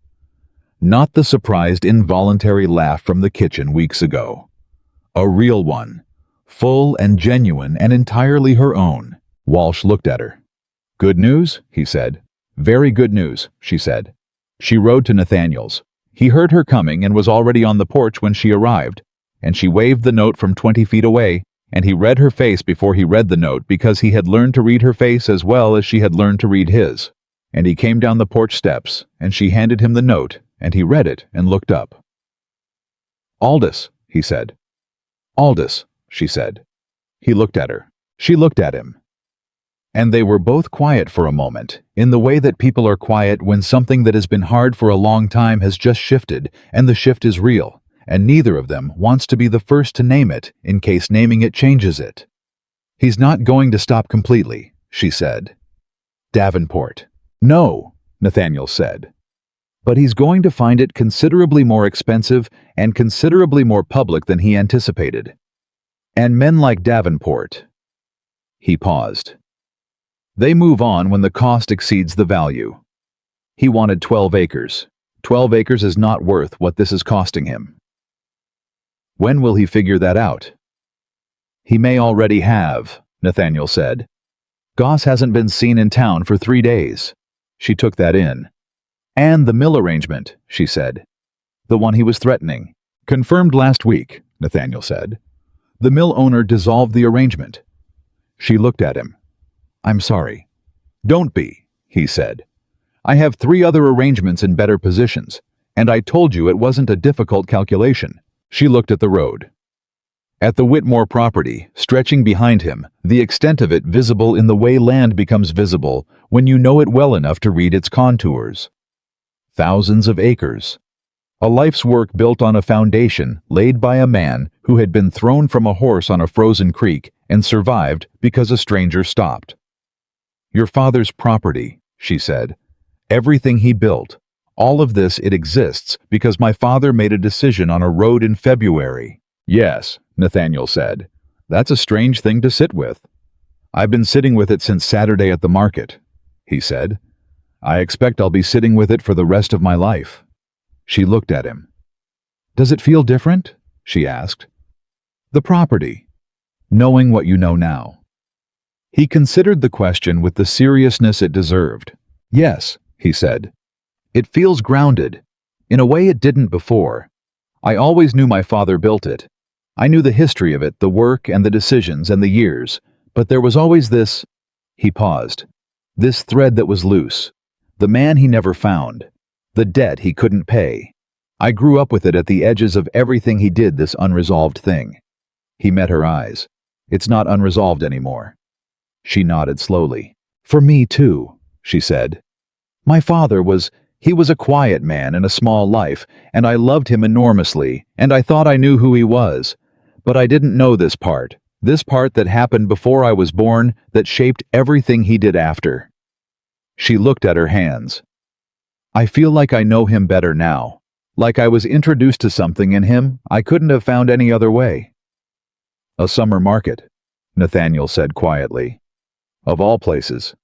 Not the surprised, involuntary laugh from the kitchen weeks ago. A real one, full and genuine and entirely her own. Walsh looked at her. Good news, he said. Very good news, she said. She rode to Nathaniel's. He heard her coming and was already on the porch when she arrived, and she waved the note from 20 feet away, and he read her face before he read the note because he had learned to read her face as well as she had learned to read his. And he came down the porch steps, and she handed him the note, and he read it and looked up. Aldous, he said. Aldous, she said. He looked at her. She looked at him. And they were both quiet for a moment, in the way that people are quiet when something that has been hard for a long time has just shifted, and the shift is real, and neither of them wants to be the first to name it in case naming it changes it. He's not going to stop completely, she said. Davenport. No, Nathaniel said. But he's going to find it considerably more expensive and considerably more public than he anticipated. And men like Davenport. He paused. They move on when the cost exceeds the value. He wanted 12 acres. 12 acres is not worth what this is costing him. When will he figure that out? He may already have, Nathaniel said. Goss hasn't been seen in town for 3 days. She took that in. And the mill arrangement, she said. The one he was threatening. Confirmed last week, Nathaniel said. The mill owner dissolved the arrangement. She looked at him. I'm sorry. Don't be, he said. I have 3 other arrangements in better positions, and I told you it wasn't a difficult calculation. She looked at the road. At the Whitmore property, stretching behind him, the extent of it visible in the way land becomes visible when you know it well enough to read its contours. Thousands of acres. A life's work built on a foundation laid by a man who had been thrown from a horse on a frozen creek and survived because a stranger stopped. Your father's property, she said. Everything he built. All of this, it exists because my father made a decision on a road in February. Yes, Nathaniel said. That's a strange thing to sit with. I've been sitting with it since Saturday at the market, he said. I expect I'll be sitting with it for the rest of my life. She looked at him. Does it feel different? She asked. The property. Knowing what you know now. He considered the question with the seriousness it deserved. Yes, he said. It feels grounded. In a way it didn't before. I always knew my father built it. I knew the history of it, the work and the decisions and the years, but there was always this— He paused. This thread that was loose. The man he never found. The debt he couldn't pay. I grew up with it at the edges of everything he did, this unresolved thing. He met her eyes. It's not unresolved anymore. She nodded slowly. For me too, she said. My father he was a quiet man in a small life, and I loved him enormously, and I thought I knew who he was. But I didn't know this part that happened before I was born, that shaped everything he did after. She looked at her hands. I feel like I know him better now, like I was introduced to something in him I couldn't have found any other way. A summer market, Nathaniel said quietly. Of all places.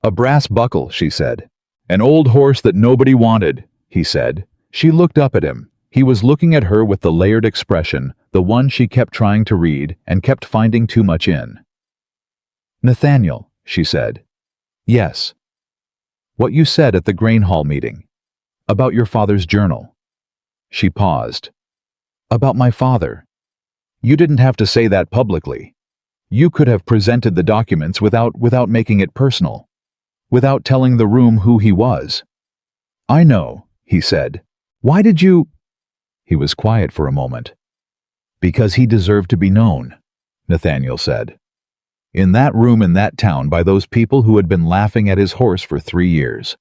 A brass buckle, she said. An old horse that nobody wanted, he said. She looked up at him. He was looking at her with the layered expression, the one she kept trying to read and kept finding too much in. Nathaniel, she said. Yes. What you said at the grain hall meeting. About your father's journal. She paused. About my father. You didn't have to say that publicly. You could have presented the documents without making it personal. Without telling the room who he was. I know, he said. Why did you— He was quiet for a moment. Because he deserved to be known, Nathaniel said. In that room in that town by those people who had been laughing at his horse for 3 years.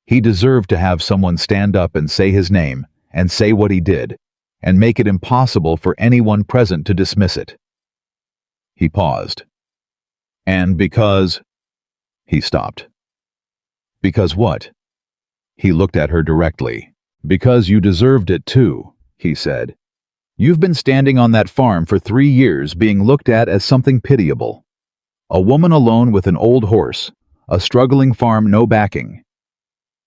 He deserved to have someone stand up and say his name, and say what he did, and make it impossible for anyone present to dismiss it. He paused. And because— He stopped. Because what? He looked at her directly. Because you deserved it too, he said. You've been standing on that farm for 3 years being looked at as something pitiable. A woman alone with an old horse, a struggling farm, no backing.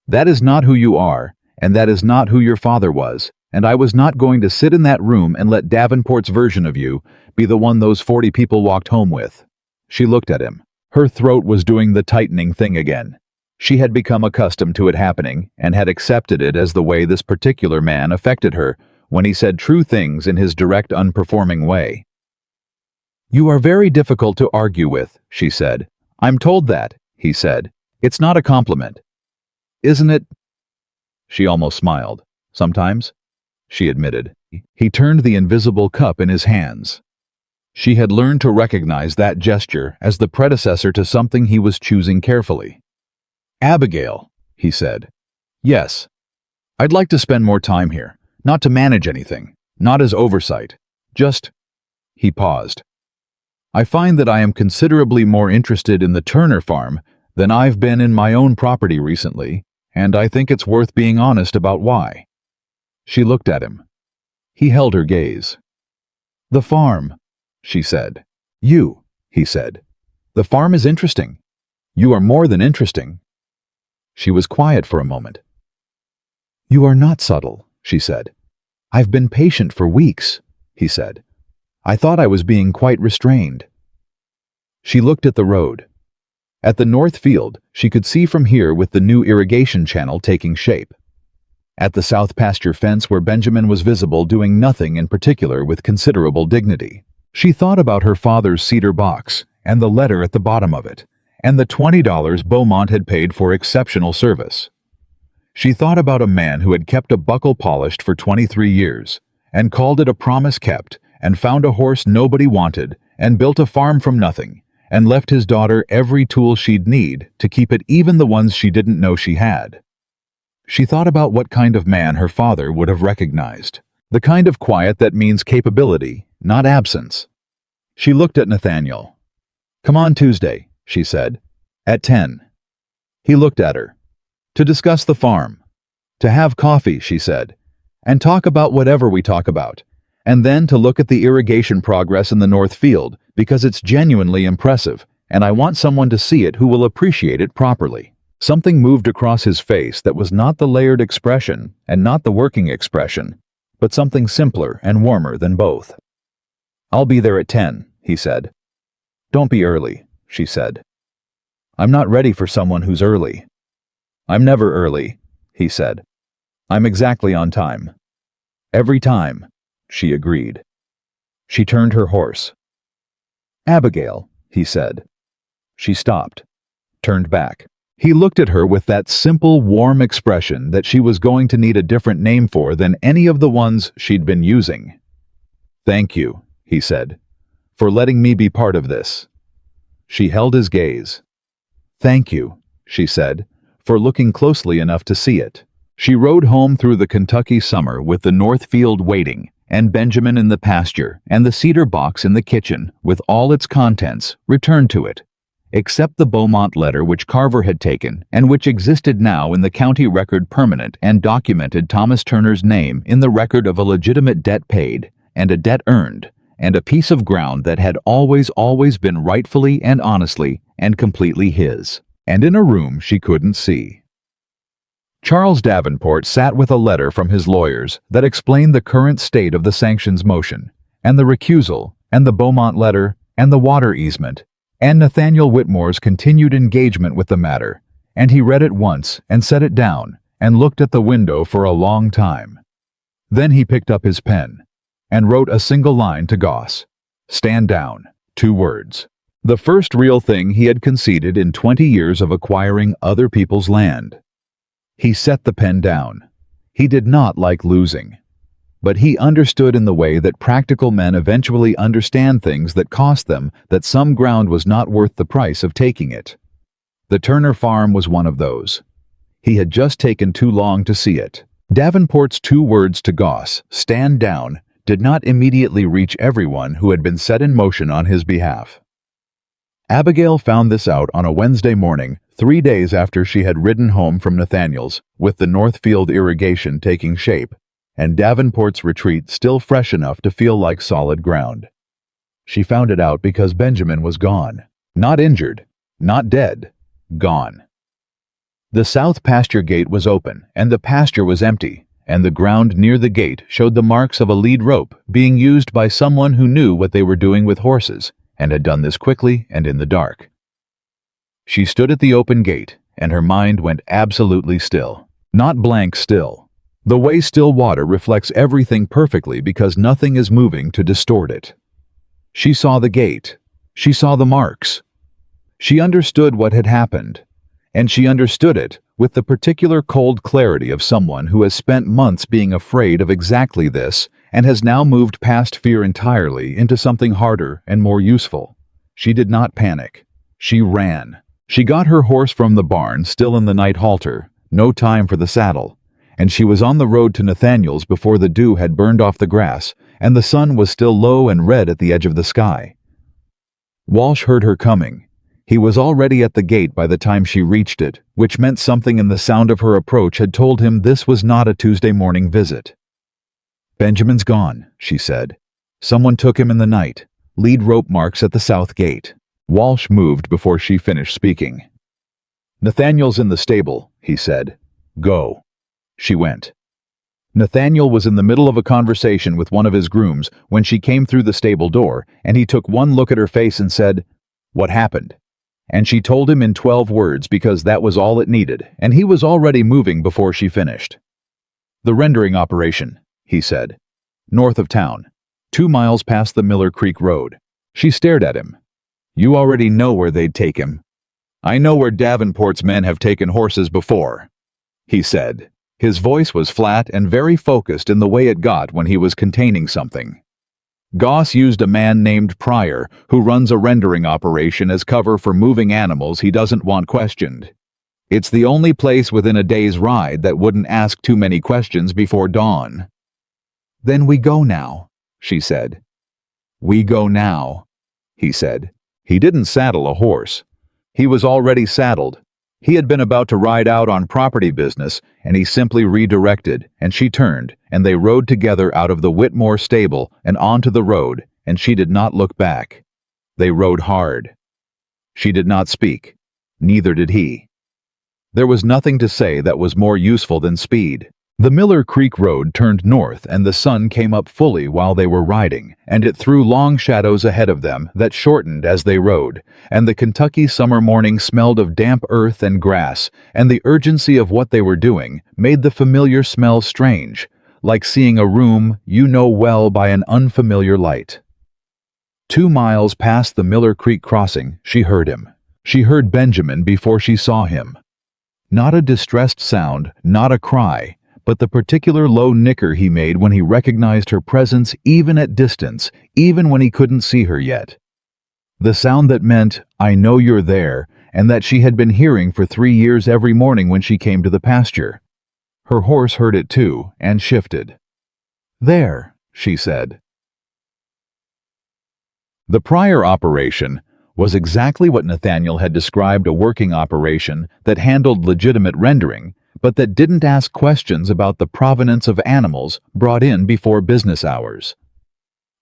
That is not who you are, and that is not who your father was, and I was not going to sit in that room and let Davenport's version of you be the one those 40 people walked home with. She looked at him. Her throat was doing the tightening thing again. She had become accustomed to it happening and had accepted it as the way this particular man affected her when he said true things in his direct, unperforming way. You are very difficult to argue with, she said. I'm told that, he said. It's not a compliment. Isn't it? She almost smiled. Sometimes, she admitted. He turned the invisible cup in his hands. She had learned to recognize that gesture as the predecessor to something he was choosing carefully. Abigail, he said. Yes. I'd like to spend more time here, not to manage anything, not as oversight, just— He paused. I find that I am considerably more interested in the Turner farm than I've been in my own property recently, and I think it's worth being honest about why. She looked at him. He held her gaze. The farm, she said. You, he said. The farm is interesting. You are more than interesting. She was quiet for a moment. You are not subtle, she said. I've been patient for weeks, he said. I thought I was being quite restrained. She looked at the road. At the north field, she could see from here with the new irrigation channel taking shape. At the south pasture fence where Benjamin was visible doing nothing in particular with considerable dignity. She thought about her father's cedar box and the letter at the bottom of it, and the $20 Beaumont had paid for exceptional service. She thought about a man who had kept a buckle polished for 23 years, and called it a promise kept, and found a horse nobody wanted, and built a farm from nothing, and left his daughter every tool she'd need to keep it, even the ones she didn't know she had. She thought about what kind of man her father would have recognized, the kind of quiet that means capability, not absence. She looked at Nathaniel. Come on Tuesday, she said, at 10. He looked at her. To discuss the farm. To have coffee, she said, and talk about whatever we talk about, and then to look at the irrigation progress in the North Field because it's genuinely impressive, and I want someone to see it who will appreciate it properly. Something moved across his face that was not the layered expression and not the working expression, but something simpler and warmer than both. "I'll be there at 10, he said. "Don't be early," she said. "I'm not ready for someone who's early." "I'm never early," he said. "I'm exactly on time." "Every time," she agreed. She turned her horse. "Abigail," he said. She stopped, turned back. He looked at her with that simple, warm expression that she was going to need a different name for than any of the ones she'd been using. "Thank you," he said, "for letting me be part of this." She held his gaze. "Thank you," she said, "for looking closely enough to see it." She rode home through the Kentucky summer with the North Field waiting, and Benjamin in the pasture, and the cedar box in the kitchen, with all its contents, returned to it, except the Beaumont letter which Carver had taken, and which existed now in the county record permanent and documented Thomas Turner's name in the record of a legitimate debt paid, and a debt earned, and a piece of ground that had always been rightfully and honestly and completely his, and in a room she couldn't see. Charles Davenport sat with a letter from his lawyers that explained the current state of the sanctions motion, and the recusal, and the Beaumont letter, and the water easement, and Nathaniel Whitmore's continued engagement with the matter, and he read it once and set it down and looked at the window for a long time. Then he picked up his pen and wrote a single line to Goss. "Stand down." 2 words. The first real thing he had conceded in 20 years of acquiring other people's land. He set the pen down. He did not like losing. But he understood in the way that practical men eventually understand things that cost them that some ground was not worth the price of taking it. The Turner farm was one of those. He had just taken too long to see it. Davenport's 2 words to Goss, "Stand down," did not immediately reach everyone who had been set in motion on his behalf. Abigail found this out on a Wednesday morning, 3 days after she had ridden home from Nathaniel's, with the Northfield irrigation taking shape, and Davenport's retreat still fresh enough to feel like solid ground. She found it out because Benjamin was gone. Not injured, not dead, gone. The south pasture gate was open, and the pasture was empty, and the ground near the gate showed the marks of a lead rope being used by someone who knew what they were doing with horses, and had done this quickly and in the dark. She stood at the open gate, and her mind went absolutely still. Not blank still. The way still water reflects everything perfectly because nothing is moving to distort it. She saw the gate. She saw the marks. She understood what had happened, and she understood it with the particular cold clarity of someone who has spent months being afraid of exactly this and has now moved past fear entirely into something harder and more useful. She did not panic. She ran. She got her horse from the barn, still in the night halter, no time for the saddle, and she was on the road to Nathaniel's before the dew had burned off the grass and the sun was still low and red at the edge of the sky. Walsh heard her coming. He was already at the gate by the time she reached it, which meant something in the sound of her approach had told him this was not a Tuesday morning visit. "Benjamin's gone," she said. "Someone took him in the night. Lead rope marks at the south gate." Walsh moved before she finished speaking. "Nathaniel's in the stable," he said. "Go." She went. Nathaniel was in the middle of a conversation with one of his grooms when she came through the stable door, and he took one look at her face and said, "What happened?" And she told him in 12 words because that was all it needed, and he was already moving before she finished. "The rendering operation," he said. "North of town, 2 miles past the Miller Creek Road." She stared at him. "You already know where they'd take him." "I know where Davenport's men have taken horses before," he said. His voice was flat and very focused in the way it got when he was containing something. "Goss used a man named Pryor, who runs a rendering operation as cover for moving animals he doesn't want questioned. It's the only place within a day's ride that wouldn't ask too many questions before dawn." "Then we go now," she said. "We go now," he said. He didn't saddle a horse. He was already saddled. He had been about to ride out on property business, and he simply redirected, and she turned, and they rode together out of the Whitmore stable and onto the road, and she did not look back. They rode hard. She did not speak. Neither did he. There was nothing to say that was more useful than speed. The Miller Creek Road turned north, and the sun came up fully while they were riding, and it threw long shadows ahead of them that shortened as they rode, and the Kentucky summer morning smelled of damp earth and grass, and the urgency of what they were doing made the familiar smell strange, like seeing a room you know well by an unfamiliar light. 2 miles past the Miller Creek crossing, she heard him. She heard Benjamin before she saw him. Not a distressed sound, not a cry, but the particular low nicker he made when he recognized her presence even at distance, even when he couldn't see her yet. The sound that meant, "I know you're there," and that she had been hearing for 3 years every morning when she came to the pasture. Her horse heard it too, and shifted. "There," she said. The Pryor operation was exactly what Nathaniel had described: a working operation that handled legitimate rendering, but that didn't ask questions about the provenance of animals brought in before business hours.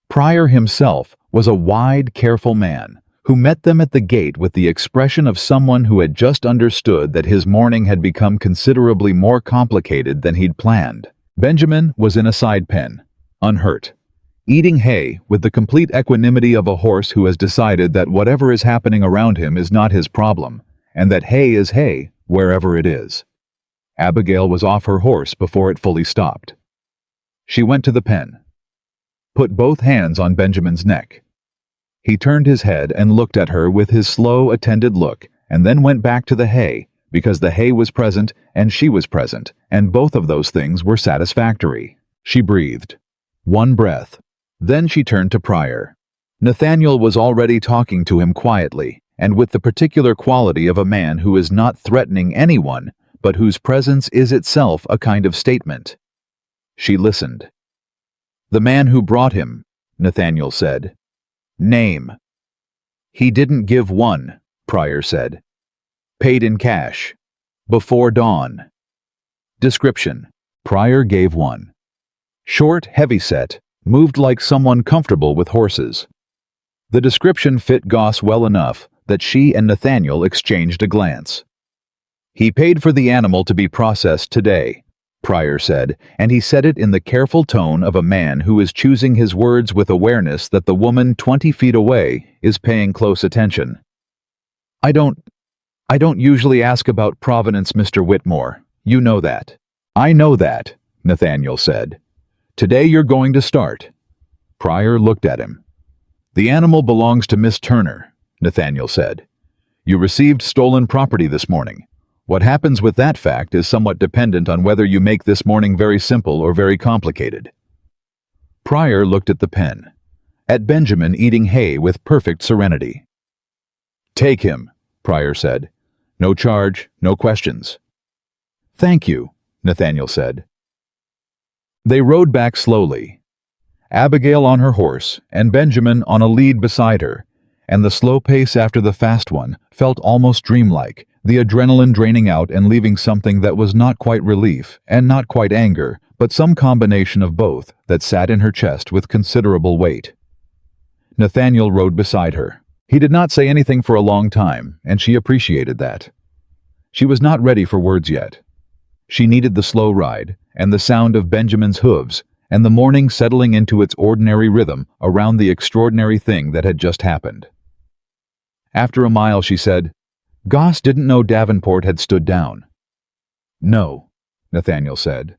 Pryor himself was a wide, careful man who met them at the gate with the expression of someone who had just understood that his morning had become considerably more complicated than he'd planned. Benjamin was in a side pen, unhurt, eating hay with the complete equanimity of a horse who has decided that whatever is happening around him is not his problem, and that hay is hay wherever it is. Abigail was off her horse before it fully stopped. She went to the pen, put both hands on Benjamin's neck. He turned his head and looked at her with his slow, attended look, and then went back to the hay, because the hay was present and she was present, and both of those things were satisfactory. She breathed. One breath. Then she turned to Pryor. Nathaniel was already talking to him quietly, and with the particular quality of a man who is not threatening anyone, but whose presence is itself a kind of statement. She listened. "The man who brought him," Nathaniel said. "Name." "He didn't give one," Pryor said. "Paid in cash. Before dawn." Description. Pryor gave one. Short, heavy-set, moved like someone comfortable with horses. The description fit Goss well enough that she and Nathaniel exchanged a glance. "He paid for the animal to be processed today," Pryor said, and he said it in the careful tone of a man who is choosing his words with awareness that the woman 20 feet away is paying close attention. I don't usually ask about provenance, Mr. Whitmore. You know that." "I know that," Nathaniel said. "Today you're going to start." Pryor looked at him. "The animal belongs to Miss Turner," Nathaniel said. "You received stolen property this morning. What happens with that fact is somewhat dependent on whether you make this morning very simple or very complicated." Pryor looked at the pen, at Benjamin eating hay with perfect serenity. "Take him," Pryor said. "No charge, no questions." "Thank you," Nathaniel said. They rode back slowly, Abigail on her horse and Benjamin on a lead beside her, and the slow pace after the fast one felt almost dreamlike, the adrenaline draining out and leaving something that was not quite relief and not quite anger, but some combination of both that sat in her chest with considerable weight. Nathaniel rode beside her. He did not say anything for a long time, and she appreciated that. She was not ready for words yet. She needed the slow ride, and the sound of Benjamin's hooves, and the morning settling into its ordinary rhythm around the extraordinary thing that had just happened. After a mile she said, "Goss didn't know Davenport had stood down." "No," Nathaniel said.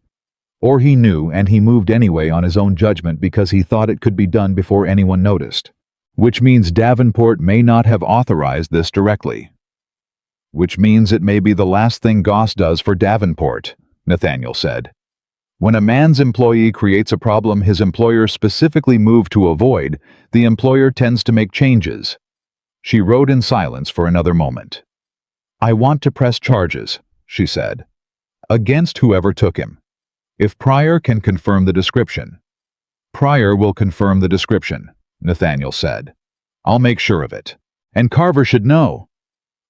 "Or he knew and he moved anyway on his own judgment because he thought it could be done before anyone noticed. Which means Davenport may not have authorized this directly. Which means it may be the last thing Goss does for Davenport," Nathaniel said. "When a man's employee creates a problem his employer specifically moved to avoid, the employer tends to make changes." She rode in silence for another moment. "I want to press charges," she said, "against whoever took him. If Pryor can confirm the description." "Pryor will confirm the description," Nathaniel said. "I'll make sure of it. And Carver should know.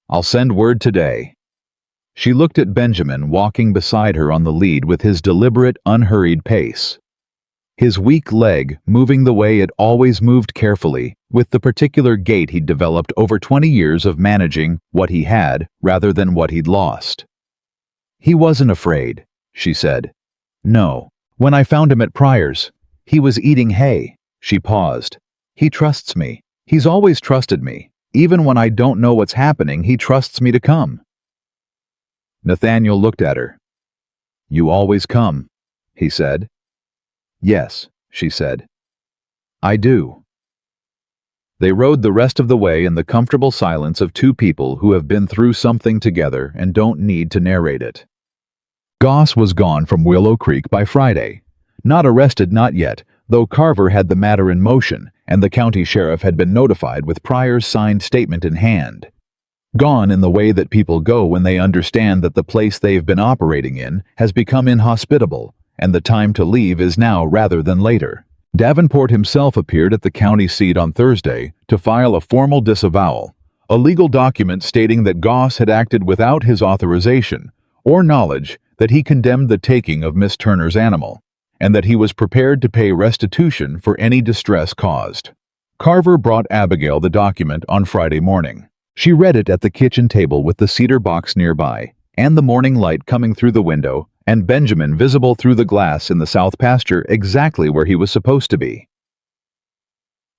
I'll send word today." She looked at Benjamin walking beside her on the lead with his deliberate, unhurried pace. His weak leg moving the way it always moved carefully, with the particular gait he'd developed over 20 years of managing what he had rather than what he'd lost. "He wasn't afraid," she said. "No. When I found him at Pryor's, he was eating hay." She paused. "He trusts me. He's always trusted me. Even when I don't know what's happening, he trusts me to come." Nathaniel looked at her. "You always come," he said. "Yes," she said. "I do." They rode the rest of the way in the comfortable silence of two people who have been through something together and don't need to narrate it. Goss was gone from Willow Creek by Friday. Not arrested, not yet, though Carver had the matter in motion, and the county sheriff had been notified with Pryor's signed statement in hand. Gone in the way that people go when they understand that the place they've been operating in has become inhospitable, and the time to leave is now rather than later. Davenport himself appeared at the county seat on Thursday to file a formal disavowal, a legal document stating that Goss had acted without his authorization or knowledge that he condemned the taking of Miss Turner's animal, and that he was prepared to pay restitution for any distress caused. Carver brought Abigail the document on Friday morning. She read it at the kitchen table with the cedar box nearby, and the morning light coming through the window, and Benjamin visible through the glass in the south pasture exactly where he was supposed to be.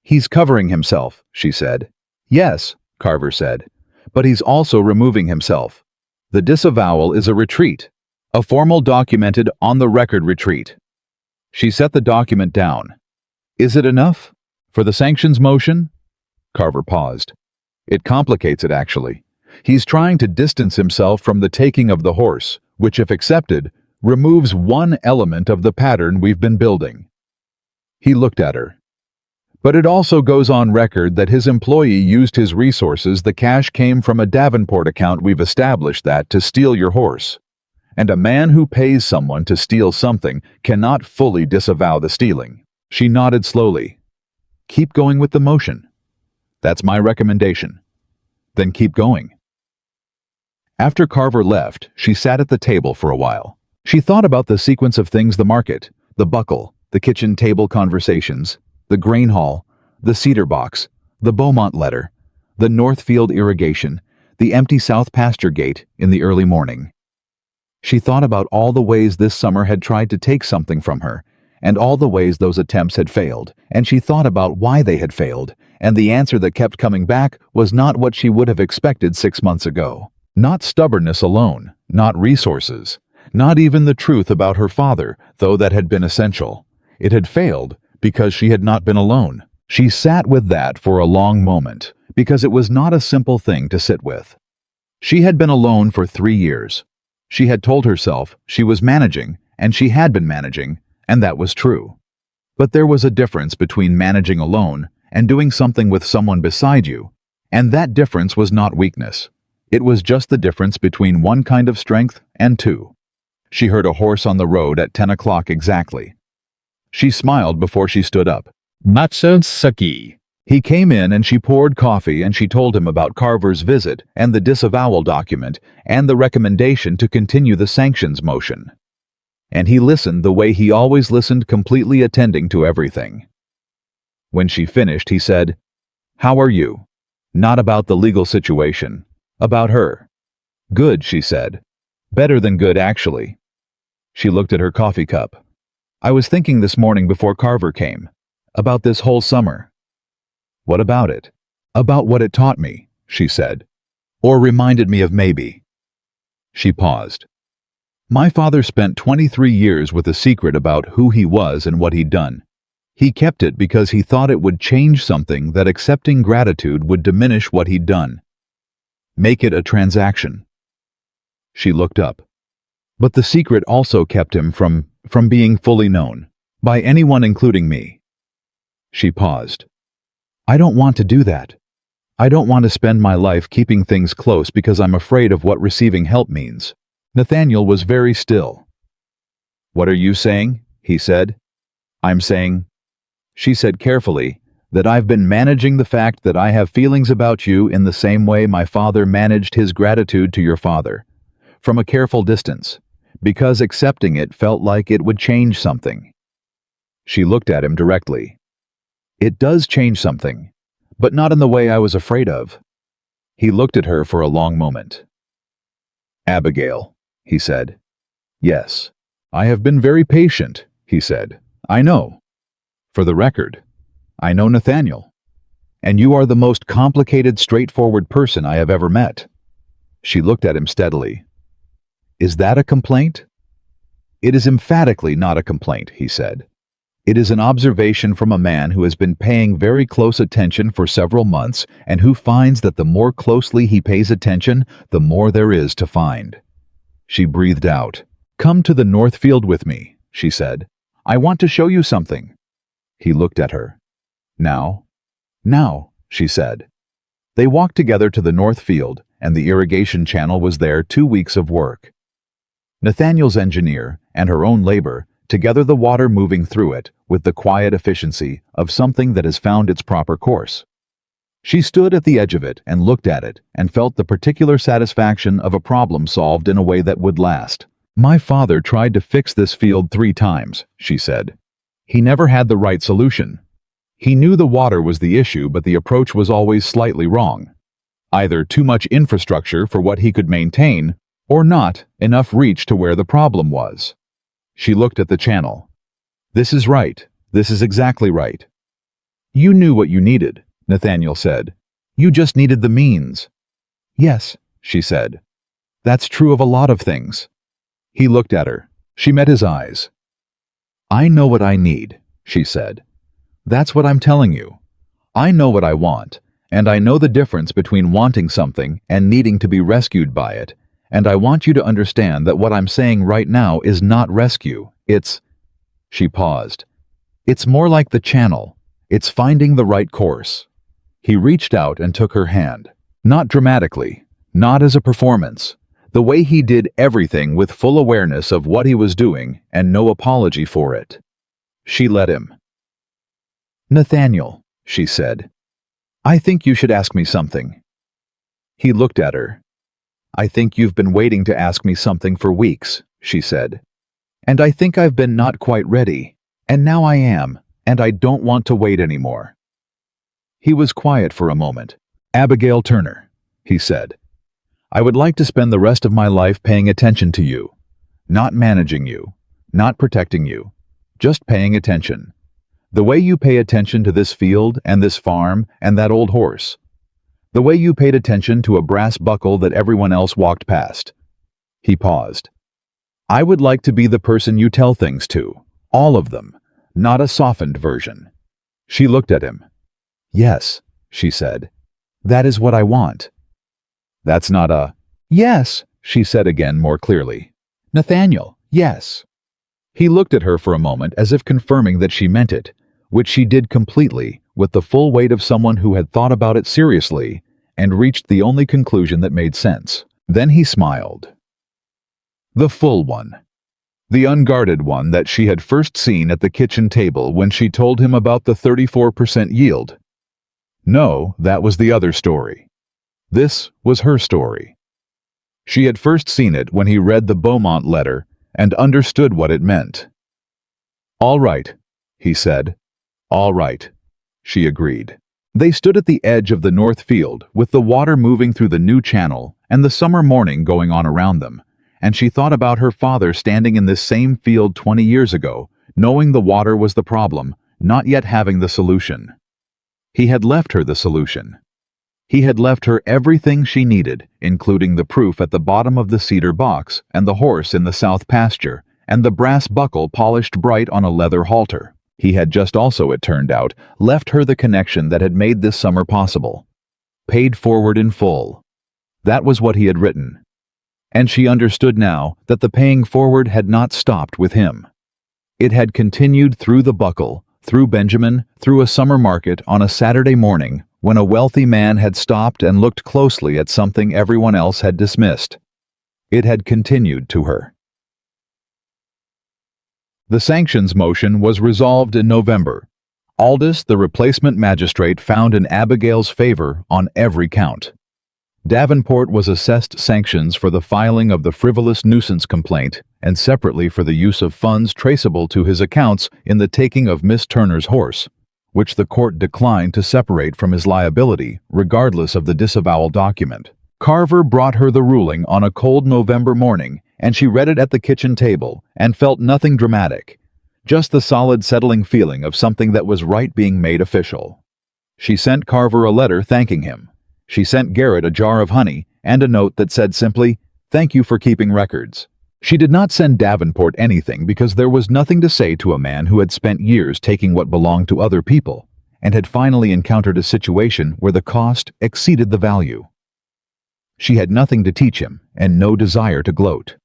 "He's covering himself," she said. "Yes," Carver said, "but he's also removing himself. The disavowal is a retreat, a formal documented on-the-record retreat." She set the document down. "Is it enough? For the sanctions motion?" Carver paused. "It complicates it, actually. He's trying to distance himself from the taking of the horse, which, if accepted, removes one element of the pattern we've been building." He looked at her. "But it also goes on record that his employee used his resources. The cash came from a Davenport account. We've established that to steal your horse. And a man who pays someone to steal something cannot fully disavow the stealing." She nodded slowly. "Keep going with the motion." "That's my recommendation." "Then keep going." After Carver left, she sat at the table for a while. She thought about the sequence of things: the market, the buckle, the kitchen table conversations, the grain haul, the cedar box, the Beaumont letter, the Northfield irrigation, the empty south pasture gate in the early morning. She thought about all the ways this summer had tried to take something from her, and all the ways those attempts had failed, and she thought about why they had failed, and the answer that kept coming back was not what she would have expected 6 months ago. Not stubbornness alone, not resources, not even the truth about her father, though that had been essential. It had failed because she had not been alone. She sat with that for a long moment, because it was not a simple thing to sit with. She had been alone for 3 years. She had told herself she was managing, and she had been managing, and that was true. But there was a difference between managing alone and doing something with someone beside you, and that difference was not weakness. It was just the difference between one kind of strength and two. She heard a horse on the road at 10 o'clock exactly. She smiled before she stood up. "Matsunsaki." He came in and she poured coffee, and she told him about Carver's visit and the disavowal document and the recommendation to continue the sanctions motion. And he listened the way he always listened, completely attending to everything. When she finished, he said, "How are you?" Not about the legal situation. About her. "Good," she said. "Better than good, actually." She looked at her coffee cup. "I was thinking this morning before Carver came. About this whole summer." "What about it?" "About what it taught me," she said. "Or reminded me of, maybe." She paused. "My father spent 23 years with a secret about who he was and what he'd done. He kept it because he thought it would change something, that accepting gratitude would diminish what he'd done. Make it a transaction." She looked up. "But the secret also kept him from being fully known. By anyone, including me." She paused. "I don't want to do that. I don't want to spend my life keeping things close because I'm afraid of what receiving help means." Nathaniel was very still. "What are you saying?" he said. "I'm saying," she said carefully, "that I've been managing the fact that I have feelings about you in the same way my father managed his gratitude to your father. from a careful distance, because accepting it felt like it would change something. She looked at him directly. It does change something, but not in the way I was afraid of. He looked at her for a long moment. Abigail, he said. Yes. I have been very patient, he said. I know. For the record, I know Nathaniel. And you are the most complicated, straightforward person I have ever met. She looked at him steadily. Is that a complaint? It is emphatically not a complaint, he said. It is an observation from a man who has been paying very close attention for several months and who finds that the more closely he pays attention, the more there is to find. She breathed out. Come to the North Field with me, she said. I want to show you something. He looked at her. Now? Now, she said. They walked together to the North Field, and the irrigation channel was there 2 weeks of work. Nathaniel's engineer and her own labor, together the water moving through it with the quiet efficiency of something that has found its proper course. She stood at the edge of it and looked at it and felt the particular satisfaction of a problem solved in a way that would last. My father tried to fix this field 3 times, she said. He never had the right solution. He knew the water was the issue, but the approach was always slightly wrong. Either too much infrastructure for what he could maintain, or not enough reach to where the problem was. She looked at the channel. This is right. This is exactly right. You knew what you needed, Nathaniel said. You just needed the means. Yes, she said. That's true of a lot of things. He looked at her. She met his eyes. I know what I need, she said. That's what I'm telling you. I know what I want, and I know the difference between wanting something and needing to be rescued by it, and I want you to understand that what I'm saying right now is not rescue. It's... She paused. It's more like the channel. It's finding the right course. He reached out and took her hand. Not dramatically, not as a performance. The way he did everything with full awareness of what he was doing and no apology for it. She let him. Nathaniel, she said, I think you should ask me something. He looked at her. I think you've been waiting to ask me something for weeks, she said. And I think I've been not quite ready. And now I am, and I don't want to wait anymore. He was quiet for a moment. Abigail Turner, he said. I would like to spend the rest of my life paying attention to you. Not managing you. Not protecting you. Just paying attention. The way you pay attention to this field and this farm and that old horse. The way you paid attention to a brass buckle that everyone else walked past. He paused. I would like to be the person you tell things to. All of them. Not a softened version. She looked at him. Yes, she said. That is what I want. That's not a... Yes, she said again more clearly. Nathaniel, yes. He looked at her for a moment as if confirming that she meant it, which she did completely, with the full weight of someone who had thought about it seriously and reached the only conclusion that made sense. Then he smiled. The full one. The unguarded one that she had first seen at the kitchen table when she told him about the 34% yield. No, that was the other story. This was her story. She had first seen it when he read the Beaumont letter and understood what it meant. All right, he said. All right, she agreed. They stood at the edge of the North Field with the water moving through the new channel and the summer morning going on around them, and she thought about her father standing in this same field 20 years ago, knowing the water was the problem, not yet having the solution. He had left her the solution. He had left her everything she needed, including the proof at the bottom of the cedar box and the horse in the south pasture and the brass buckle polished bright on a leather halter. He had just also, it turned out, left her the connection that had made this summer possible. Paid forward in full. That was what he had written. And she understood now that the paying forward had not stopped with him. It had continued through the buckle, through Benjamin, through a summer market on a Saturday morning when a wealthy man had stopped and looked closely at something everyone else had dismissed. It had continued to her. The sanctions motion was resolved in November. Aldous, the replacement magistrate, found in Abigail's favor on every count. Davenport was assessed sanctions for the filing of the frivolous nuisance complaint and separately for the use of funds traceable to his accounts in the taking of Miss Turner's horse, which the court declined to separate from his liability regardless of the disavowal document. Carver brought her the ruling on a cold November morning, and she read it at the kitchen table and felt nothing dramatic, just the solid settling feeling of something that was right being made official. She sent Carver a letter thanking him. She sent Garrett a jar of honey and a note that said simply, "Thank you for keeping records." She did not send Davenport anything because there was nothing to say to a man who had spent years taking what belonged to other people and had finally encountered a situation where the cost exceeded the value. She had nothing to teach him and no desire to gloat.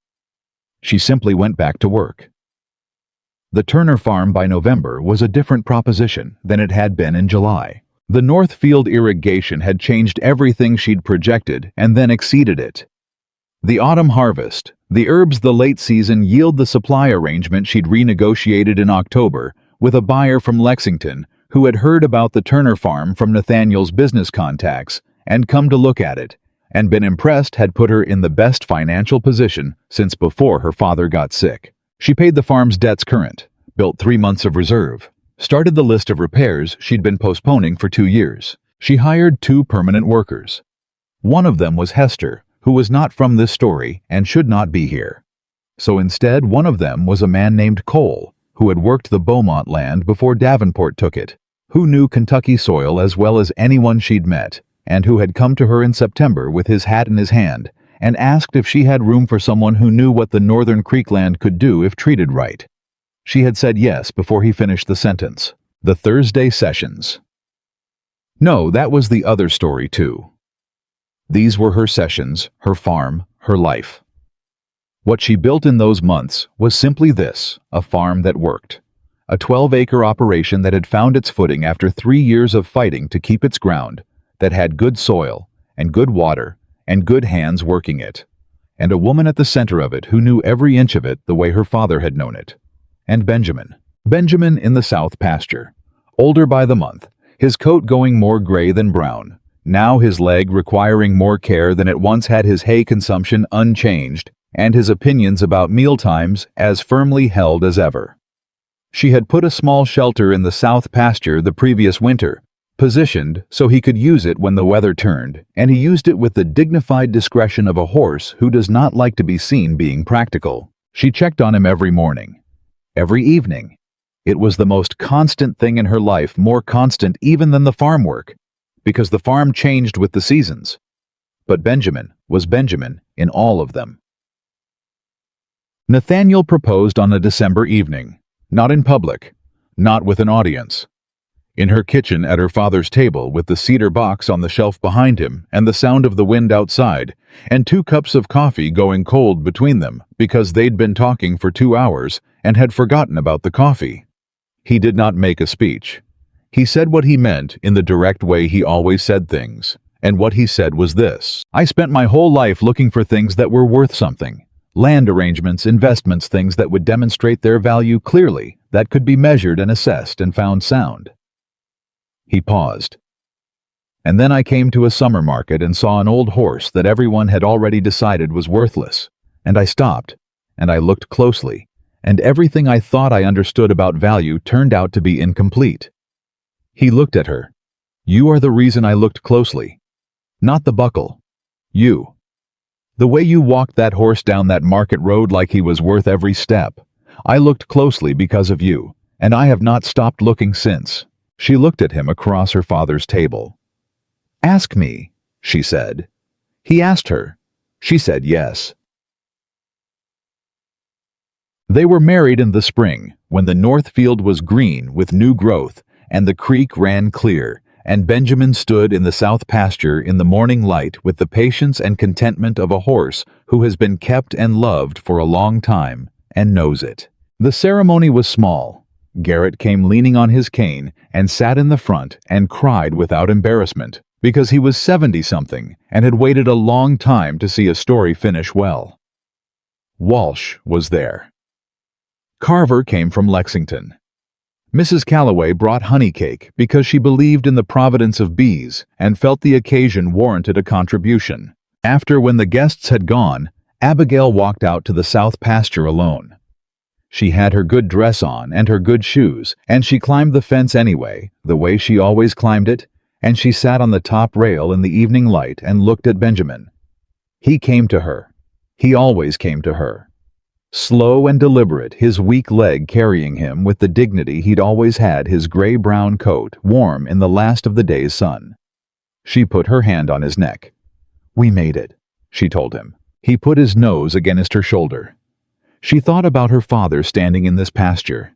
She simply went back to work. The Turner farm by November was a different proposition than it had been in July. The Northfield irrigation had changed everything she'd projected and then exceeded it. The autumn harvest, the herbs the late season yield the supply arrangement she'd renegotiated in October with a buyer from Lexington who had heard about the Turner farm from Nathaniel's business contacts and come to look at it, and been impressed had put her in the best financial position since before her father got sick. She paid the farm's debts current, built 3 months of reserve, started the list of repairs she'd been postponing for 2 years. She hired 2 permanent workers. One of them was Hester, who was not from this story and should not be here. So instead, one of them was a man named Cole, who had worked the Beaumont land before Davenport took it, who knew Kentucky soil as well as anyone she'd met, and who had come to her in September with his hat in his hand and asked if she had room for someone who knew what the Northern Creek land could do if treated right. She had said yes before he finished the sentence. The Thursday sessions. No, that was the other story too. These were her sessions, her farm, her life. What she built in those months was simply this, a farm that worked. A 12-acre operation that had found its footing after 3 years of fighting to keep its ground, that had good soil and good water and good hands working it, and a woman at the center of it who knew every inch of it the way her father had known it. And Benjamin. Benjamin in the south pasture, older by the month, his coat going more gray than brown, now his leg requiring more care than it once had, his hay consumption unchanged, and his opinions about mealtimes as firmly held as ever. She had put a small shelter in the south pasture the previous winter, positioned so he could use it when the weather turned, and he used it with the dignified discretion of a horse who does not like to be seen being practical. She checked on him every morning, every evening. It was the most constant thing in her life, more constant even than the farm work, because the farm changed with the seasons. But Benjamin was Benjamin in all of them. Nathaniel proposed on a December evening, not in public, not with an audience. In her kitchen at her father's table with the cedar box on the shelf behind him and the sound of the wind outside, and 2 cups of coffee going cold between them because they'd been talking for 2 hours and had forgotten about the coffee. He did not make a speech. He said what he meant in the direct way he always said things, and what he said was this: I spent my whole life looking for things that were worth something. Land arrangements, investments, things that would demonstrate their value clearly, that could be measured and assessed and found sound. He paused. And then I came to a summer market and saw an old horse that everyone had already decided was worthless, and I stopped, and I looked closely, and everything I thought I understood about value turned out to be incomplete. He looked at her. You are the reason I looked closely. Not the buckle. You. The way you walked that horse down that market road like he was worth every step. I looked closely because of you, and I have not stopped looking since. She looked at him across her father's table. Ask me, she said. He asked her. She said yes. They were married in the spring, when the Northfield was green with new growth, and the creek ran clear, and Benjamin stood in the south pasture in the morning light with the patience and contentment of a horse who has been kept and loved for a long time, and knows it. The ceremony was small. Garrett came leaning on his cane and sat in the front and cried without embarrassment, because he was 70-something and had waited a long time to see a story finish well. Walsh was there. Carver came from Lexington. Mrs. Calloway brought honey cake because she believed in the providence of bees and felt the occasion warranted a contribution. After, when the guests had gone, Abigail walked out to the south pasture alone. She had her good dress on and her good shoes, and she climbed the fence anyway, the way she always climbed it, and she sat on the top rail in the evening light and looked at Benjamin. He came to her. He always came to her. Slow and deliberate, his weak leg carrying him with the dignity he'd always had, his gray-brown coat warm in the last of the day's sun. She put her hand on his neck. "We made it," she told him. He put his nose against her shoulder. She thought about her father standing in this pasture,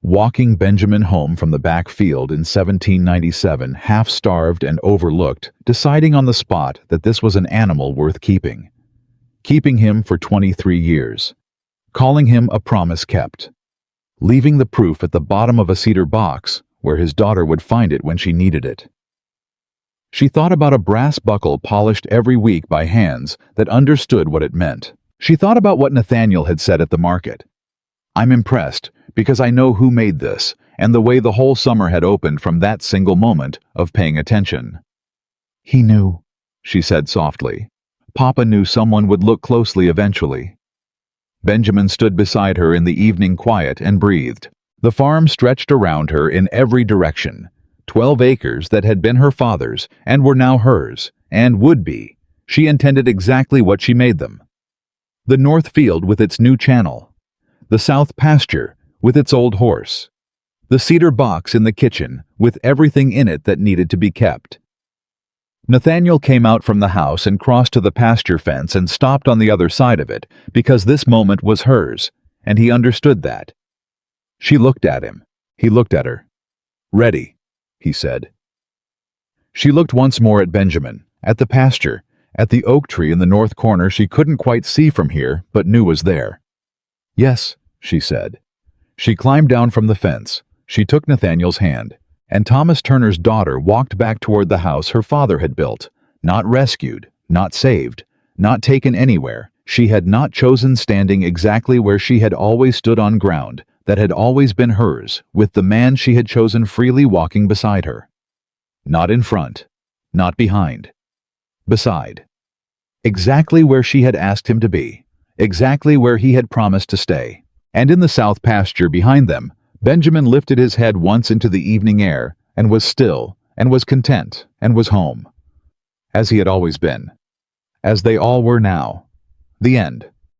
walking Benjamin home from the back field in 1797, half-starved and overlooked, deciding on the spot that this was an animal worth keeping him for 23 years, calling him a promise kept, leaving the proof at the bottom of a cedar box where his daughter would find it when she needed it. She thought about a brass buckle polished every week by hands that understood what it meant. She thought about what Nathaniel had said at the market. "I'm impressed because I know who made this," and the way the whole summer had opened from that single moment of paying attention. "He knew," she said softly. "Papa knew someone would look closely eventually." Benjamin stood beside her in the evening quiet and breathed. The farm stretched around her in every direction. 12 acres that had been her father's and were now hers, and would be. She intended exactly what she made them. The north field with its new channel, the south pasture with its old horse, the cedar box in the kitchen with everything in it that needed to be kept. Nathaniel came out from the house and crossed to the pasture fence and stopped on the other side of it because this moment was hers, and he understood that. She looked at him. He looked at her. "Ready," he said. She looked once more at Benjamin, at the pasture, at the oak tree in the north corner she couldn't quite see from here but knew was there. "Yes," she said. She climbed down from the fence. She took Nathaniel's hand, and Thomas Turner's daughter walked back toward the house her father had built, not rescued, not saved, not taken anywhere. She had not chosen, standing exactly where she had always stood on ground that had always been hers, with the man she had chosen freely walking beside her. Not in front, not behind. Beside. Exactly where she had asked him to be, exactly where he had promised to stay. And in the south pasture behind them, Benjamin lifted his head once into the evening air, and was still, and was content, and was home. As he had always been. As they all were now. The end.